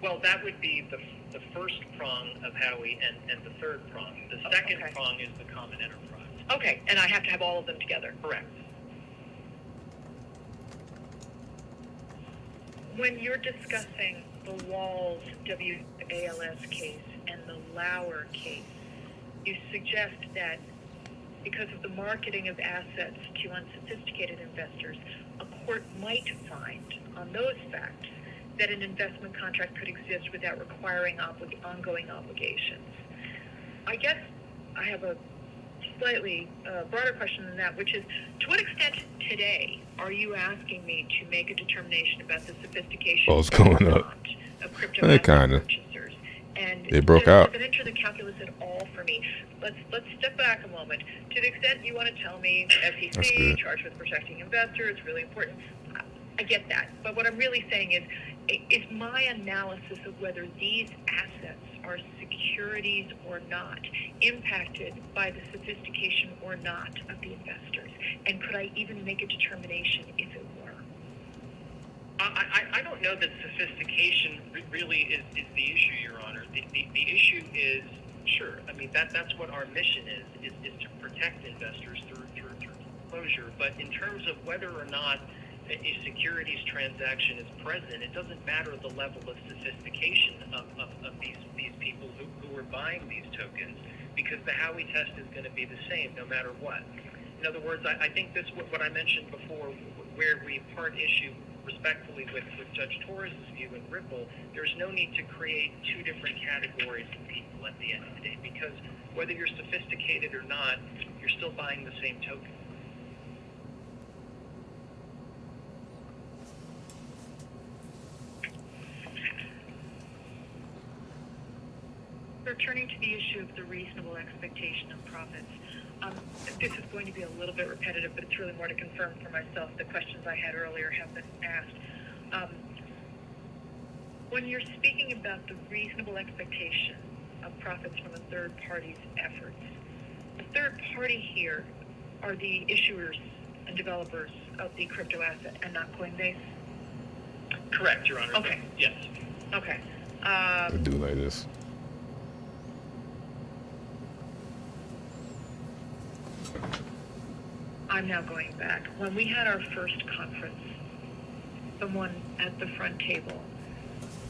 Well, that would be the first prong of Howie and the third prong. The second prong is the common enterprise. Okay, and I have to have all of them together. Correct. When you're discussing the Walls WALS case and the Lauer case, you suggest that because of the marketing of assets to unsophisticated investors, a court might find on those facts that an investment contract could exist without requiring ongoing obligations. I guess I have a slightly broader question than that, which is, to what extent today are you asking me to make a determination about the sophistication Oh, it's going up. of crypto asset Kinda. purchasers? And It broke does out. it enter the calculus at all for me? Let's step back a moment. To the extent you want to tell me That's SEC, good. charged with protecting investors, really important. I get that. But what I'm really saying is my analysis of whether these assets are securities or not impacted by the sophistication or not of the investors? And could I even make a determination if it were? I don't know that sophistication really is the issue, Your Honor. The issue is, sure, I mean, that's what our mission is to protect investors through disclosure. But in terms of whether or not a securities transaction is present, it doesn't matter the level of sophistication of these people who are buying these tokens, because the Howey test is going to be the same no matter what. In other words, I think this what I mentioned before, where we part issue respectfully with Judge Torres' view in Ripple, there's no need to create two different categories of people at the end of the day, because whether you're sophisticated or not, you're still buying the same token. Returning to the issue of the reasonable expectation of profits, this is going to be a little bit repetitive, but it's really more to confirm for myself the questions I had earlier have been asked. When you're speaking about the reasonable expectation of profits from a third party's efforts, the third party here are the issuers and developers of the crypto asset and not Coinbase? Correct, Your Honor. Okay. Yes. Okay. Do like this. I'm now going back. When we had our first conference, someone at the front table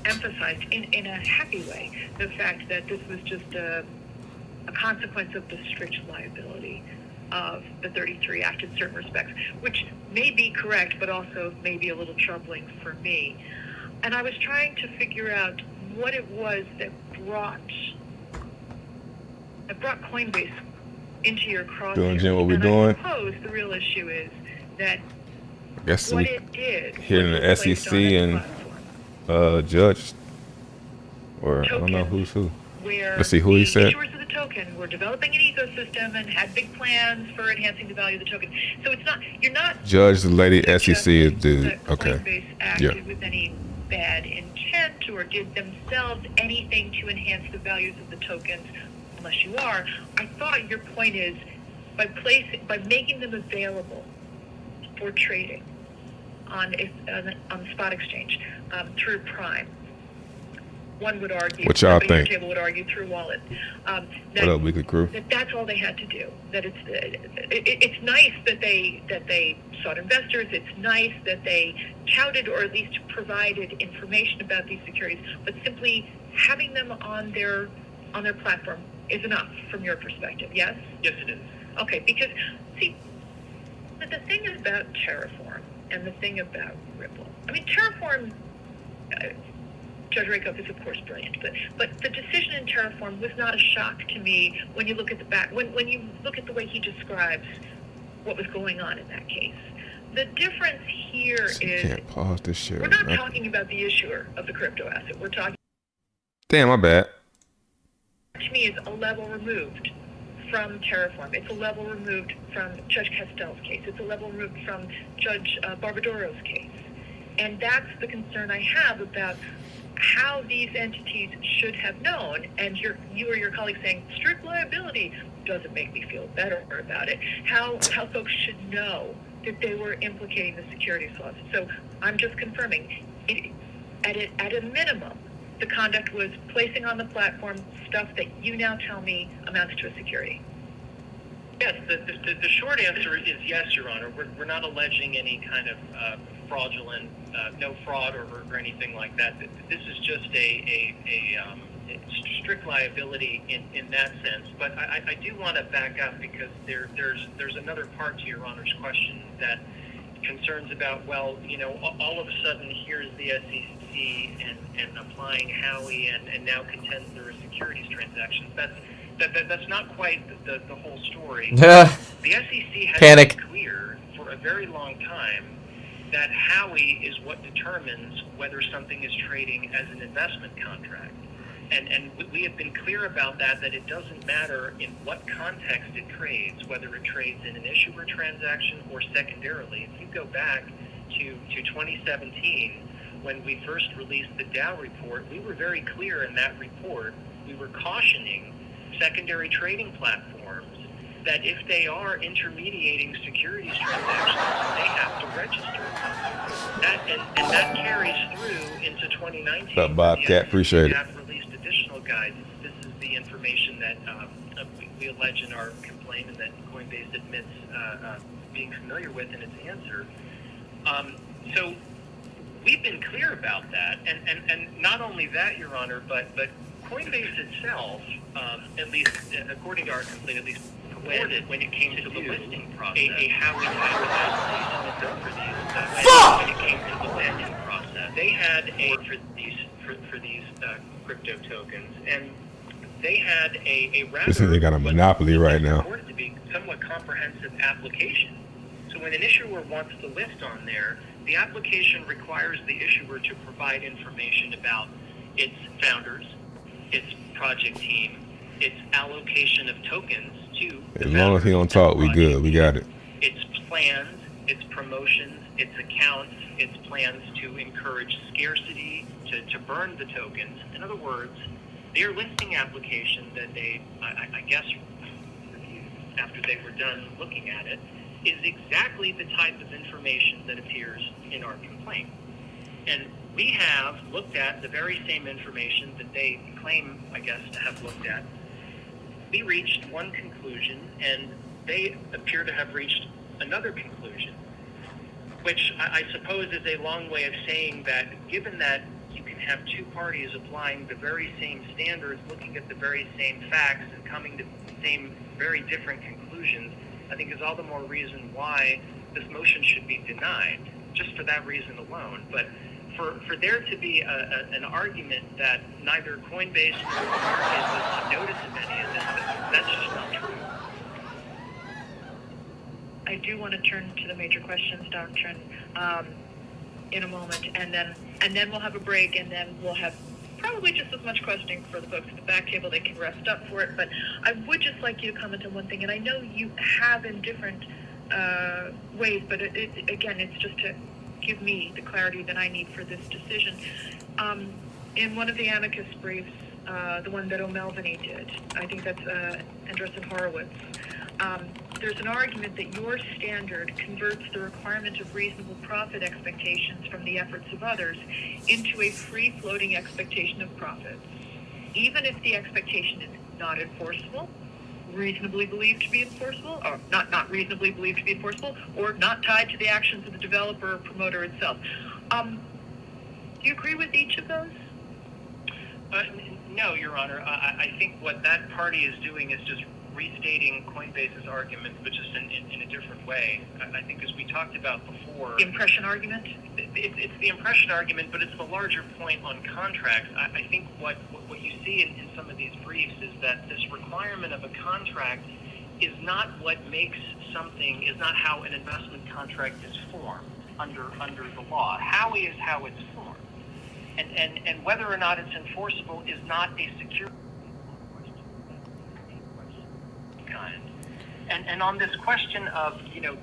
emphasized in a happy way the fact that this was just a consequence of the strict liability of the 33 Act in certain respects, which may be correct, but also may be a little troubling for me. And I was trying to figure out what it was that brought Coinbase into your crosshairs. Doing, Jim, what we and doing? I suppose the real issue is that I guess what we it did hearing was the it placed SEC on its and platform judge, or I don't know who's who. where Let's see who he the said. issuers of the token were developing an ecosystem and had big plans for enhancing the value of the token. So it's not, you're not Judge, the lady, SEC is dude. that Okay. Coinbase acted with any bad intent or did themselves anything to enhance the values of the tokens, unless you are. I thought your point is by making them available for trading on the spot exchange through Prime. One would argue, What y'all somebody at think? your table would argue through Wallet. What up, Weekly Crew? That's all they had to do. That it's nice that they sought investors. It's nice that they touted or at least provided information about these securities. But simply having them on their platform is enough from your perspective. Yes. Yes, it is. Okay, because see, the thing about Terraform and the thing about Ripple. I mean, Terraform. Judge Rakoff is of course brilliant, but the decision in Terraform was not a shock to me when you look at when you look at the way he describes what was going on in that case. The difference here You is can't pause this shit. we're not talking about the issuer of the crypto asset. We're talking, Damn, my bad. to me, is a level removed from Terraform. It's a level removed from Judge Castell's case. It's a level removed from Judge Barbadoro's case. And that's the concern I have about how these entities should have known. And you or your colleague saying strict liability doesn't make me feel better about it. How folks should know that they were implicating the securities laws. So I'm just confirming, at a minimum, the conduct was placing on the platform stuff that you now tell me amounts to a security. Yes, the short answer is yes, Your Honor. We're not alleging any kind of fraudulent, no fraud or anything like that. This is just a strict liability in that sense. But I do want to back up because there's another part to Your Honor's question that concerns about, well, you know, all of a sudden here's the SEC and applying Howey and now contends there are securities transactions. That's not quite the whole story. The SEC has been clear for a very long time that Howey is what determines whether something is trading as an investment contract. And we have been clear about that it doesn't matter in what context it trades, whether it trades in an issuer transaction or secondarily. If you go back to 2017, when we first released the Dow report, we were very clear in that report. We were cautioning secondary trading platforms that if they are intermediating securities transactions, they have to register. And that carries through into 2019. What's up, Bobcat? Appreciate it. We have released additional guidance. This is the information that we allege in our complaint and that Coinbase admits being familiar with in its answer. So we've been clear about that. And not only that, Your Honor, but Coinbase itself, at least according to our complaint, at least reported when it came to the listing process, a Howie Taiwan for these. When it came to the lending process, they had for these crypto tokens, and they had a rather. Listen, they got a monopoly right now. Reported to be somewhat comprehensive application. So when an issuer wants to list on there, the application requires the issuer to provide information about its founders, its project team, its allocation of tokens to As long as he don't talk, we good. We got it. its plans, its promotions, its accounts, its plans to encourage scarcity, to burn the tokens. In other words, their listing application that they, I guess, reviewed after they were done looking at it, is exactly the type of information that appears in our complaint. And we have looked at the very same information that they claim, I guess, to have looked at. We reached one conclusion, and they appear to have reached another conclusion, which I suppose is a long way of saying that given that you can have two parties applying the very same standards, looking at the very same facts, and coming to the same very different conclusions, I think is all the more reason why this motion should be denied, just for that reason alone. But for there to be an argument that neither Coinbase nor the market was on notice of any of this, that's just not true. I do want to turn to the major questions doctrine in a moment, and then we'll have a break, and then we'll have probably just as much questioning for the folks at the back table. They can rest up for it, but I would just like you to comment on one thing, and I know you have in different ways, but again, it's just to give me the clarity that I need for this decision. In one of the amicus briefs, the one that O'Melveny did, I think that's Andreessen Horowitz, there's an argument that your standard converts the requirement of reasonable profit expectations from the efforts of others into a free-floating expectation of profits, even if the expectation is not enforceable, reasonably believed to be enforceable, or not reasonably believed to be enforceable, or not tied to the actions of the developer or promoter itself. Do you agree with each of those? No, Your Honor. I think what that party is doing is just restating Coinbase's argument, but just in a different way. I think, as we talked about before, The impression argument? It's the impression argument, but it's the larger point on contracts. I think what you see in some of these briefs is that this requirement of a contract is not what makes something, is not how an investment contract is formed under the law. How is how it's formed. And whether or not it's enforceable is not a security kind. And on this question of,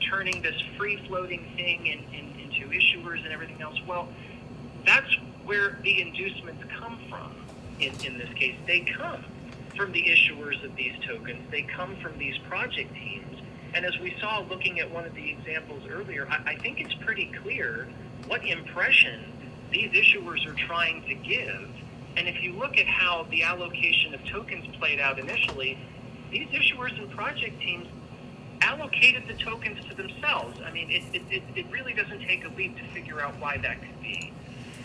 turning this free-floating thing into issuers and everything else, well, that's where the inducements come from in this case. They come from the issuers of these tokens. They come from these project teams. And as we saw looking at one of the examples earlier, I think it's pretty clear what impression these issuers are trying to give. And if you look at how the allocation of tokens played out initially, these issuers and project teams allocated the tokens to themselves. I mean, it really doesn't take a leap to figure out why that could be.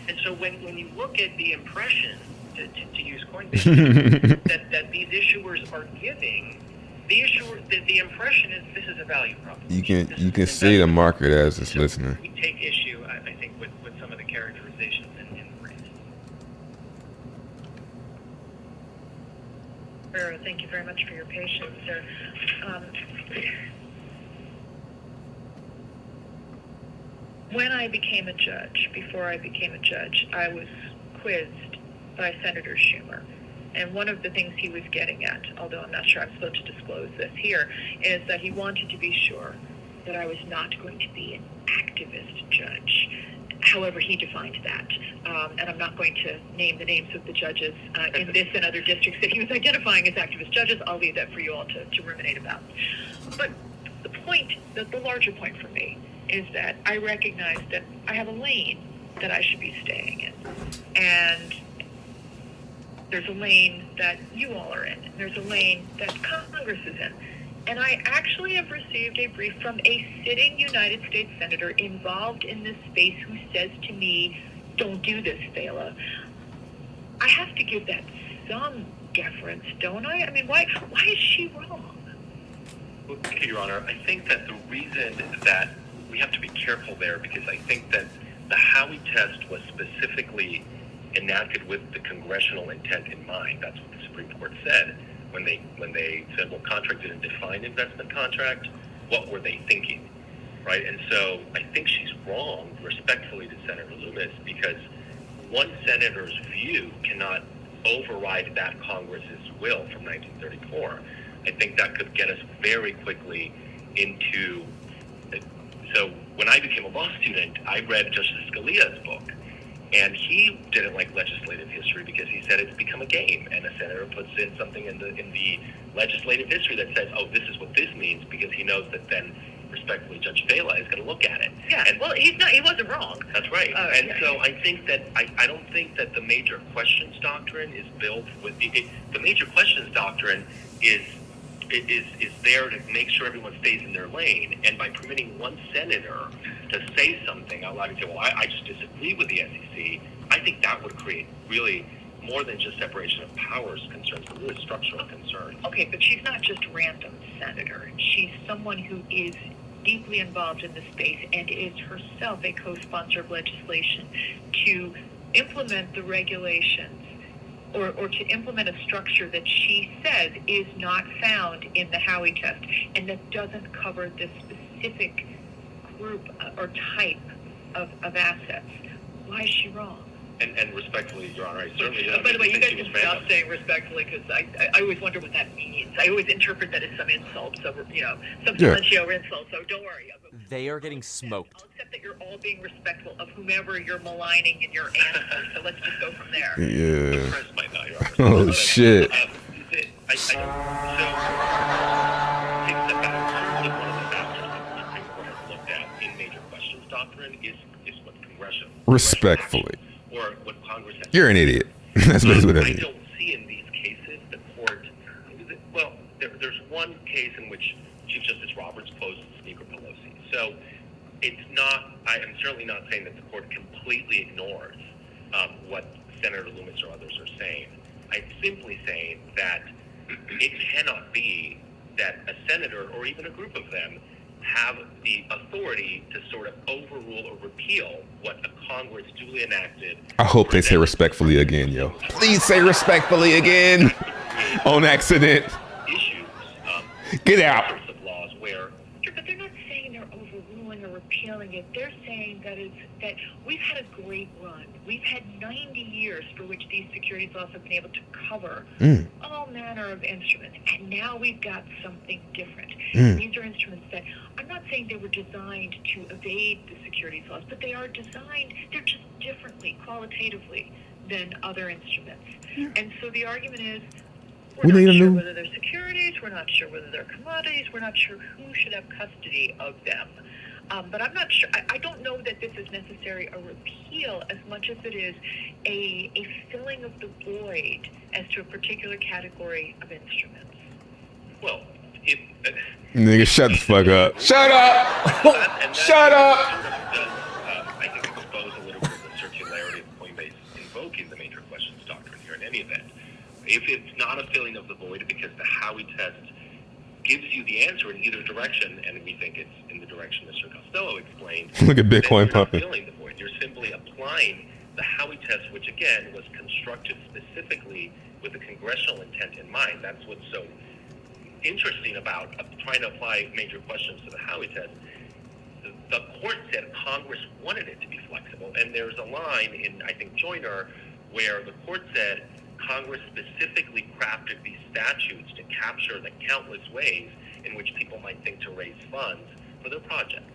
And so when you look at the impression, to use Coinbase, that these issuers are giving, the impression is this is a value proposition. You can see the market as it's listening. We take issue, I think, with some of the characterizations in the brief. Thank you very much for your patience, sir. When I became a judge, before I became a judge, I was quizzed by Senator Schumer. And one of the things he was getting at, although I'm not sure I'm supposed to disclose this here, is that he wanted to be sure that I was not going to be an activist judge. However, he defined that. And I'm not going to name the names of the judges in this and other districts that he was identifying as activist judges. I'll leave that for you all to ruminate about. But the point, the larger point for me, is that I recognize that I have a lane that I should be staying in. And there's a lane that you all are in. And there's a lane that Congress is in. And I actually have received a brief from a sitting United States senator involved in this space who says to me, don't do this, Thela. I have to give that some deference, don't I? I mean, why is she wrong? Well, thank you, Your Honor. I think that the reason that we have to be careful there, because I think that the Howey test was specifically enacted with the congressional intent in mind. That's what the Supreme Court said. When they said, well, contract didn't define investment contract, what were they thinking, right? And so I think she's wrong, respectfully, to Senator Loomis, because one senator's view cannot override that Congress's will from 1934. I think that could get us very quickly into... So when I became a law student, I read Justice Scalia's book. And he didn't like legislative history because he said it's become a game, and a senator puts in something in the legislative history that says, "Oh, this is what this means," because he knows that then, respectfully, Judge Thela is going to look at it. Yeah. And, well, he wasn't wrong. That's right. So I think that I don't think that the major questions doctrine is built with the major questions doctrine is there to make sure everyone stays in their lane, and by permitting one senator to say something out loud and say, well, I just disagree with the SEC, I think that would create really more than just separation of powers concerns, but really structural concerns. Okay, but she's not just random senator. She's someone who is deeply involved in the space and is herself a co-sponsor of legislation to implement the regulations or to implement a structure that she says is not found in the Howey test and that doesn't cover this specific group or type of assets. Why is she wrong? And respectfully, Your Honor, I certainly don't. By the way, you guys think can she was stop random. saying respectfully, because I always wonder what that means. I always interpret that as some insult, so some Yeah. silencio insult. So don't worry. They are getting smoked. I'll accept that you're all being respectful of whomever you're maligning in your answer. So let's just go from there. Yeah. The press might not, Your Honor. Oh shit. So take a step back. Certainly one of the factors that the Supreme Court has looked at in major questions doctrine is what congressional Respectfully. or what Congress has. You're an idiot. That's basically what I I mean. don't see in these cases the court. Well, there's one case in which Chief Justice Roberts closed Speaker Pelosi. So it's not. I am certainly not saying that the court completely ignores what Senator Loomis or others are saying. I'm simply saying that it cannot be that a senator or even a group of them have the authority to sort of overrule or repeal what a Congress duly enacted. I hope they say respectfully again, yo. Please say respectfully again. On accident. Get out. Of laws where, But they're not saying they're overruling or repealing it. They're saying that we've had a great run. We've had 90 years for which these securities laws have been able to cover all manner of instruments. And now we've got something different. These are instruments that, I'm not saying they were designed to evade the securities laws, but they are designed, they're just differently, qualitatively, than other instruments. And so the argument is, we're not sure whether they're securities, we're not sure whether they're commodities, we're not sure who should have custody of them. But I'm not sure, I don't know that this is necessarily a repeal as much as it is a filling of the void as to a particular category of instruments. well, Nigga, shut the fuck up. Shut up! Shut up! I think expose a little bit of the circularity of Coinbase invoking the major questions doctrine here in any event. If it's not a filling of the void because the Howey test gives you the answer in either direction, and we think it's in the direction Mr. Costello explained. Look at Bitcoin then you're pumping. not filling the void. You're simply applying the Howey test, which again was constructed specifically with the congressional intent in mind. That's what's so interesting about trying to apply major questions to the Howey test. The court said Congress wanted it to be flexible, and there's a line in, I think, Joyner, where the court said Congress specifically crafted these statutes to capture the countless ways in which people might think to raise funds for their projects.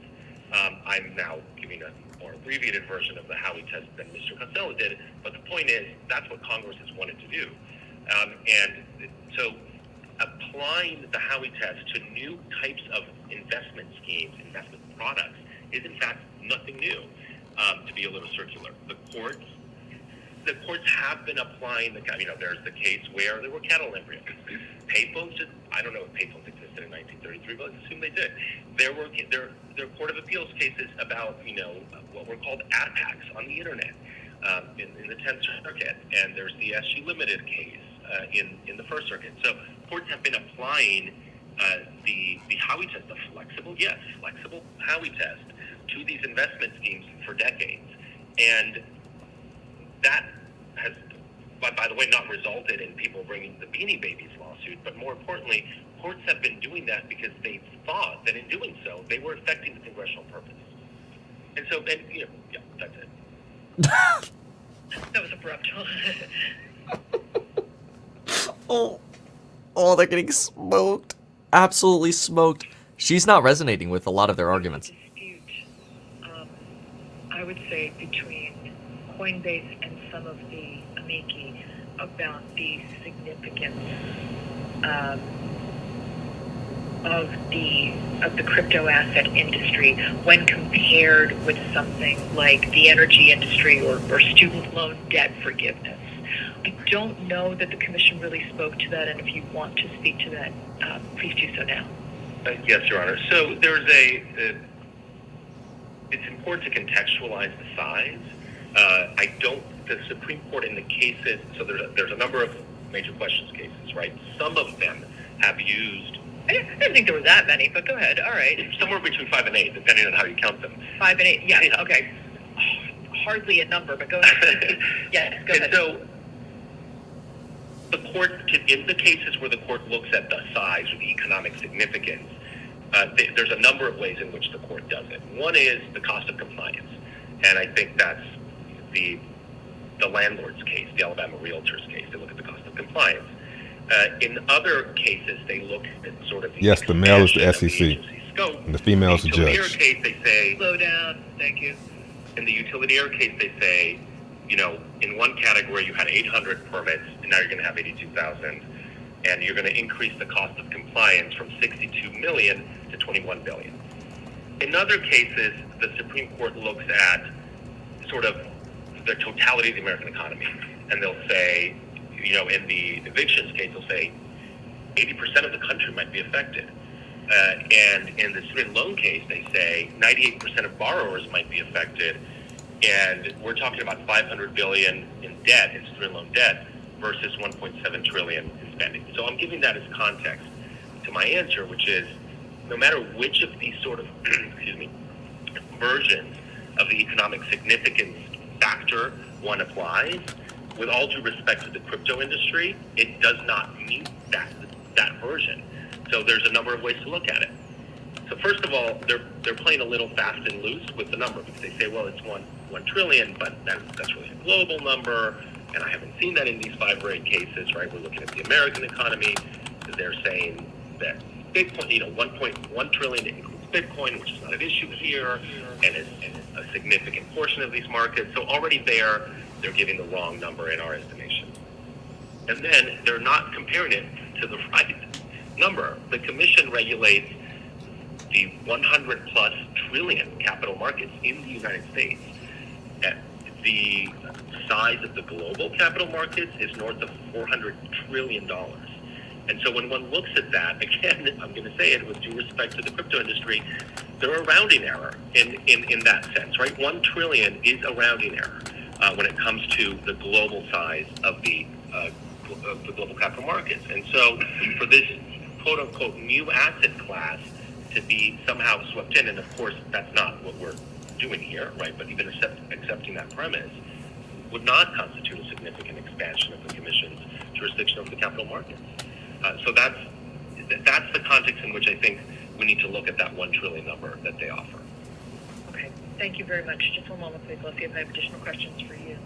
I'm now giving a more abbreviated version of the Howey test than Mr. Costello did, but the point is that's what Congress has wanted to do. And so applying the Howey test to new types of investment schemes, investment products, is in fact nothing new, to be a little circular. The courts have been applying there's the case where there were cattle embryos. Payphones, I don't know if payphones existed in 1933, but let's assume they did. There are Court of Appeals cases about, what were called attacks on the internet in the 10th Circuit, and there's the SG Limited case in the First Circuit. So courts have been applying the Howey test, the flexible Howey test, to these investment schemes for decades. And that has, by the way, not resulted in people bringing the Beanie Babies lawsuit, but more importantly, courts have been doing that because they thought that in doing so, they were affecting the congressional purpose. And so, yeah, that's it. That was abrupt. Oh, they're getting smoked. Absolutely smoked. She's not resonating with a lot of their arguments. I would say between Coinbase and some of the amici about the significance of the crypto asset industry when compared with something like the energy industry or student loan debt forgiveness. I don't know that the commission really spoke to that, and if you want to speak to that, please do so now. Yes, Your Honor. So there's it's important to contextualize the size. The Supreme Court in the cases, so there's a number of major questions cases, right? Some of them have used... I didn't think there were that many, but go ahead. All right. Somewhere between 5 and 8, depending on how you count them. 5 and 8, yeah, okay. Hardly a number, but go ahead. Yes, go ahead. And so the court, in the cases where the court looks at the size or the economic significance, there's a number of ways in which the court does it. One is the cost of compliance, and I think that's the landlord's case, the Alabama Realtors case. They look at the cost of compliance. In other cases, they look at sort of the male is the SEC, and the female is the utility judge. Case, they say, slow down, thank you. In the utility case, they say, in one category you had 800 permits, and now you're going to have 82,000, and you're going to increase the cost of compliance from 62 million to 21 billion. In other cases, the Supreme Court looks at sort of the totality of the American economy, and they'll say, in the evictions case, they'll say 80% of the country might be affected. And in the student loan case, they say 98% of borrowers might be affected, and we're talking about 500 billion in debt, in student loan debt, versus 1.7 trillion in spending. So I'm giving that as context to my answer, which is no matter which of these sort of versions of the economic significance factor one applies, with all due respect to the crypto industry, it does not meet that version. So there's a number of ways to look at it. So first of all, they're playing a little fast and loose with the number, because they say, well, it's 1 trillion, but that's really a global number, and I haven't seen that in these 5 or 8 cases, right? We're looking at the American economy. They're saying that Bitcoin, 1.1 trillion includes Bitcoin, which is not an issue here, and is a significant portion of these markets. So already they're giving the wrong number in our estimation. And then they're not comparing it to the right number. The commission regulates the 100 plus trillion capital markets in the United States. The size of the global capital markets is north of $400 trillion. And so when one looks at that, again, I'm going to say it with due respect to the crypto industry, they're a rounding error in that sense, right? 1 trillion is a rounding error when it comes to the global size of the global capital markets. And so for this quote unquote new asset class to be somehow swept in, and of course that's not what we're doing here, right? But even accepting that premise would not constitute a significant expansion of the Commission's jurisdiction over the capital markets. So that's the context in which I think we need to look at that 1 trillion number that they offer. Okay, thank you very much. Just one moment, please. Let's see if I have additional questions for you.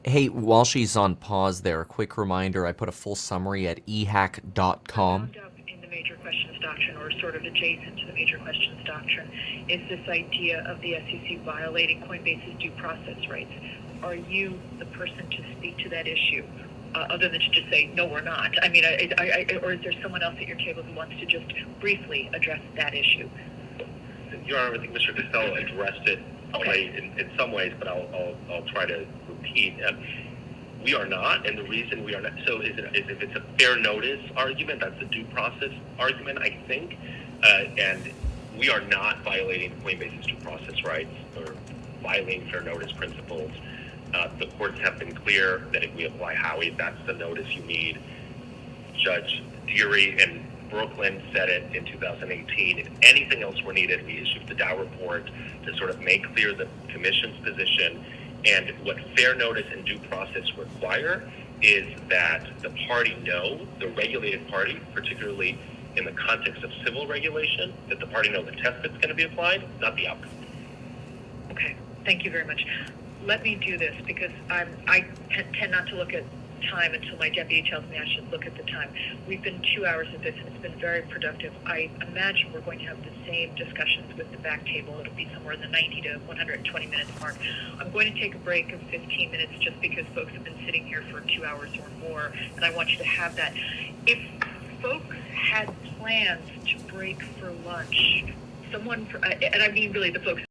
Hey, while she's on pause there, a quick reminder, I put a full summary at ehack.com. major questions doctrine, or sort of adjacent to the major questions doctrine, is this idea of the SEC violating Coinbase's due process rights. Are you the person to speak to that issue, other than to just say, no, we're not? I mean, or is there someone else at your table who wants to just briefly address that issue? Your Honor, I think Mr. Costello addressed it in some ways, but I'll try to repeat. We are not, and the reason we are not, so is if it's a fair notice argument, that's a due process argument, I think, and we are not violating Coinbase's due process rights or violating fair notice principles. The courts have been clear that if we apply Howey, that's the notice you need. Judge Deary in Brooklyn said it in 2018. If anything else were needed, we issued the Dow report to sort of make clear the commission's position. And what fair notice and due process require is that the party know, the regulated party, particularly in the context of civil regulation, that the party know the test that's going to be applied, not the outcome. Okay, thank you very much. Let me do this, because I tend not to look at time until my deputy tells me I should look at the time. We've been 2 hours at this, and it's been very productive. I imagine we're going to have the same discussions with the back table. It'll be somewhere in the 90 to 120 minutes mark. I'm going to take a break of 15 minutes just because folks have been sitting here for 2 hours or more, and I want you to have that. If folks had plans to break for lunch, and I mean really the folks.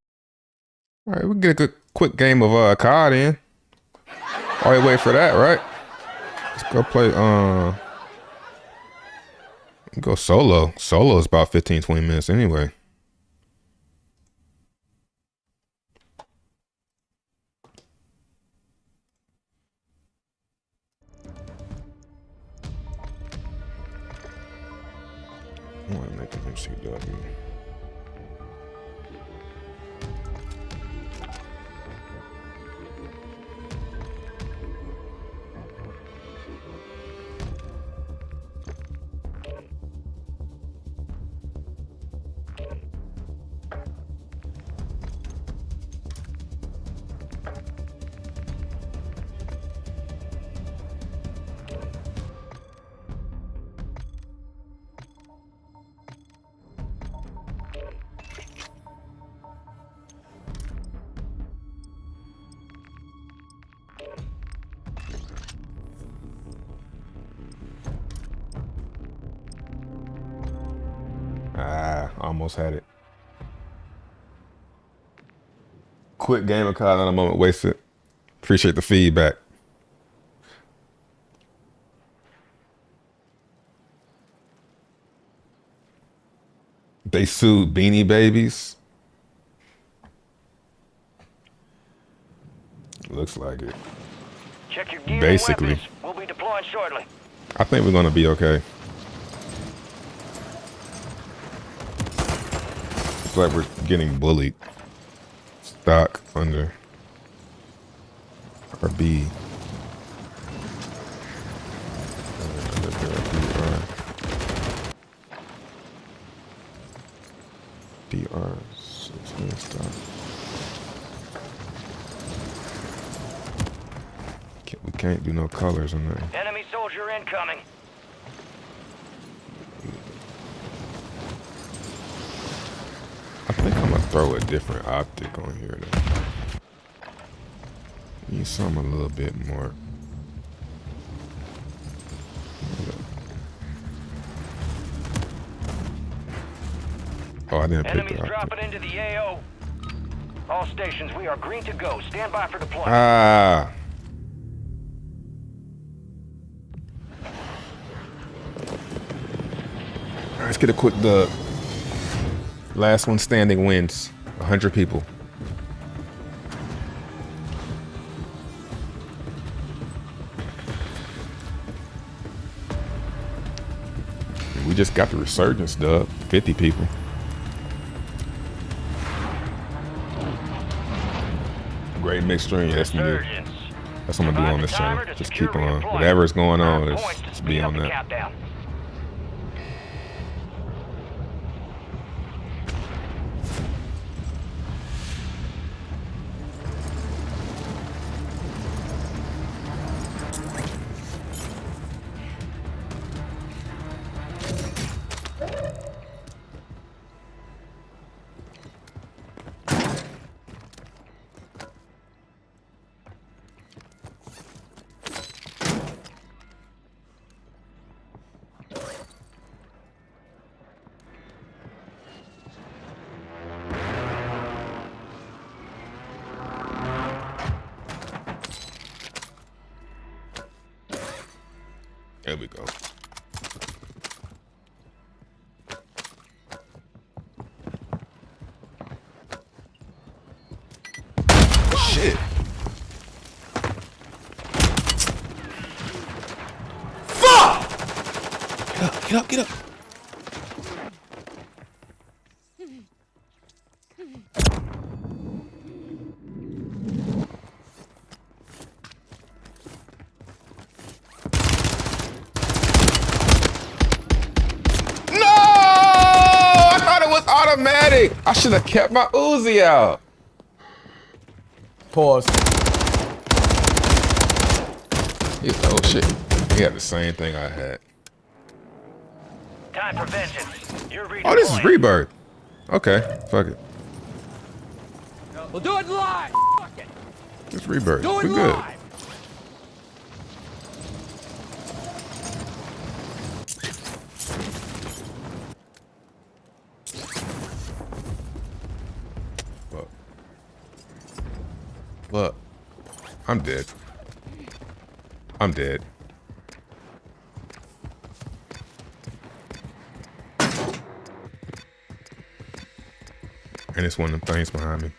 All right, we get a good quick game of COD in. While you wait for that, right? Let's go play, go solo. Solo is about 15-20 minutes anyway. I want to make an MCW. Almost had it. Quick game of COD, not a moment wasted. Appreciate the feedback. They sued Beanie Babies. Looks like it. Check your gear Basically. and weapons. We'll be deploying shortly. I think we're gonna be okay. It's like we're getting bullied. Stock under or B. BR 16 stock. We can't do no colors on that. Enemy soldier incoming. I think I'm gonna throw a different optic on here though. Need something a little bit more. Oh, I didn't pick Enemies the optic. dropping into the AO. All stations, we are green to go. Stand by for deployment. Ah. All right, let's get a quick dub. Last one standing wins. 100 people. We just got the resurgence dub. 50 people. Great mixed stream. Yes, we do. That's what I'm gonna do on this channel. Just keep on whatever's going on. Just be on that. There we go. Shit. Fuck! Get up, get up, get up. Automatic. I should have kept my Uzi out. Pause. Oh shit. He had the same thing I had. Time for vengeance. You're Oh, this is Rebirth. Okay, fuck it. We'll do it live. Fuck it. It's Rebirth. Do it We're good. live. Look, I'm dead. I'm dead. And it's one of them things behind me.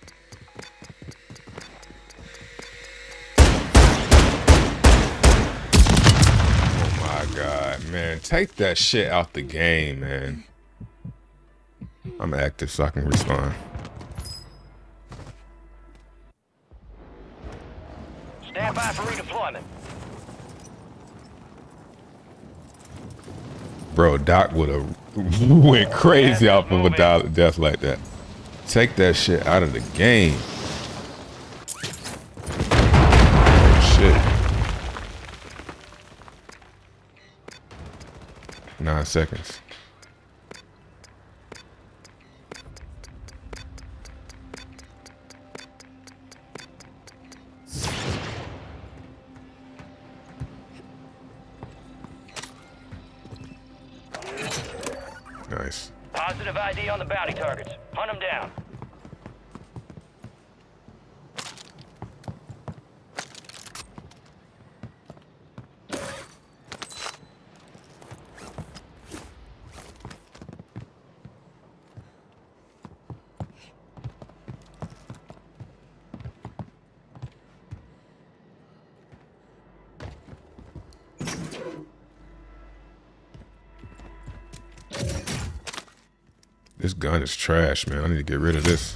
Oh my God, man. Take that shit out the game, man. I'm active so I can respond. Stand by for redeployment. Bro, Doc would have went crazy off of a death like that. Take that shit out of the game. Shit. 9 seconds. Nice. Positive ID on the bounty targets. Hunt them down. This gun is trash, man. I need to get rid of this.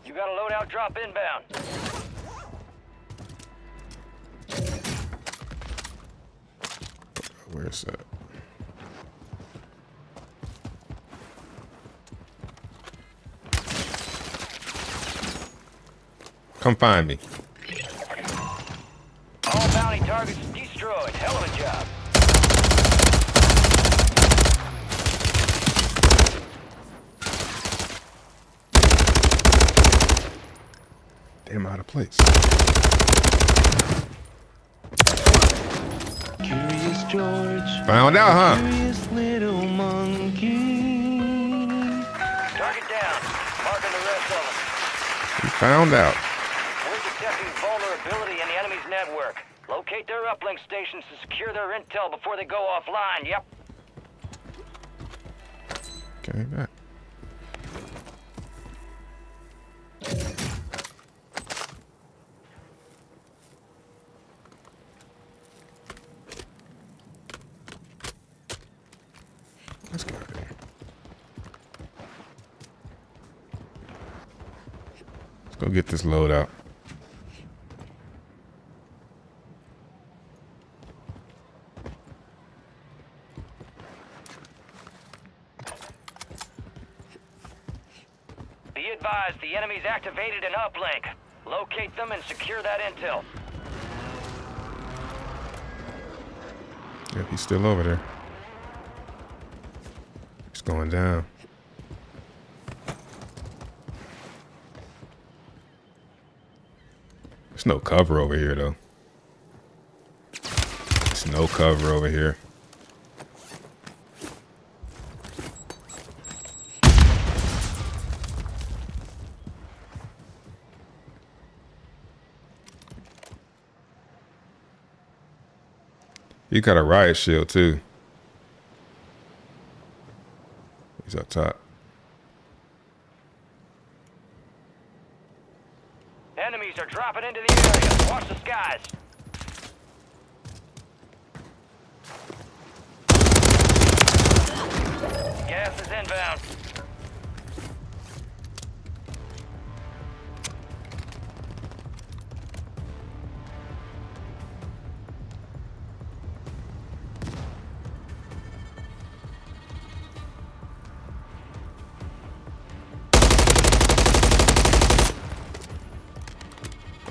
You got a loadout drop inbound. Where's that? Come find me. All bounty targets destroyed. Hell of a job. Damn, out of place. Curious George. Found out, huh? Curious little monkey. Target down. Marking the rest of them. We found out. Detecting vulnerability in the enemy's network. Locate their uplink stations to secure their intel before they go offline. Yep. Okay, back. Let's go there. Let's go get this load out. Be advised, the enemy's activated an uplink. Locate them and secure that intel. Yep, he's still over there. He's going down. There's no cover over here, though. There's no cover over here. He got a riot shield too. He's up top. Enemies are dropping into the area. Watch the skies. Gas is inbound.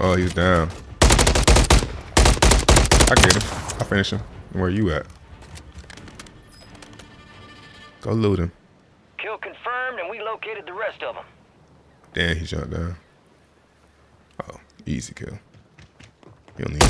Oh, he's down. I get him. I finish him. Where you at? Go loot him. Kill confirmed, and we located the rest of them. Damn, he jumped down. Oh, easy kill. You don't need it.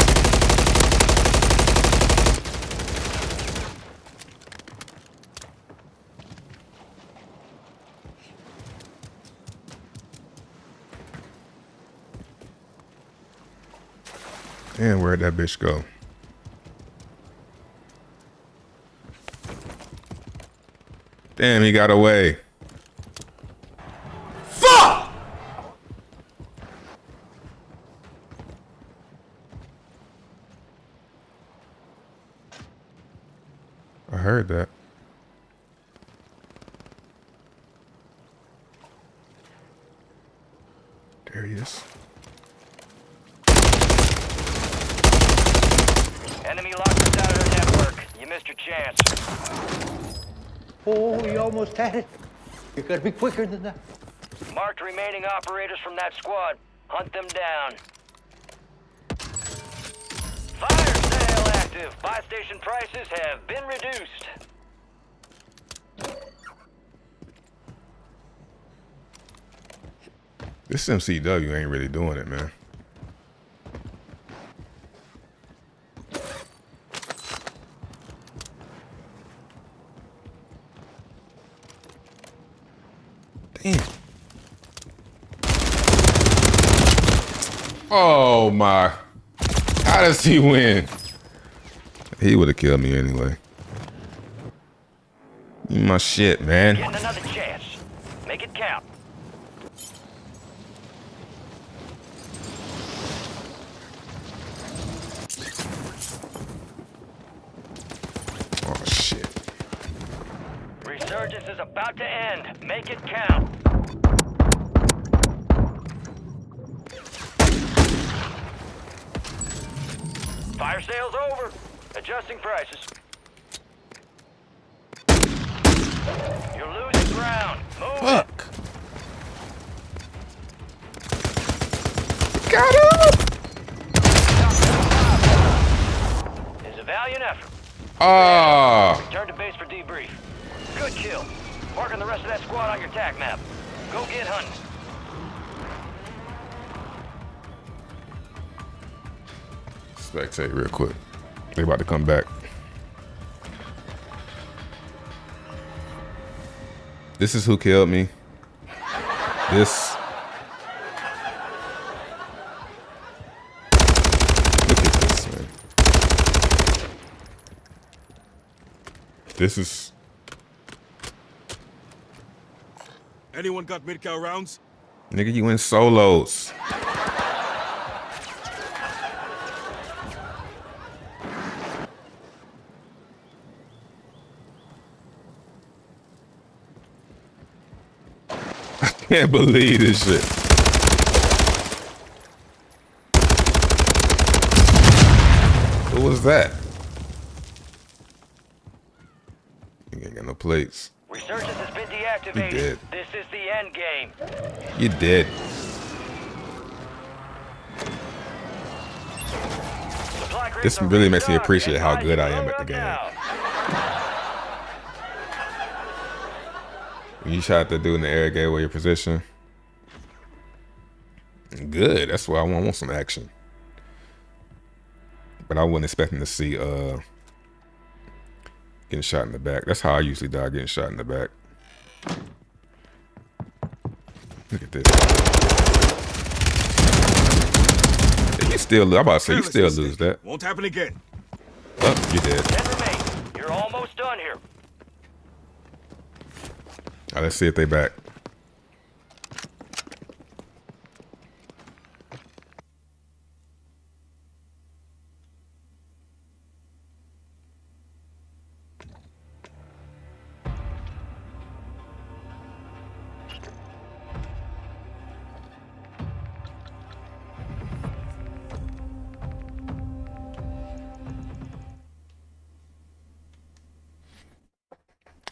Damn, where'd that bitch go? Damn, he got away. Fuck! I heard that. There he is. Enemy locked us out of their network. You missed your chance. Oh, you almost had it. You gotta be quicker than that. Marked remaining operators from that squad. Hunt them down. Fire sale active. Buy station prices have been reduced. This MCW ain't really doing it, man. Damn. Oh my. How does he win? He would have killed me anyway. Give me my shit, man. Getting another chance. Make it count. Oh shit. Resurgence is about to end. Make it count. Fire sale's over. Adjusting prices. You're losing ground. Move. Fuck. Got him. It's a valiant effort. Ah. Return to base for debrief. Good kill. Marking the rest of that squad on your TAC map. Go get hunting. Spectate real quick. They about to come back. This is who killed me. This. Look at this, man. This is. Anyone got mid-cal rounds? Nigga, you in solos. I can't believe this shit. Who was that? You ain't got no plates. Resurgence has been deactivated. You did. This is the end game. You did. This really makes me appreciate how good I am at the game. When you shot the dude in the air, gave away your position. Good. That's why I want some action. But I wasn't expecting to see getting shot in the back. That's how I usually die, getting shot in the back. Look at this. You still, I'm about to say, you still lose that. Won't happen again. Oh, you did. 10 remain. You're almost done here. All right, let's see if they back.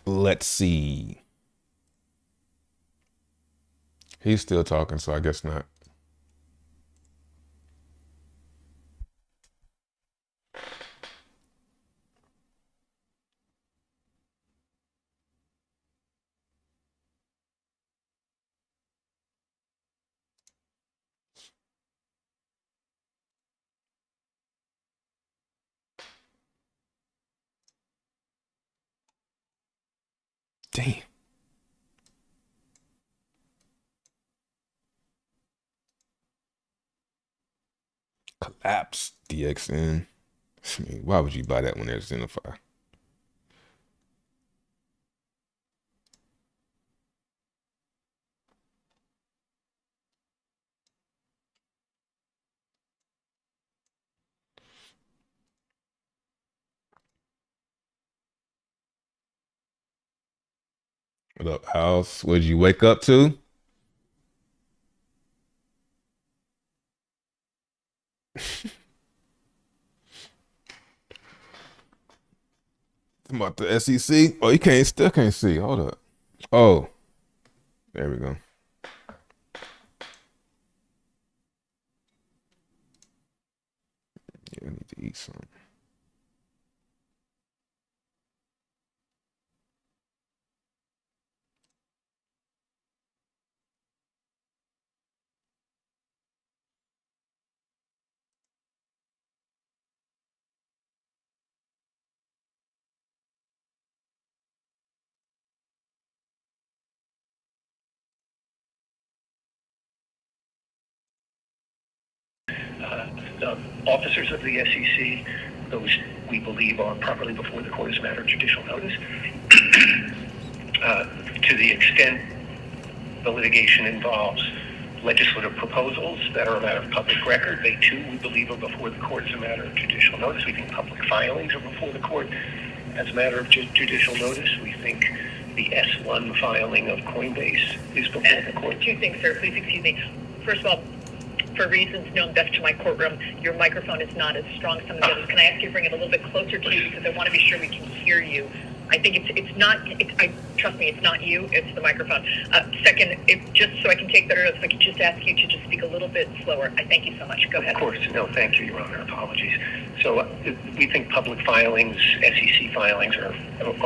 Let's see. He's still talking, so I guess not. Damn. Collapse DXN. I mean, why would you buy that when there's Zenify? What up, House? What'd you wake up to? About the SEC? Oh, you still can't see. Hold up. Oh, there we go. Yeah, I need to eat something. The officers of the SEC, those we believe are properly before the court as a matter of judicial notice. To the extent the litigation involves legislative proposals that are a matter of public record, they too, we believe, are before the court as a matter of judicial notice. We think public filings are before the court as a matter of judicial notice. We think the S1 filing of Coinbase is before the court. Two things, sir. Please excuse me. First of all, for reasons known best to my courtroom, your microphone is not as strong as some of the others. Can I ask you to bring it a little bit closer to you because I want to be sure we can hear you. I think it's not, trust me, it's not you, it's the microphone. Second, just so I can take better notes, if I could just ask you to just speak a little bit slower. I thank you so much. Go ahead. Of course. No, thank you, Your Honor. Apologies. So we think public filings, SEC filings, are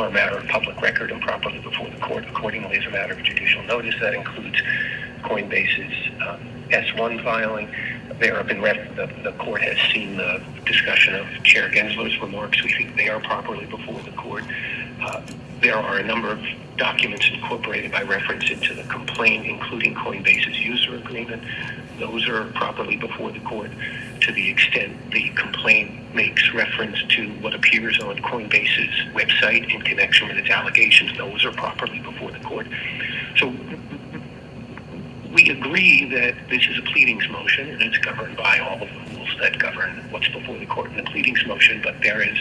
a matter of public record and properly before the court accordingly as a matter of judicial notice. That includes Coinbase's S1 filing. There have been the court has seen the discussion of Chair Gensler's remarks. We think they are properly before the court. There are a number of documents incorporated by reference into the complaint, including Coinbase's user agreement. Those are properly before the court. To the extent the complaint makes reference to what appears on Coinbase's website in connection with its allegations, those are properly before the court. So we agree that this is a pleadings motion and it's governed by all of the rules that govern what's before the court in the pleadings motion, but there is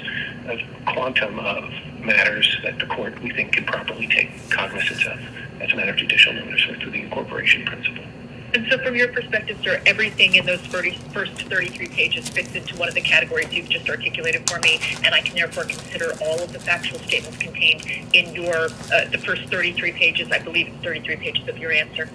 a quantum of matters that the court, we think, can properly take cognizance of as a matter of judicial notice or through the incorporation principle. And so from your perspective, sir, everything in those first 33 pages fits into one of the categories you've just articulated for me, and I can therefore consider all of the factual statements contained in your, the first 33 pages, I believe it's 33 pages of your answer.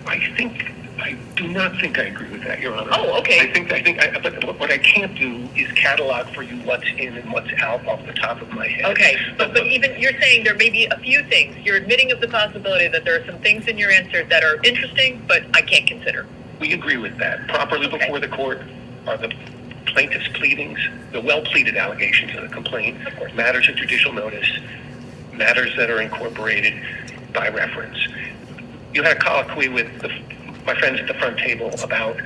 I do not think I agree with that, Your Honor. Oh, okay. But what I can't do is catalog for you what's in and what's out off the top of my head. Okay, but even you're saying there may be a few things. You're admitting of the possibility that there are some things in your answer that are interesting, but I can't consider. We agree with that. Properly before the court are the plaintiff's pleadings, the well-pleaded allegations of the complaint, matters of judicial notice, matters that are incorporated by reference. You had a colloquy with my friends at the front table about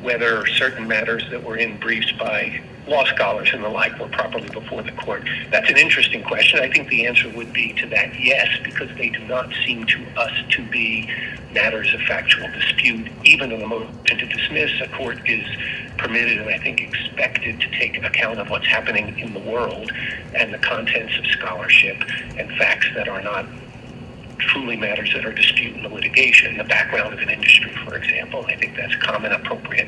whether certain matters that were in briefs by law scholars and the like were properly before the court. That's an interesting question. I think the answer would be to that yes, because they do not seem to us to be matters of factual dispute. Even in the motion to dismiss, a court is permitted and I think expected to take account of what's happening in the world and the contents of scholarship and facts that are not truly matters that are disputed in the litigation, the background of an industry, for example. I think that's common, appropriate,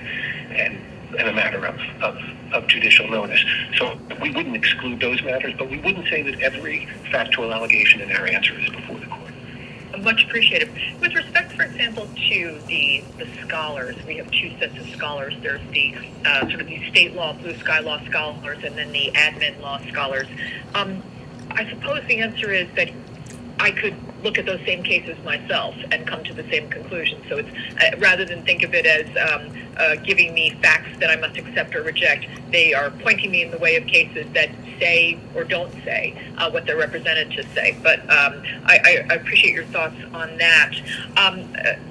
and a matter of judicial notice. So we wouldn't exclude those matters, but we wouldn't say that every factual allegation in our answer is before the court. Much appreciated. With respect, for example, to the scholars, we have two sets of scholars. There's the sort of the state law, blue sky law scholars, and then the admin law scholars. I suppose the answer is that I could look at those same cases myself and come to the same conclusion. So it's rather than think of it as giving me facts that I must accept or reject, they are pointing me in the way of cases that say or don't say what they're represented to say. But I appreciate your thoughts on that.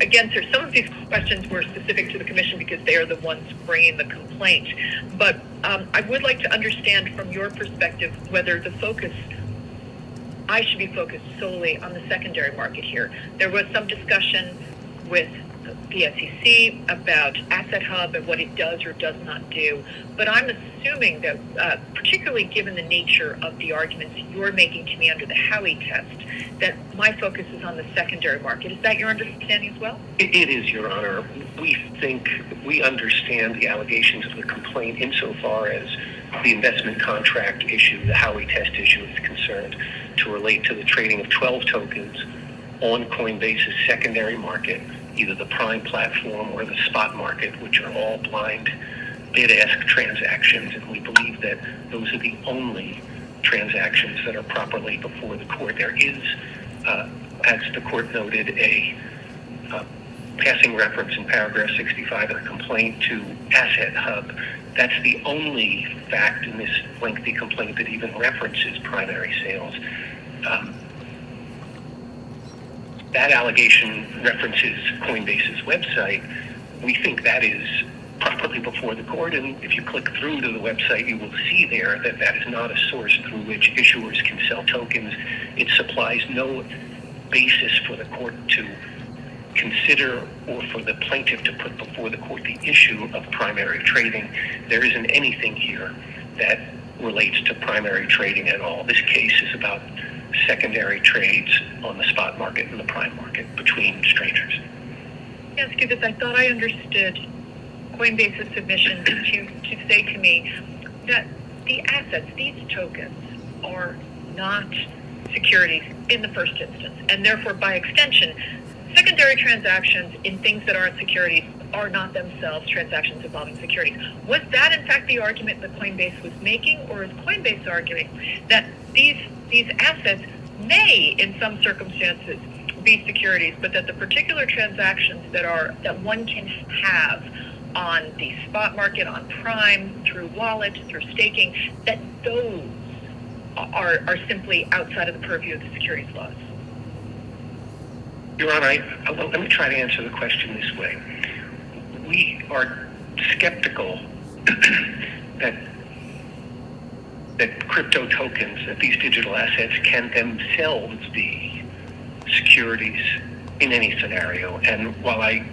Again, sir, some of these questions were specific to the commission because they are the ones bringing the complaint. But I would like to understand from your perspective whether the focus I should be focused solely on the secondary market here. There was some discussion with the SEC about Asset Hub and what it does or does not do, but I'm assuming that, particularly given the nature of the arguments you're making to me under the Howey test, that my focus is on the secondary market. Is that your understanding as well? It is, Your Honor. We understand the allegations of the complaint insofar as the investment contract issue, the Howey test issue is concerned, to relate to the trading of 12 tokens on Coinbase's secondary market, either the prime platform or the spot market, which are all blind bid-ask transactions, and we believe that those are the only transactions that are properly before the court. There is, as the court noted, a passing reference in paragraph 65 of the complaint to Asset Hub. That's the only fact in this lengthy complaint that even references primary sales. That allegation references Coinbase's website. We think that is properly before the court, and if you click through to the website, you will see there that that is not a source through which issuers can sell tokens. It supplies no basis for the court to consider or for the plaintiff to put before the court the issue of primary trading. There isn't anything here that relates to primary trading at all. This case is about secondary trades on the spot market and the prime market between strangers. Yes, because I thought I understood Coinbase's submission to say to me that the assets, these tokens, are not securities in the first instance, and therefore, by extension, secondary transactions in things that aren't securities are not themselves transactions involving securities. Was that, in fact, the argument that Coinbase was making, or is Coinbase arguing that these assets may, in some circumstances, be securities, but that the particular transactions that one can have on the spot market, on Prime, through wallet, through staking, that those are simply outside of the purview of the securities laws? Your Honor, let me try to answer the question this way. We are skeptical that crypto tokens, that these digital assets can themselves be securities in any scenario. And while I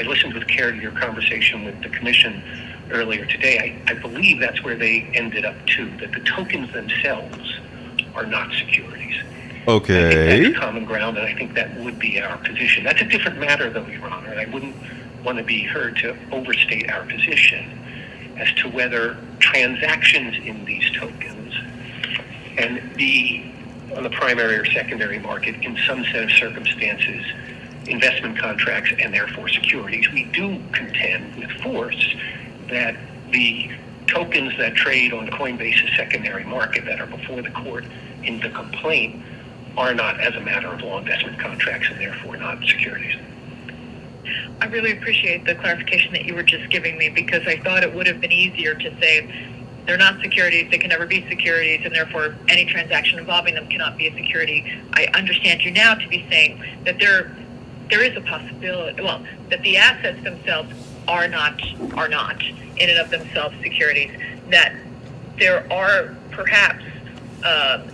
listened with care to your conversation with the Commission earlier today, I believe that's where they ended up too, that the tokens themselves are not securities. Okay. I think that's common ground, and I think that would be our position. That's a different matter, though, Your Honor, and I wouldn't want to be heard to overstate our position as to whether transactions in these tokens and on the primary or secondary market, in some set of circumstances, investment contracts and therefore securities. We do contend with force that the tokens that trade on Coinbase's secondary market that are before the court in the complaint are not, as a matter of law, investment contracts and therefore not securities. I really appreciate the clarification that you were just giving me, because I thought it would have been easier to say they're not securities, they can never be securities, and therefore any transaction involving them cannot be a security. I understand you now to be saying that there is a possibility, that the assets themselves are not in and of themselves securities, that there are perhaps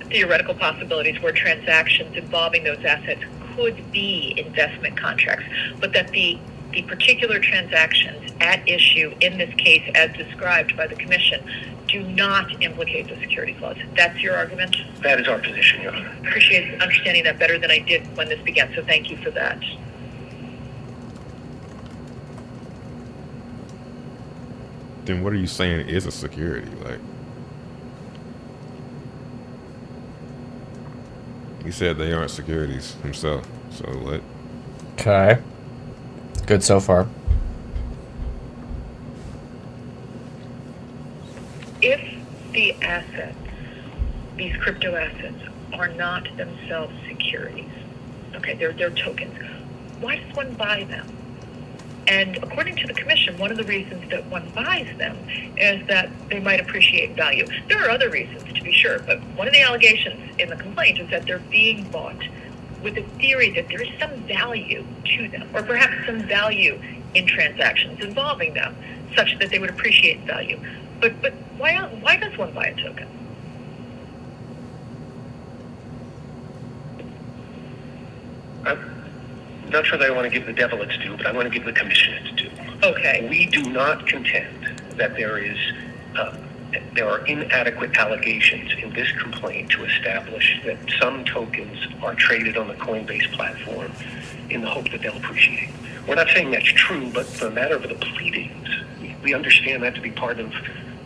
theoretical possibilities where transactions involving those assets could be investment contracts, but that the particular transactions at issue in this case, as described by the Commission, do not implicate the securities laws. That's your argument? That is our position, Your Honor. I appreciate understanding that better than I did when this began, so thank you for that. Then what are you saying is a security? Like, he said they aren't securities himself. So what? Okay. Good so far. If the assets, these crypto assets, are not themselves securities, okay, they're tokens, why does one buy them? And according to the Commission, one of the reasons that one buys them is that they might appreciate value. There are other reasons, to be sure, but one of the allegations in the complaint is that they're being bought with the theory that there is some value to them, or perhaps some value in transactions involving them, such that they would appreciate value. But why does one buy a token? I'm not sure that I want to give the devil its due, but I want to give the Commission its due. Okay. We do not contend that there are inadequate allegations in this complaint to establish that some tokens are traded on the Coinbase platform in the hope that they'll appreciate. We're not saying that's true, but for a matter of the pleadings, we understand that to be part of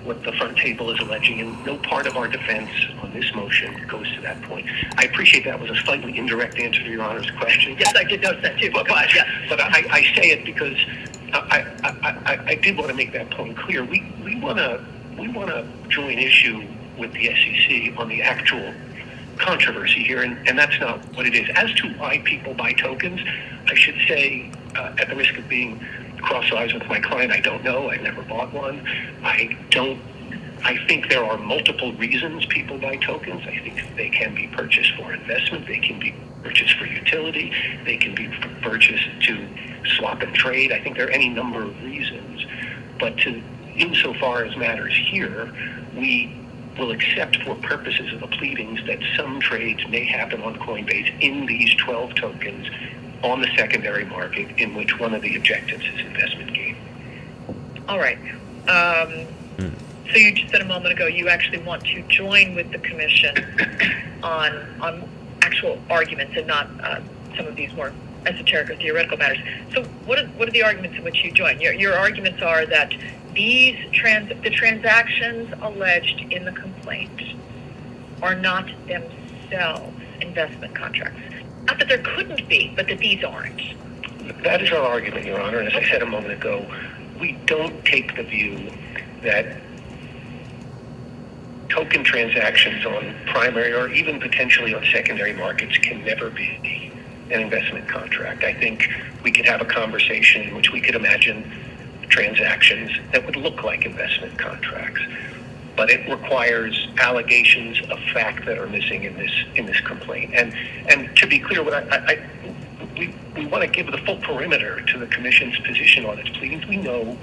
what the front table is alleging, and no part of our defense on this motion goes to that point. I appreciate that was a slightly indirect answer to Your Honor's question. Yes, I did notice that too. But I say it because I did want to make that point clear. We want to join issue with the SEC on the actual controversy here, and that's not what it is. As to why people buy tokens, I should say, at the risk of being cross-eyes with my client, I don't know. I've never bought one. I think there are multiple reasons people buy tokens. I think they can be purchased for investment. They can be purchased for utility. They can be purchased to swap and trade. I think there are any number of reasons. But insofar as matters here, we will accept for purposes of the pleadings that some trades may happen on Coinbase in these 12 tokens on the secondary market, in which one of the objectives is investment gain. All right. So you just said a moment ago you actually want to join with the Commission on actual arguments and not some of these more esoteric or theoretical matters. So what are the arguments in which you join? Your arguments are that the transactions alleged in the complaint are not themselves investment contracts. Not that there couldn't be, but that these aren't. That is our argument, Your Honor. And as I said a moment ago, we don't take the view that token transactions on primary or even potentially on secondary markets can never be an investment contract. I think we could have a conversation in which we could imagine transactions that would look like investment contracts, but it requires allegations of fact that are missing in this complaint. And to be clear, what we want to give the full perimeter to the Commission's position on its pleadings. We know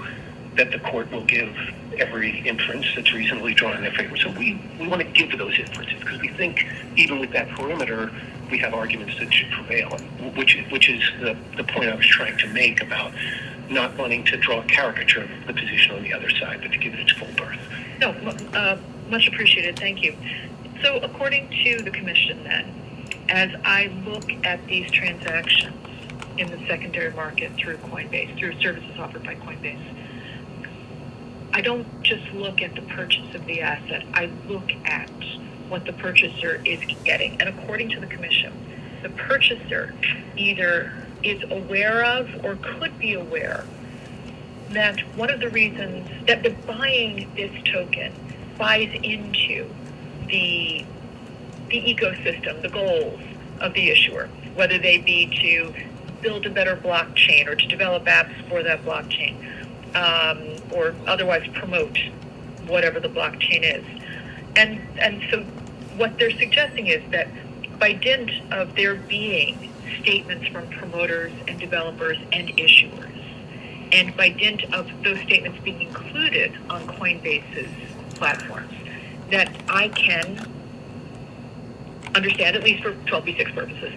that the court will give every inference that's reasonably drawn in their favor. So we want to give those inferences because we think even with that perimeter, we have arguments that should prevail, which is the point I was trying to make about not wanting to draw a caricature of the position on the other side, but to give it its full berth. No, much appreciated. Thank you. So according to the Commission then, as I look at these transactions in the secondary market through Coinbase, through services offered by Coinbase, I don't just look at the purchase of the asset, I look at what the purchaser is getting. And according to the Commission, the purchaser either is aware of or could be aware that one of the reasons that the buying this token buys into the ecosystem, the goals of the issuer, whether they be to build a better blockchain or to develop apps for that blockchain, or otherwise promote whatever the blockchain is. And so what they're suggesting is that by dint of there being statements from promoters and developers and issuers and by dint of those statements being included on Coinbase's platforms, that I can understand, at least for 12b6 purposes,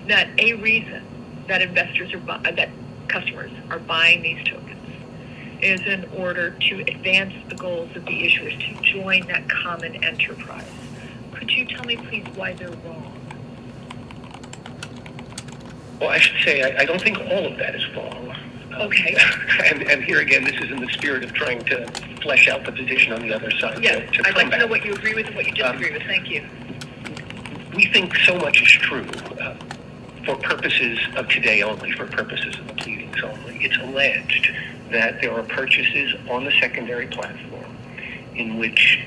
that a reason that investors that customers are buying these tokens is in order to advance the goals of the issuers, to join that common enterprise. Could you tell me, please, why they're wrong? Well, I should say, I don't think all of that is wrong. Okay. And here again, this is in the spirit of trying to flesh out the position on the other side. Yes, I'd like to know what you agree with and what you disagree with. Thank you. We think so much is true for purposes of today only, for purposes of the pleadings only. It's alleged that there are purchases on the secondary platform in which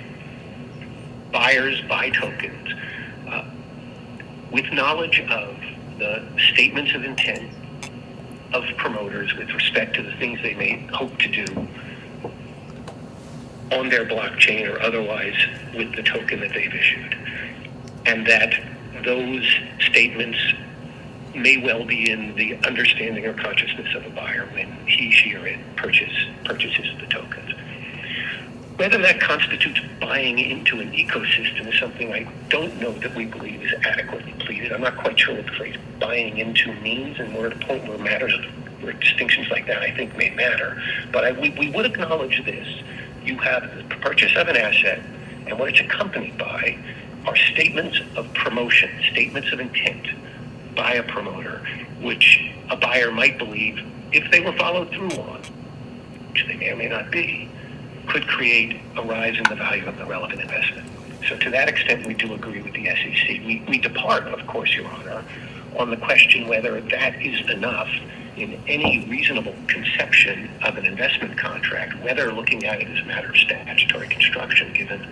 buyers buy tokens with knowledge of the statements of intent of promoters with respect to the things they may hope to do on their blockchain or otherwise with the token that they've issued. And that those statements may well be in the understanding or consciousness of a buyer when he, she, or it purchases the tokens. Whether that constitutes buying into an ecosystem is something I don't know that we believe is adequately pleaded. I'm not quite sure what the phrase buying into means, and we're at a point where matters, where distinctions like that I think may matter. But we would acknowledge this. You have the purchase of an asset, and what it's accompanied by are statements of promotion, statements of intent by a promoter, which a buyer might believe, if they were followed through on, which they may or may not be, could create a rise in the value of the relevant investment. So to that extent, we do agree with the SEC. We depart, of course, Your Honor, on the question whether that is enough in any reasonable conception of an investment contract, whether looking at it as a matter of statutory construction, given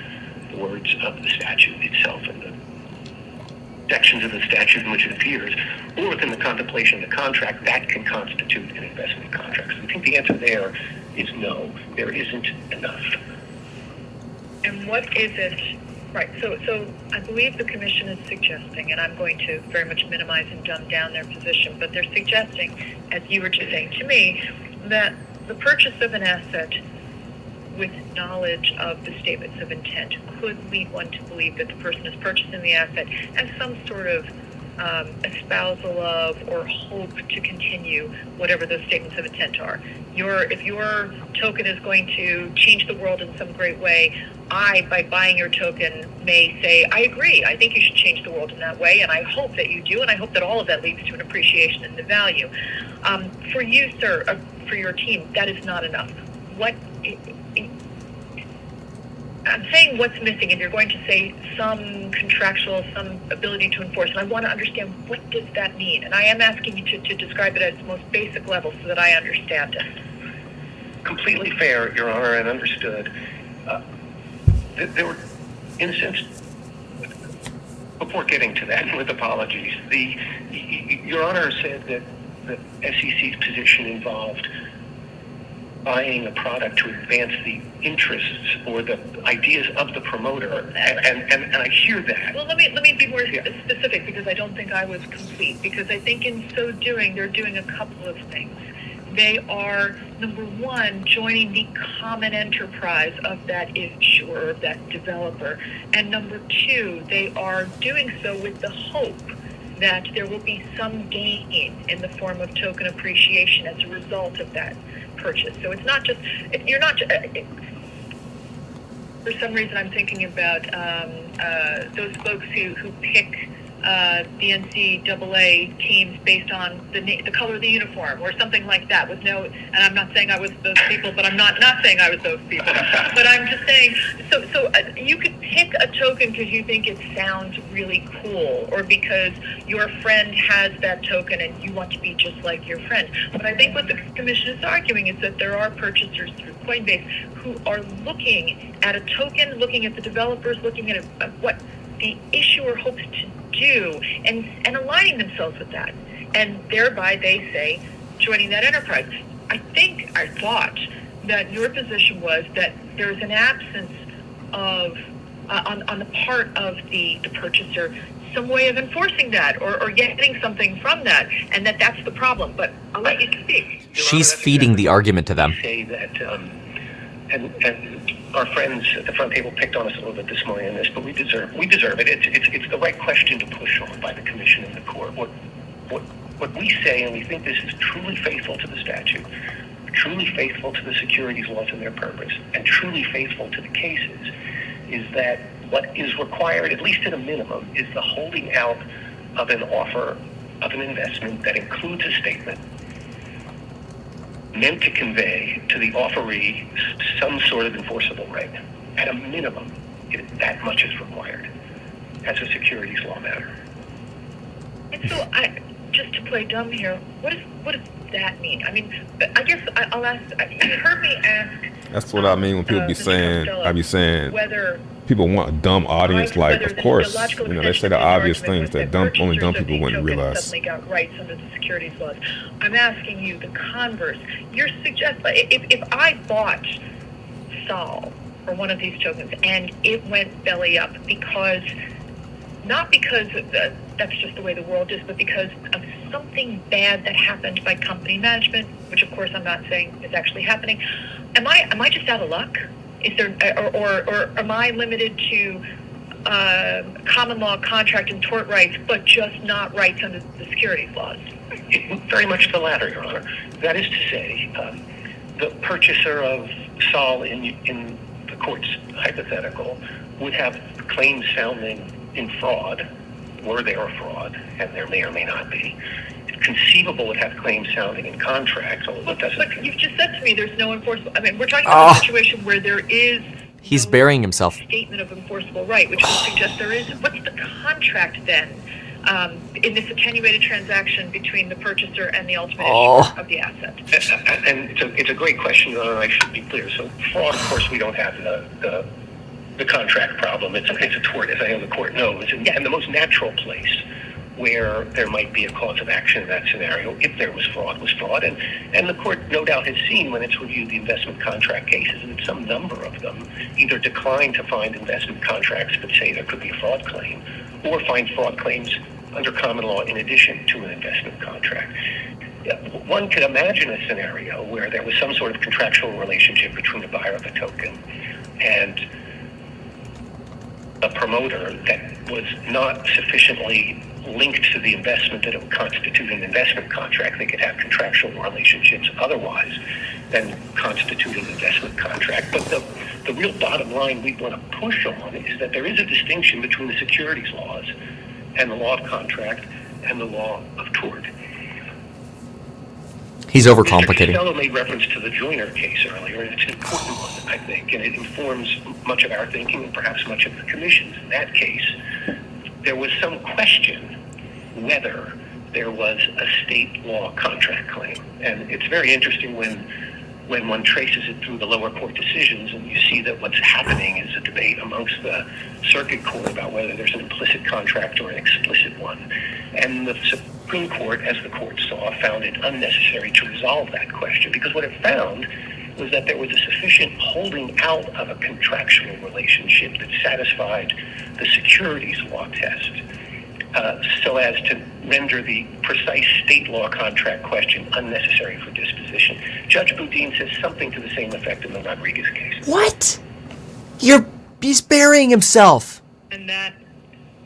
the words of the statute itself and the sections of the statute in which it appears, or within the contemplation of the contract, that can constitute an investment contract. So I think the answer there is no, there isn't enough. And what is it? Right, so I believe the commission is suggesting, and I'm going to very much minimize and dumb down their position, but they're suggesting, as you were just saying to me, that the purchase of an asset with knowledge of the statements of intent could lead one to believe that the person is purchasing the asset as some sort of espousal of or hope to continue whatever those statements of intent are. If your token is going to change the world in some great way, by buying your token, may say, I agree, I think you should change the world in that way, and I hope that you do, and I hope that all of that leads to an appreciation in the value. For you, sir, for your team, that is not enough. I'm saying what's missing, and you're going to say some contractual, some ability to enforce, and I want to understand what does that mean. And I am asking you to describe it at its most basic level so that I understand it. Completely fair, Your Honor, and understood. There were, in a sense, before getting to that, with apologies, Your Honor said that the SEC's position involved buying a product to advance the interests or the ideas of the promoter, and I hear that. Well, let me be more specific, because I don't think I was complete, because I think in so doing, they're doing a couple of things. They are, number one, joining the common enterprise of that issuer, of that developer, and number two, they are doing so with the hope that there will be some gain in the form of token appreciation as a result of that purchase. So it's not just, you're not, for some reason I'm thinking about those folks who pick the NCAA teams based on the color of the uniform or something like that, with no, and I'm not saying I was those people, but I'm not saying I was those people, but I'm just saying, so you could pick a token because you think it sounds really cool, or because your friend has that token and you want to be just like your friend. But I think what the commission is arguing is that there are purchasers through Coinbase who are looking at a token, looking at the developers, looking at what the issuer hopes to do, and aligning themselves with that, and thereby they say joining that enterprise. I thought that your position was that there's an absence of on the part of the purchaser some way of enforcing that or getting something from that, and that's the problem. But I'll let you speak. She's feeding the argument to them. Say that, and our friends at the front table picked on us a little bit this morning on this, but we deserve it. It's the right question to push on by the commission and the court. What we say, and we think this is truly faithful to the statute, truly faithful to the securities laws and their purpose, and truly faithful to the cases, is that what is required, at least at a minimum, is the holding out of an offer of an investment that includes a statement meant to convey to the offeree some sort of enforceable right. At a minimum, that much is required as a securities law matter. And so, just to play dumb here, what does that mean? I mean, I guess I'll ask. You heard me ask. That's what I mean when people be saying. I be saying whether people want a dumb audience. Like, of course, you know, they say the obvious things that only dumb people wouldn't realize. Suddenly got rights under the securities laws. I'm asking you the converse. You're suggesting if I bought Sol or one of these tokens and it went belly up not because that's just the way the world is, but because of something bad that happened by company management, which of course I'm not saying is actually happening. Am I just out of luck? Is there, or am I limited to common law, contract, and tort rights, but just not rights under the securities laws? Very much the latter, Your Honor. That is to say, the purchaser of Sol in the court's hypothetical would have claims sounding in fraud, were there a fraud, and there may or may not be. It's conceivable would have claims sounding in contracts, although it doesn't. But you've just said to me there's no enforceable. I mean, we're talking about a situation where there is. He's burying himself. Statement of enforceable right, which would suggest there is. What's the contract then in this attenuated transaction between the purchaser and the ultimate issuer of the asset? And it's a great question, Your Honor. I should be clear. So fraud, of course, we don't have the contract problem. It's a tort, as I know the court knows. And the most natural place where there might be a cause of action in that scenario, if there was fraud, was fraud. And the court no doubt has seen when it's reviewed the investment contract cases, and some number of them either decline to find investment contracts that say there could be a fraud claim, or find fraud claims under common law in addition to an investment contract. One could imagine a scenario where there was some sort of contractual relationship between the buyer of the token and a promoter that was not sufficiently linked to the investment that it would constitute an investment contract. They could have contractual relationships otherwise than constitute an investment contract. But the real bottom line we want to push on is that there is a distinction between the securities laws and the law of contract and the law of tort. He's overcomplicating. Mr. Costello made reference to the Joyner case earlier, and it's an important one, I think, and it informs much of our thinking and perhaps much of the commission's. In that case, there was some question whether there was a state law contract claim. And it's very interesting when one traces it through the lower court decisions and you see that what's happening is a debate amongst the circuit court about whether there's an implicit contract or an explicit one. And the Supreme Court, as the court saw, found it unnecessary to resolve that question, because what it found was that there was a sufficient holding out of a contractual relationship that satisfied the securities law test, so as to render the precise state law contract question unnecessary for disposition. Judge Boudin says something to the same effect in the Rodriguez case. What? He's burying himself. And that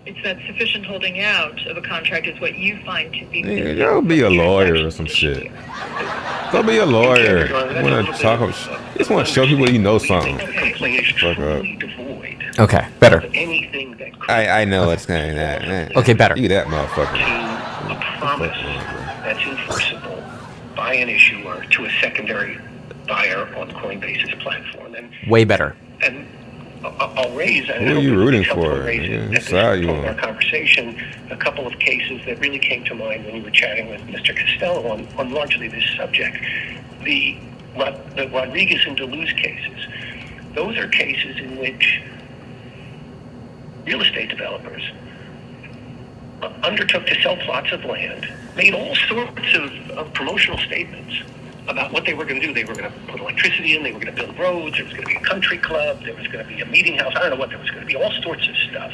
it's that sufficient holding out of a contract is what you find to be. Go be a lawyer or some shit. Go be a lawyer. You just want to show people you know something. Fuck up. Okay, better. I know what's going on. Okay, better. You that motherfucker. A promise that's enforceable by an issuer to a secondary buyer on Coinbase's platform. Way better. And I'll raise. Who are you rooting for? Whose side you on? Our conversation, a couple of cases that really came to mind when you were chatting with Mr. Costello on largely this subject. The Rodriguez and Deleuze cases. Those are cases in which real estate developers undertook to sell plots of land, made all sorts of promotional statements about what they were going to do. They were going to put electricity in, they were going to build roads, there was going to be a country club, there was going to be a meeting house, I don't know what, there was going to be all sorts of stuff.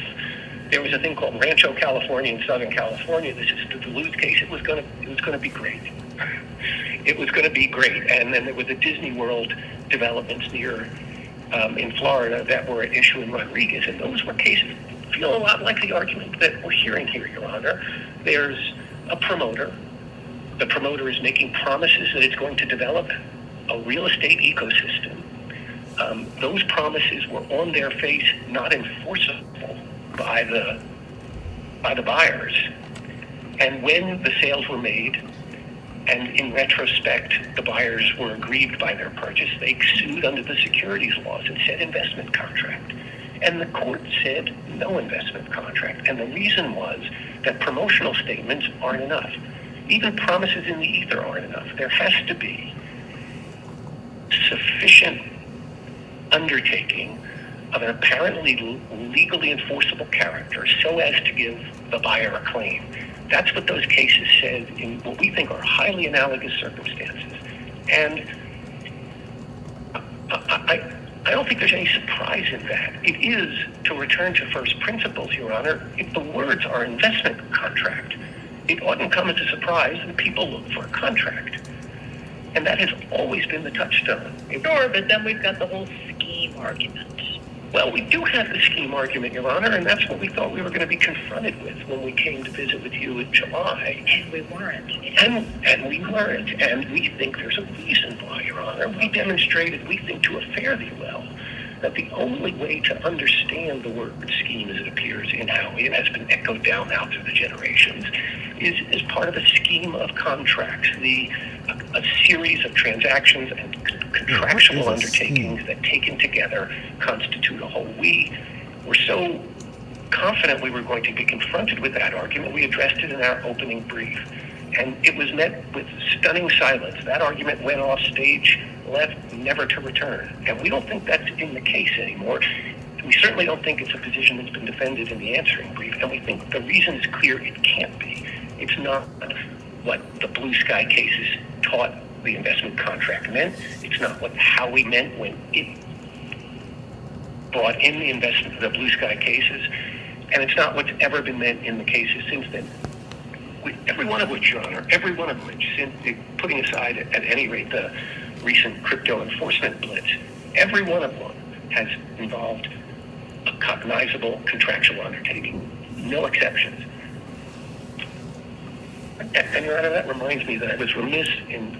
There was a thing called Rancho California in Southern California. This is the Duluth case. It was going to be great. it was going to be great. And then there was the Disney World developments near in Florida that were at issue in Rodriguez, and those were cases feel a lot like the argument that we're hearing here, Your Honor. There's a promoter. The promoter is making promises that it's going to develop a real estate ecosystem. Those promises were on their face not enforceable by the buyers. And when the sales were made, and in retrospect, the buyers were aggrieved by their purchase, they sued under the securities laws and said investment contract. And the court said no investment contract. And the reason was that promotional statements aren't enough. Even promises in the ether aren't enough. There has to be sufficient undertaking of an apparently legally enforceable character so as to give the buyer a claim. That's what those cases said in what we think are highly analogous circumstances. And I don't think there's any surprise in that. It is, to return to first principles, Your Honor, if the words are investment contract, it oughtn't come as a surprise that people look for a contract. And that has always been the touchstone. Sure, but then we've got the whole scheme argument. Well, we do have the scheme argument, Your Honor, and that's what we thought we were going to be confronted with when we came to visit with you in July. And we weren't. And we weren't. And we think there's a reason why, Your Honor. We demonstrated, we think, to a fairly well, that the only way to understand the word scheme as it appears in Howie and has been echoed down now through the generations is as part of a scheme of contracts, a series of transactions and contractual undertakings that taken together constitute a whole. We were so confident we were going to be confronted with that argument, we addressed it in our opening brief. And it was met with stunning silence. That argument went off stage, left, never to return. And we don't think that's in the case anymore. We certainly don't think it's a position that's been defended in the answering brief. And we think the reason is clear, it can't be. It's not what the Blue Sky cases taught the investment contract meant. It's not what Howie meant when it brought in the Blue Sky cases. And it's not what's ever been meant in the cases since then. Every one of which, Your Honor, every one of which, putting aside at any rate the recent crypto enforcement blitz, every one of them has involved a cognizable contractual undertaking, no exceptions. And Your Honor, that reminds me that I was remiss in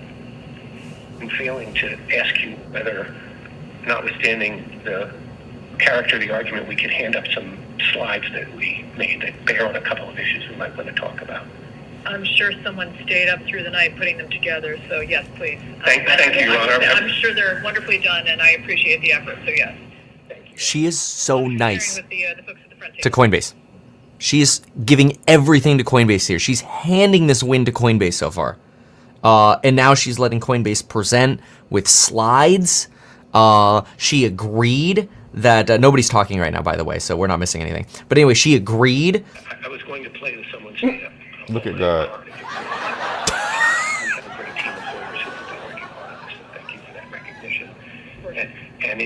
failing to ask you whether, notwithstanding the character of the argument, we could hand up some slides that we made that bear on a couple of issues we might want to talk about. I'm sure someone stayed up through the night putting them together, so yes, please. Thank you, Your Honor. I'm sure they're wonderfully done, and I appreciate the effort, so yes. She is so nice With the folks at the front to Coinbase. She is giving everything to Coinbase here. She's handing this win to Coinbase so far. And now she's letting Coinbase present with slides. She agreed that nobody's talking right now, by the way, so we're not missing anything. But anyway, she agreed. I was going to play with someone's data. Look at God. We have a great team of lawyers who have been working on this, and thank you for that recognition. And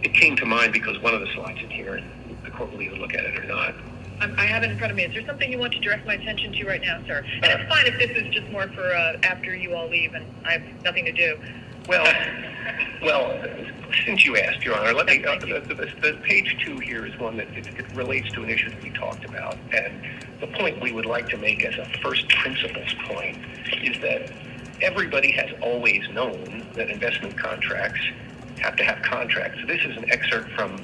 it came to mind because one of the slides in here, and the court will either look at it or not. I have it in front of me. Is there something you want to direct my attention to right now, sir? And it's fine if this is just more for after you all leave and I have nothing to do. Well, since you asked, Your Honor, let me. The page 2 here is one that it relates to an issue that we talked about, and the point we would like to make as a first principles point is that everybody has always known that investment contracts have to have contracts. So this is an excerpt from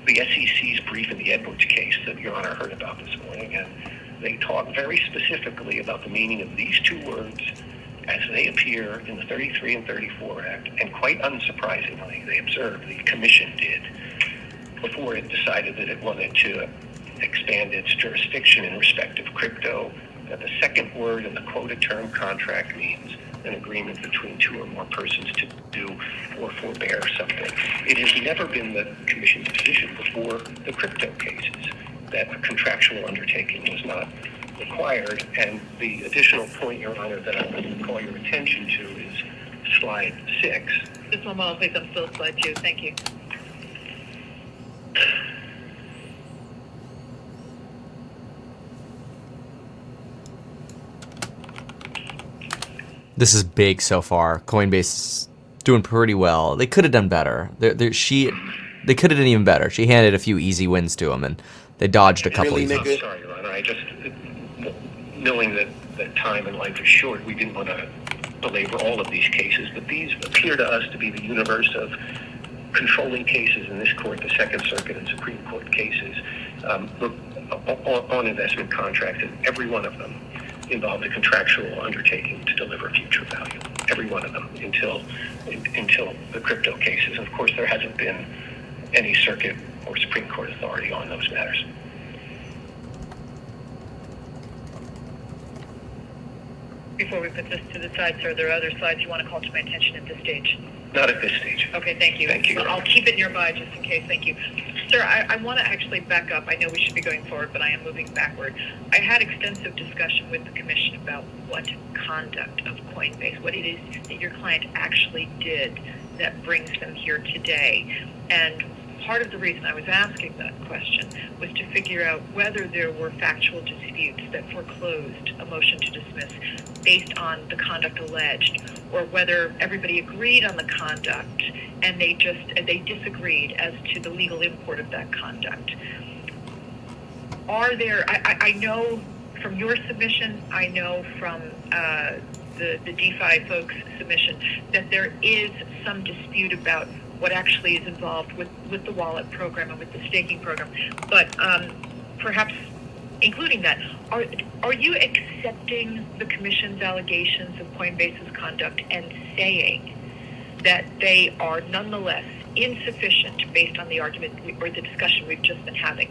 the SEC's brief in the Edwards case that Your Honor heard about this morning, and they talk very specifically about the meaning of these two words as they appear in the 33 and 34 Act, and quite unsurprisingly, they observed, the Commission did, before it decided that it wanted to expand its jurisdiction in respect of crypto, that the second word in the quoted term contract means an agreement between two or more persons to do or forbear something. It has never been the Commission's position before the crypto cases that a contractual undertaking was not required. And the additional point, Your Honor, that I would call your attention to is slide 6. Just one moment, please. I'm still slide 2. Thank you. This is big so far. Coinbase is doing pretty well. They could have done better. They could have done even better. She handed a few easy wins to them, and they dodged a couple easy. I'm sorry, Your Honor. I just, knowing that time and life is short, we didn't want to belabor all of these cases, but these appear to us to be the universe of controlling cases in this court, the Second Circuit and Supreme Court cases on investment contracts, and every one of them involved a contractual undertaking to deliver future value. Every one of them until the crypto cases. Of course, there hasn't been any circuit or Supreme Court authority on those matters. Before we put this to the side, sir, there are other slides you want to call to my attention at this stage? Not at this stage. Okay, thank you. Thank you. I'll keep it nearby just in case. Thank you. Sir, I want to actually back up. I know we should be going forward, but I am moving backward. I had extensive discussion with the commission about what conduct of Coinbase, what it is that your client actually did that brings them here today. And part of the reason I was asking that question was to figure out whether there were factual disputes that foreclosed a motion to dismiss based on the conduct alleged, or whether everybody agreed on the conduct and they disagreed as to the legal import of that conduct. Are there, I know from your submission, I know from the DeFi folks' submission, that there is some dispute about what actually is involved with the wallet program and with the staking program. But perhaps including that, are you accepting the commission's allegations of Coinbase's conduct and saying that they are nonetheless insufficient based on the argument or the discussion we've just been having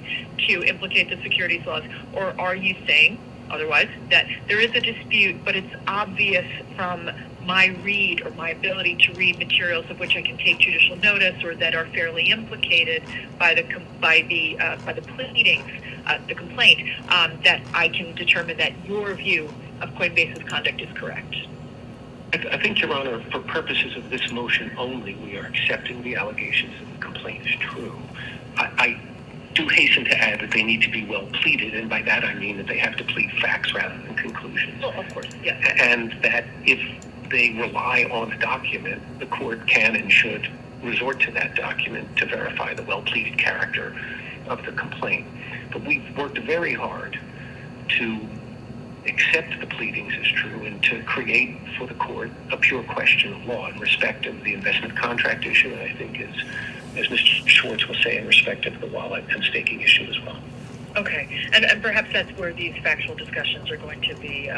to implicate the securities laws? Or are you saying otherwise that there is a dispute, but it's obvious from my read or my ability to read materials of which I can take judicial notice or that are fairly implicated by the pleadings, the complaint, that I can determine that your view of Coinbase's conduct is correct? I think, Your Honor, for purposes of this motion only, we are accepting the allegations that the complaint is true. I do hasten to add that they need to be well pleaded, and by that I mean that they have to plead facts rather than conclusions. Oh, of course, yes. And that if they rely on a document, the court can and should resort to that document to verify the well-pleaded character of the complaint. But we've worked very hard to accept the pleadings as true and to create for the court a pure question of law in respect of the investment contract issue, and I think as Mr. Schwartz will say, in respect of the wallet and staking issue as well. Okay, and perhaps that's where these factual discussions are going to be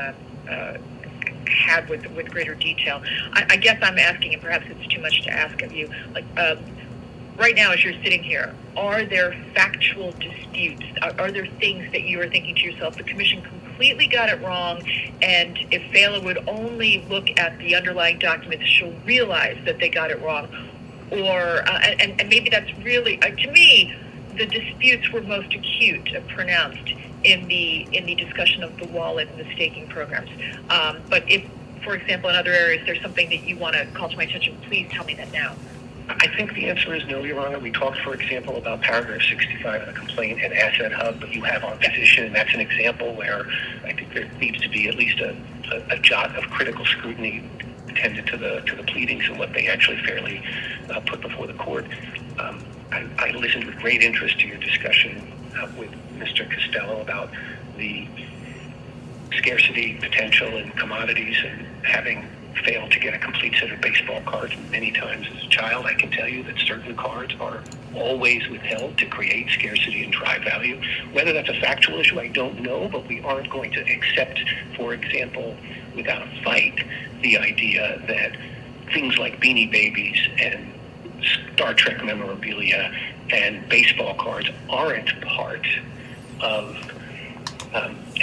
had with greater detail. I guess I'm asking, and perhaps it's too much to ask of you, like right now as you're sitting here, are there factual disputes? Are there things that you are thinking to yourself, the commission completely got it wrong, and if Fela would only look at the underlying documents, she'll realize that they got it wrong? Or, and maybe that's really, to me, the disputes were most acute and pronounced in the discussion of the wallet and the staking programs. But if, for example, in other areas, there's something that you want to call to my attention, please tell me that now. I think the answer is no, Your Honor. We talked, for example, about paragraph 65 of the complaint and Asset Hub, but you have our position, and that's an example where I think there needs to be at least a jot of critical scrutiny attended to the pleadings and what they actually fairly put before the court. I listened with great interest to your discussion with Mr. Costello about the scarcity potential in commodities and having failed to get a complete set of baseball cards many times as a child. I can tell you that certain cards are always withheld to create scarcity and drive value. Whether that's a factual issue, I don't know, but we aren't going to accept, for example, without a fight, the idea that things like Beanie Babies and Star Trek memorabilia and baseball cards aren't part of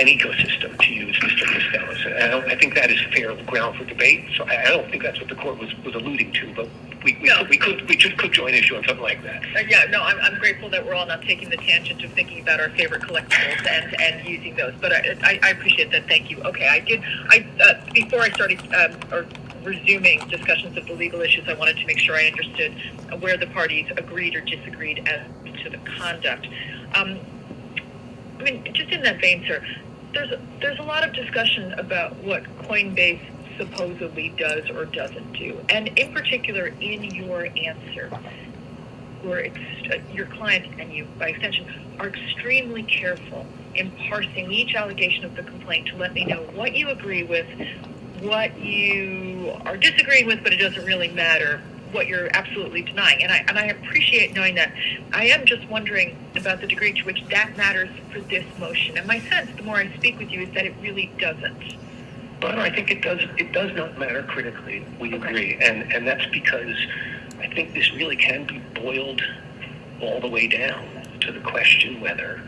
an ecosystem, to use Mr. Costello. I think that is fair ground for debate. So I don't think that's what the court was alluding to, but we could join issue on something like that. I'm grateful that we're all not taking the tangent of thinking about our favorite collectibles and using those. But I appreciate that. Thank you. Okay, before I started resuming discussions of the legal issues, I wanted to make sure I understood where the parties agreed or disagreed as to the conduct. Just in that vein, sir, there's a lot of discussion about what Coinbase supposedly does or doesn't do. And in particular, in your answer, your client and you, by extension, are extremely careful in parsing each allegation of the complaint to let me know what you agree with, what you are disagreeing with, but it doesn't really matter, what you're absolutely denying. And I appreciate knowing that. I am just wondering about the degree to which that matters for this motion. And my sense, the more I speak with you, is that it really doesn't. But I think it does not matter critically. We agree. And that's because I think this really can be boiled all the way down to the question whether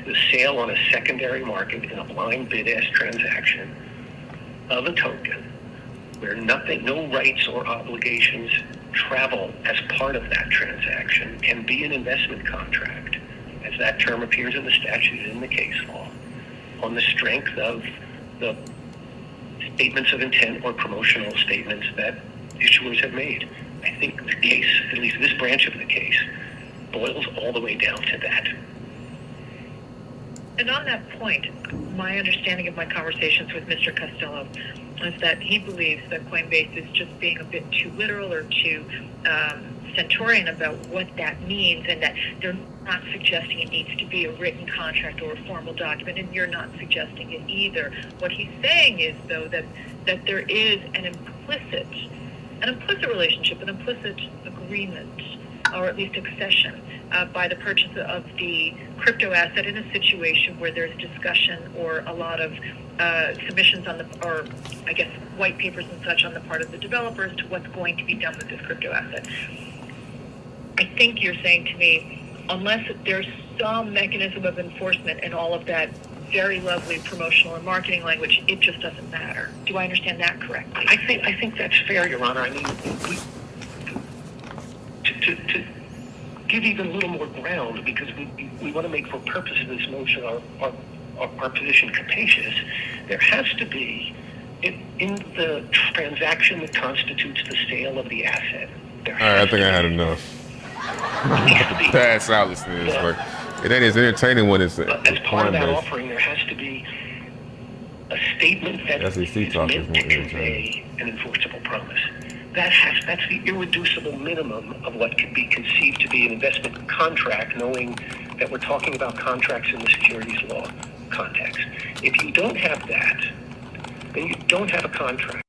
the sale on a secondary market in a blind bid-ask transaction of a token where no rights or obligations travel as part of that transaction can be an investment contract, as that term appears in the statute and in the case law, on the strength of the statements of intent or promotional statements that issuers have made. I think the case, at least this branch of the case, boils all the way down to that. And on that point, my understanding of my conversations with Mr. Costello is that he believes that Coinbase is just being a bit too literal or too Centaurian about what that means, and that they're not suggesting it needs to be a written contract or a formal document, and you're not suggesting it either. What he's saying is, though, that there is an implicit relationship, an implicit agreement, or at least accession, by the purchase of the crypto asset in a situation where there's discussion or a lot of submissions or I guess white papers and such on the part of the developers to what's going to be done with this crypto asset. I think you're saying to me, unless there's some mechanism of enforcement and all of that very lovely promotional and marketing language, it just doesn't matter. Do I understand that correctly? I think that's fair, Your Honor. I mean, to give even a little more ground, because we want to make, for purposes of this motion, our position capacious, there has to be, in the transaction that constitutes the sale of the asset. All right, I think I had enough. Pass out listening to this work. It ain't as entertaining when it's as part of that offering, there has to be a statement that is meant to convey an enforceable promise. That's the irreducible minimum of what can be conceived to be an investment contract, knowing that we're talking about contracts in the securities law context. If you don't have that, then you don't have a contract.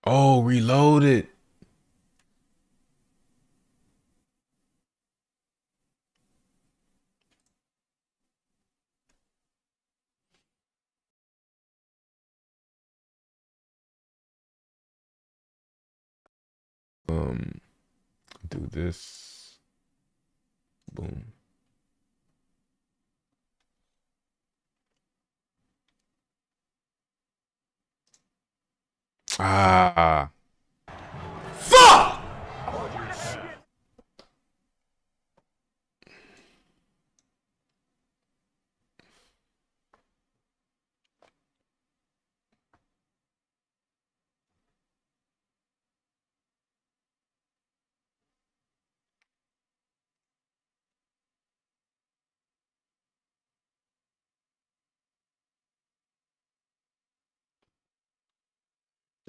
Oh, reloaded. Do this. Boom. Ah. Fuck!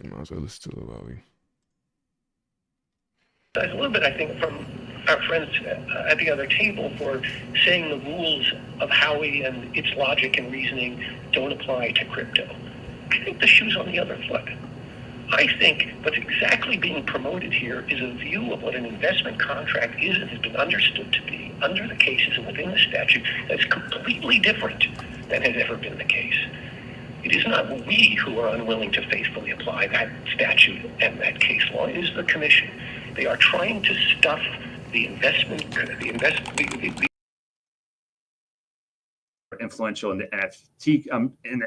Might as well listen to it while we. A little bit, I think, from our friends at the other table for saying the rules of Howey and its logic and reasoning don't apply to crypto. I think the shoe's on the other foot. I think what's exactly being promoted here is a view of what an investment contract is and has been understood to be under the cases and within the statute that's completely different than has ever been the case. It is not we who are unwilling to faithfully apply that statute and that case law. It is the commission. They are trying to stuff the influential in the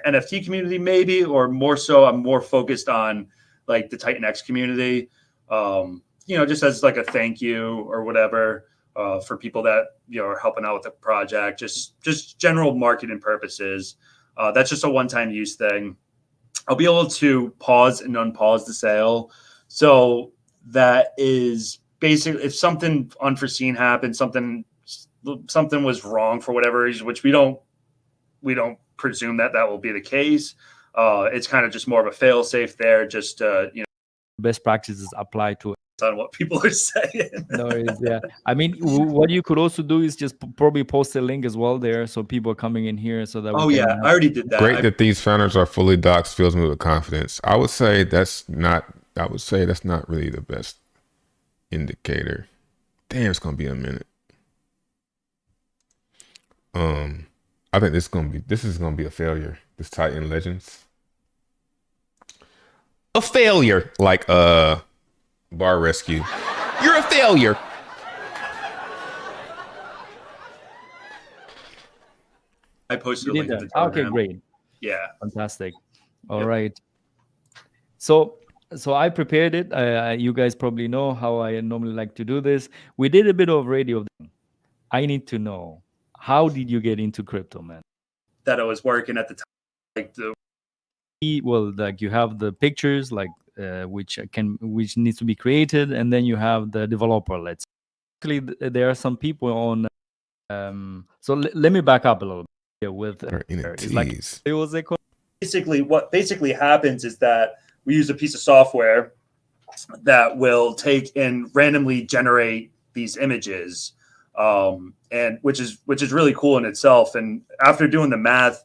NFT community, maybe, or more so. I'm more focused on like the Titan X community, just as like a thank you or whatever for people that are helping out with the project, just general marketing purposes. That's just a one-time use thing. I'll be able to pause and unpause the sale. So that is basically, if something unforeseen happened, something was wrong for whatever reason, which we don't presume that will be the case. It's kind of just more of a fail safe there. Just best practices apply to on what people are saying. No, yeah. I mean, what you could also do is just probably post a link as well there, so people are coming in here, so that. Oh yeah, I already did that. Great that these founders are fully doxxed fills me with confidence. I would say that's not really the best indicator. Damn, it's gonna be a minute. I think this is gonna be a failure. This Titan Legends, a failure. Like Bar Rescue, you're a failure. I posted a You link did to the that. Okay, Telegram. great. Yeah, Fantastic. All right. So I prepared it. You guys probably know how I normally like to do this. We did a bit of radio. I need to know, how did you get into crypto, man? that I was working at the time, like Like you have the pictures, like which needs to be created, and then you have the developer. Let's say. There are some people on. So let me back up a little bit with it's like it was a what basically happens is that we use a piece of software that will take and randomly generate these images, and which is really cool in itself. And after doing the math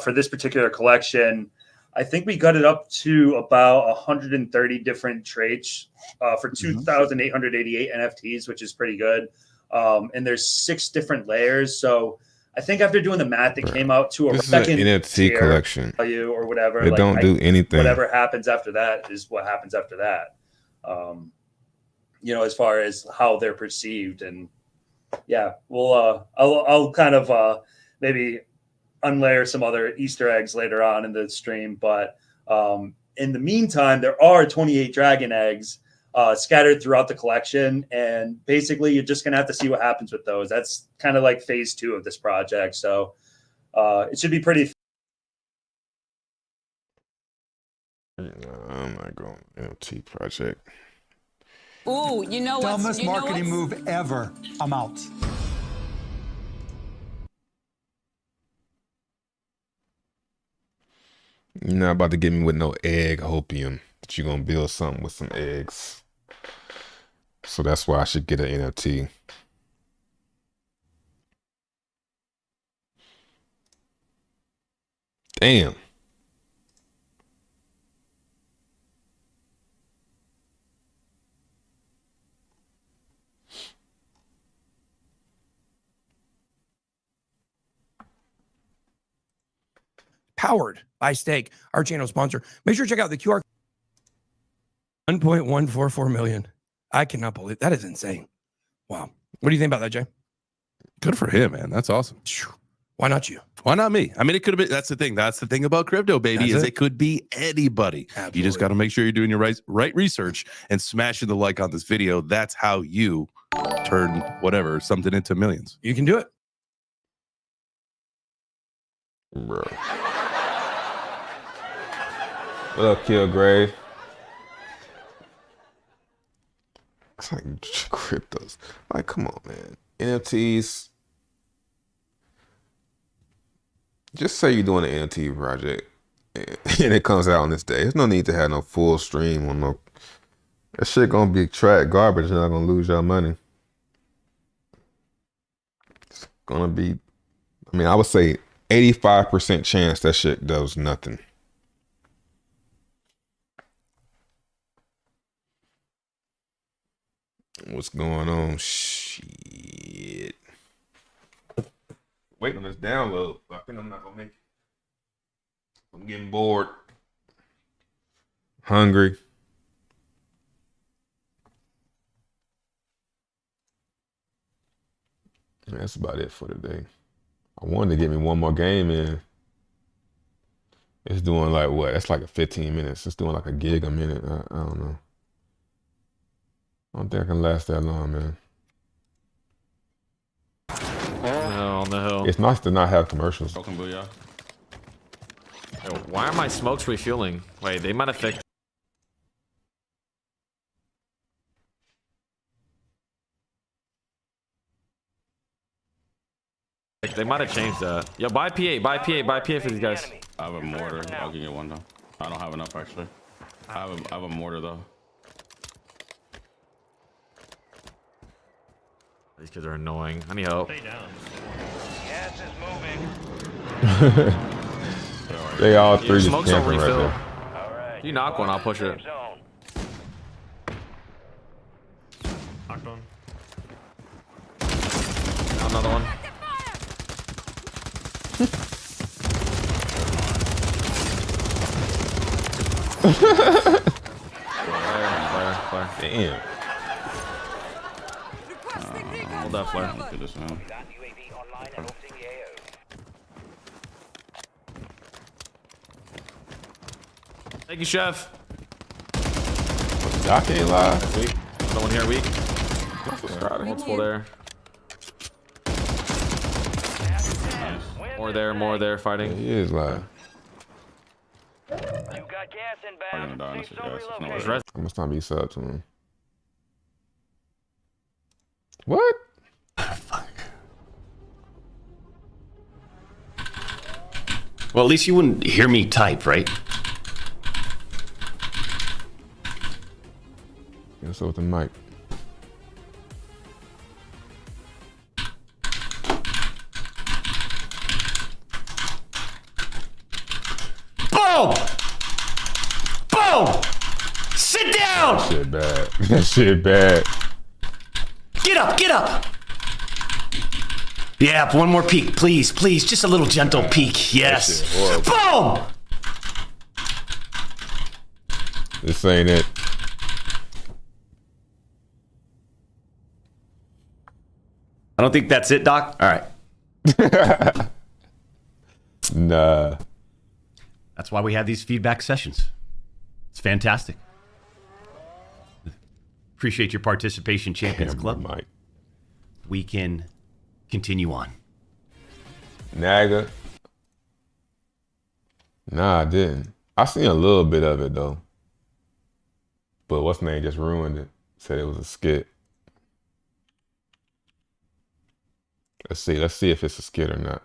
for this particular collection, I think we got it up to about 130 different traits for 2,888 NFTs, which is pretty good. And there's 6 different layers. So I think after doing the math, it came out to a second NFT collection value or whatever. They don't do anything. Whatever happens after that is what happens after that. As far as how they're perceived, and yeah, I'll kind of maybe unlayer some other Easter eggs later on in the stream. But in the meantime, there are 28 dragon eggs scattered throughout the collection, and basically you're just gonna have to see what happens with those. That's kind of like phase 2 of this project, so it should be pretty. I'm not going NFT project. Ooh, you know what? Dumbest marketing move ever. I'm out. You're not about to get me with no egg hopium that you're gonna build something with some eggs. So that's why I should get an NFT. Damn. Powered by Stake, our channel sponsor. Make sure to check out the QR. 1.144 million. I cannot believe that is insane. Wow. What do you think about that, Jay? Good for him, man. That's awesome. Why not you? Why not me? I mean, it could have been. That's the thing. That's the thing about crypto, baby, is it could be anybody. Absolutely. You just got to make sure you're doing your right research and smashing the like on this video. That's how you turn whatever something into millions. You can do it, bro. What up, Killgrave? It's like cryptos. Like, come on, man. NFTs. Just say you're doing an NFT project and it comes out on this day. There's no need to have no full stream on no. That shit gonna be track garbage. You're not gonna lose your money. It's gonna be. I mean, I would say 85% chance that shit does nothing. What's going on? Shit. Waiting on this download. I think I'm not gonna make it. I'm getting bored. Hungry. That's about it for today. I wanted to get me one more game in. It's doing like what? That's like a 15 minutes. It's doing like a gig a minute. I don't know. I don't think I can last that long, man. No. It's nice to not have commercials. Yo, why are my smokes refueling? Wait, they might affect. They might have changed that. Yo, buy P8, buy P8, buy P8 for these guys. I have a mortar. I'll give you one though. I don't have enough actually. I have a mortar though. These kids are annoying. I need help. Stay down. Gas is moving. They all three just Smoke's on camping right refill. there. You knock one, I'll push it. Knocked one. Another one. Fire. Damn. Hold that flare. Look at this man. Thank you, chef. Doc ain't live. Another one here, weak. Multiple there. More there, fighting. Yeah, he is live. You got gas inbound. Safe zone relocated. How much time he sub to him? What? Well, at least you wouldn't hear me type, right? What's up with the mic? Boom! Boom! Sit down! That shit bad. That shit bad. Get up, get up! Yeah, one more peek, please, please. Just a little gentle peek. Yes. Boom! This ain't it. I don't think that's it, Doc. All right. Nah. That's why we have these feedback sessions. It's fantastic. Appreciate your participation, Champions Club. Mike. We can continue on. Naga. Nah, I didn't. I seen a little bit of it though. But what's name just ruined it. Said it was a skit. Let's see if it's a skit or not.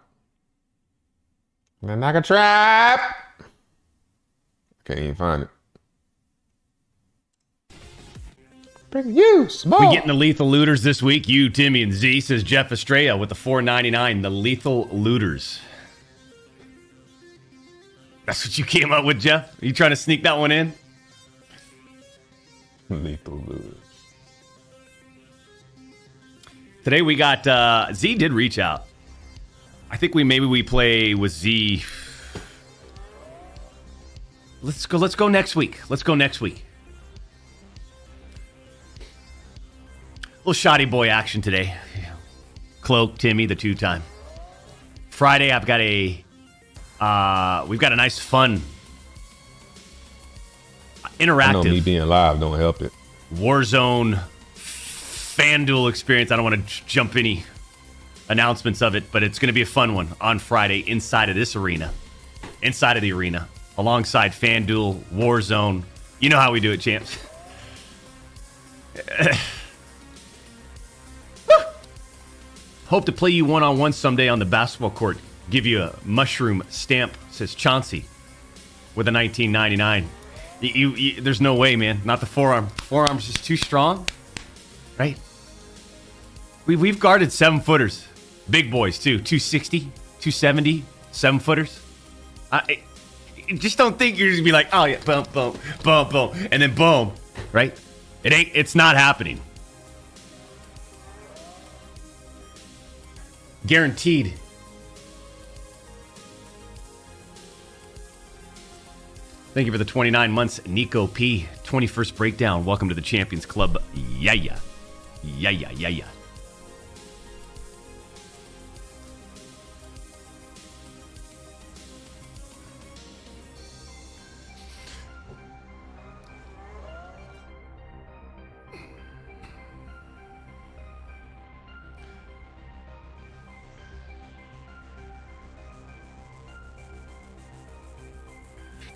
The Naga Trap! Can't even find it. Bring you, small. We getting the lethal looters this week. You, Timmy, and Z, says Jeff Estrella with the $4.99. The lethal looters. That's what you came up with, Jeff? Are you trying to sneak that one in? Lethal looters. Today we got Z did reach out. I think maybe we play with Z. Let's go next week. Let's go next week. Little shoddy boy action today. Cloak, Timmy, the 2-time. Friday I've got we've got a nice fun interactive. I know me being live don't help it. Warzone FanDuel experience. I don't want to jump any announcements of it, but it's going to be a fun one on Friday inside of this arena. Inside of the arena. Alongside FanDuel, Warzone. You know how we do it, champs. Hope to play you one-on-one someday on the basketball court. Give you a mushroom stamp, says Chauncey, with a 1999. There's no way, man. Not the forearm. Forearm's just too strong, right? We've guarded 7-footers. Big boys, too. 260, 270, 7-footers. I just don't think you're just going to be like, oh, yeah, boom, boom, boom, boom, and then boom, right? It's not happening. Guaranteed. Thank you for the 29 months, Nico P. 21st breakdown. Welcome to the Champions Club. Yeah.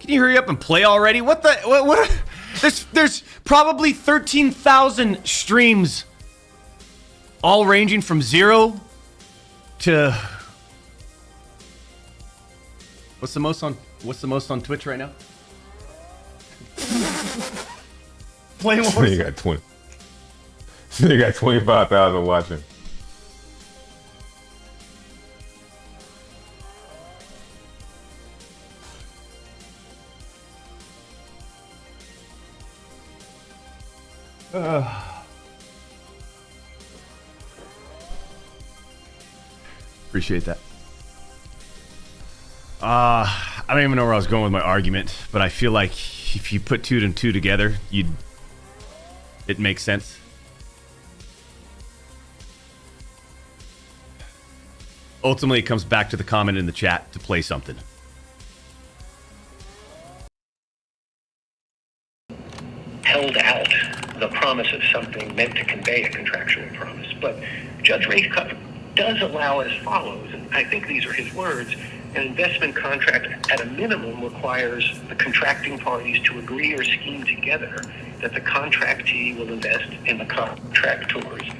Can you hurry up and play already? What? There's probably 13,000 streams, all ranging from 0 to What's the most on Twitch right now? Play more. You got 20. You got 25,000 watching. Appreciate that. I don't even know where I was going with my argument, but I feel like if you put 2 and 2 together, it makes sense. Ultimately, it comes back to the comment in the chat to play something. Held out the promise of something meant to convey a contractual promise. But Judge Rakoff does allow as follows, and I think these are his words: an investment contract at a minimum requires the contracting parties to agree or scheme together that the contractee will invest in the contractor's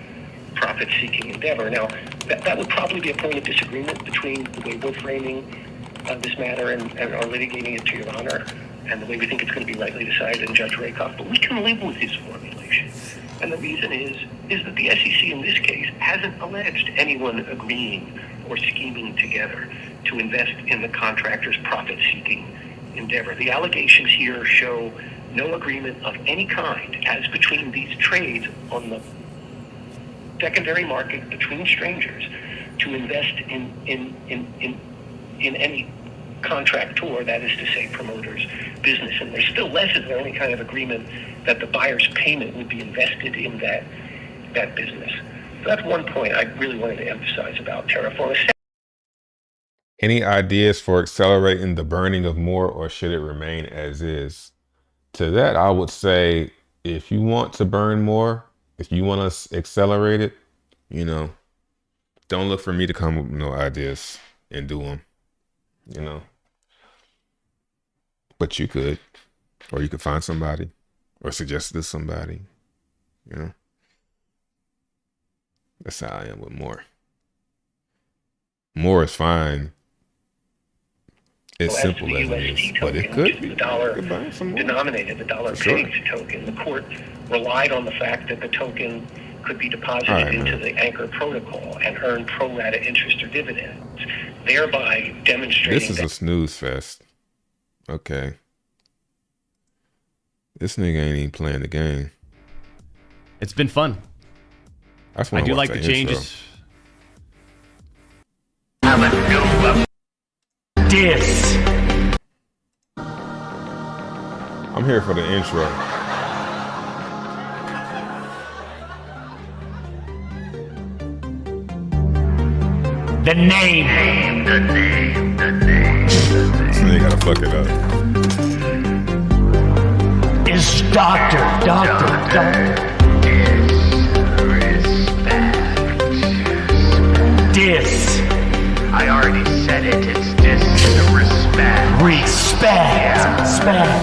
profit-seeking endeavor. Now, that would probably be a point of disagreement between the way we're framing this matter and are litigating it to your honor, and the way we think it's going to be rightly decided in Judge Rakoff, but we can live with his formulation. And the reason is that the SEC in this case hasn't alleged anyone agreeing or scheming together to invest in the contractor's profit-seeking endeavor. The allegations here show no agreement of any kind as between these trades on the secondary market between strangers to invest in any contractor, that is to say promoter's business. And there's still less of any kind of agreement that the buyer's payment would be invested in that business. So that's one point I really wanted to emphasize about Terraform. Any ideas for accelerating the burning of more, or should it remain as is? To that, I would say, if you want to burn more, if you want to accelerate it, you know, don't look for me to come up with no ideas and do them, you know. But you could, or you could find somebody, or suggest it to somebody, you know. That's how I am with more. More is fine. It's simple as it is, but it could be. The dollar denominated, the dollar pegged token. The court relied on the fact that the token could be deposited into the Anchor protocol and earn pro rata interest or dividends, thereby demonstrating. This is a snooze fest. Okay. This nigga ain't even playing the game. It's been fun. I do like the changes. This. I'm here for the intro. The name. This nigga gotta fuck it up. Is Doctor. Dis. I already said it. It's disrespect. Respect. Yeah.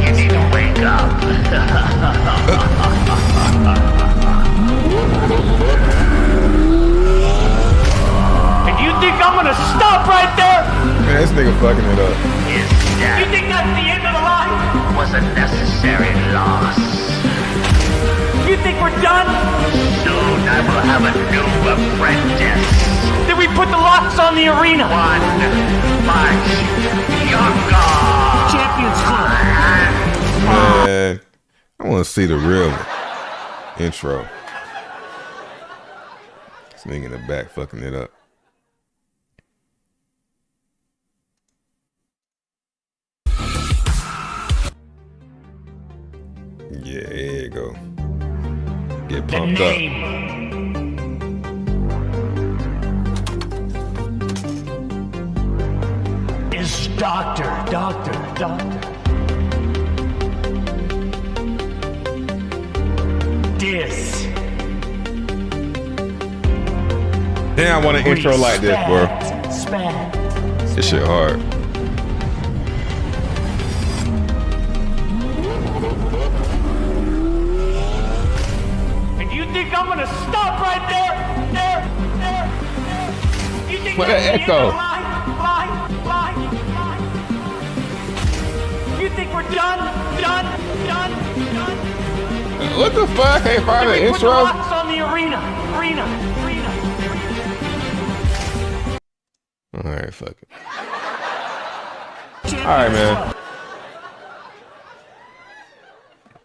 You need to wake up. And you think I'm gonna stop right there? Man, this nigga fucking it up. You think that's the end of the line? Was a necessary loss. You think we're done? Soon I will have a new apprentice. Then we put the locks on the arena. One much younger. Champions Club. Man, I want to see the real intro. This nigga in the back fucking it up. Yeah, there you go. Get pumped up. Is Doctor. Dis. Damn, I want an intro like this, bro. This shit hard. And you think I'm gonna stop right there? You think What that's an the end echo. of the line? We're done. What the fuck? Hey, find the Put the intro. locks on the arena. All right, fuck it. All right, man.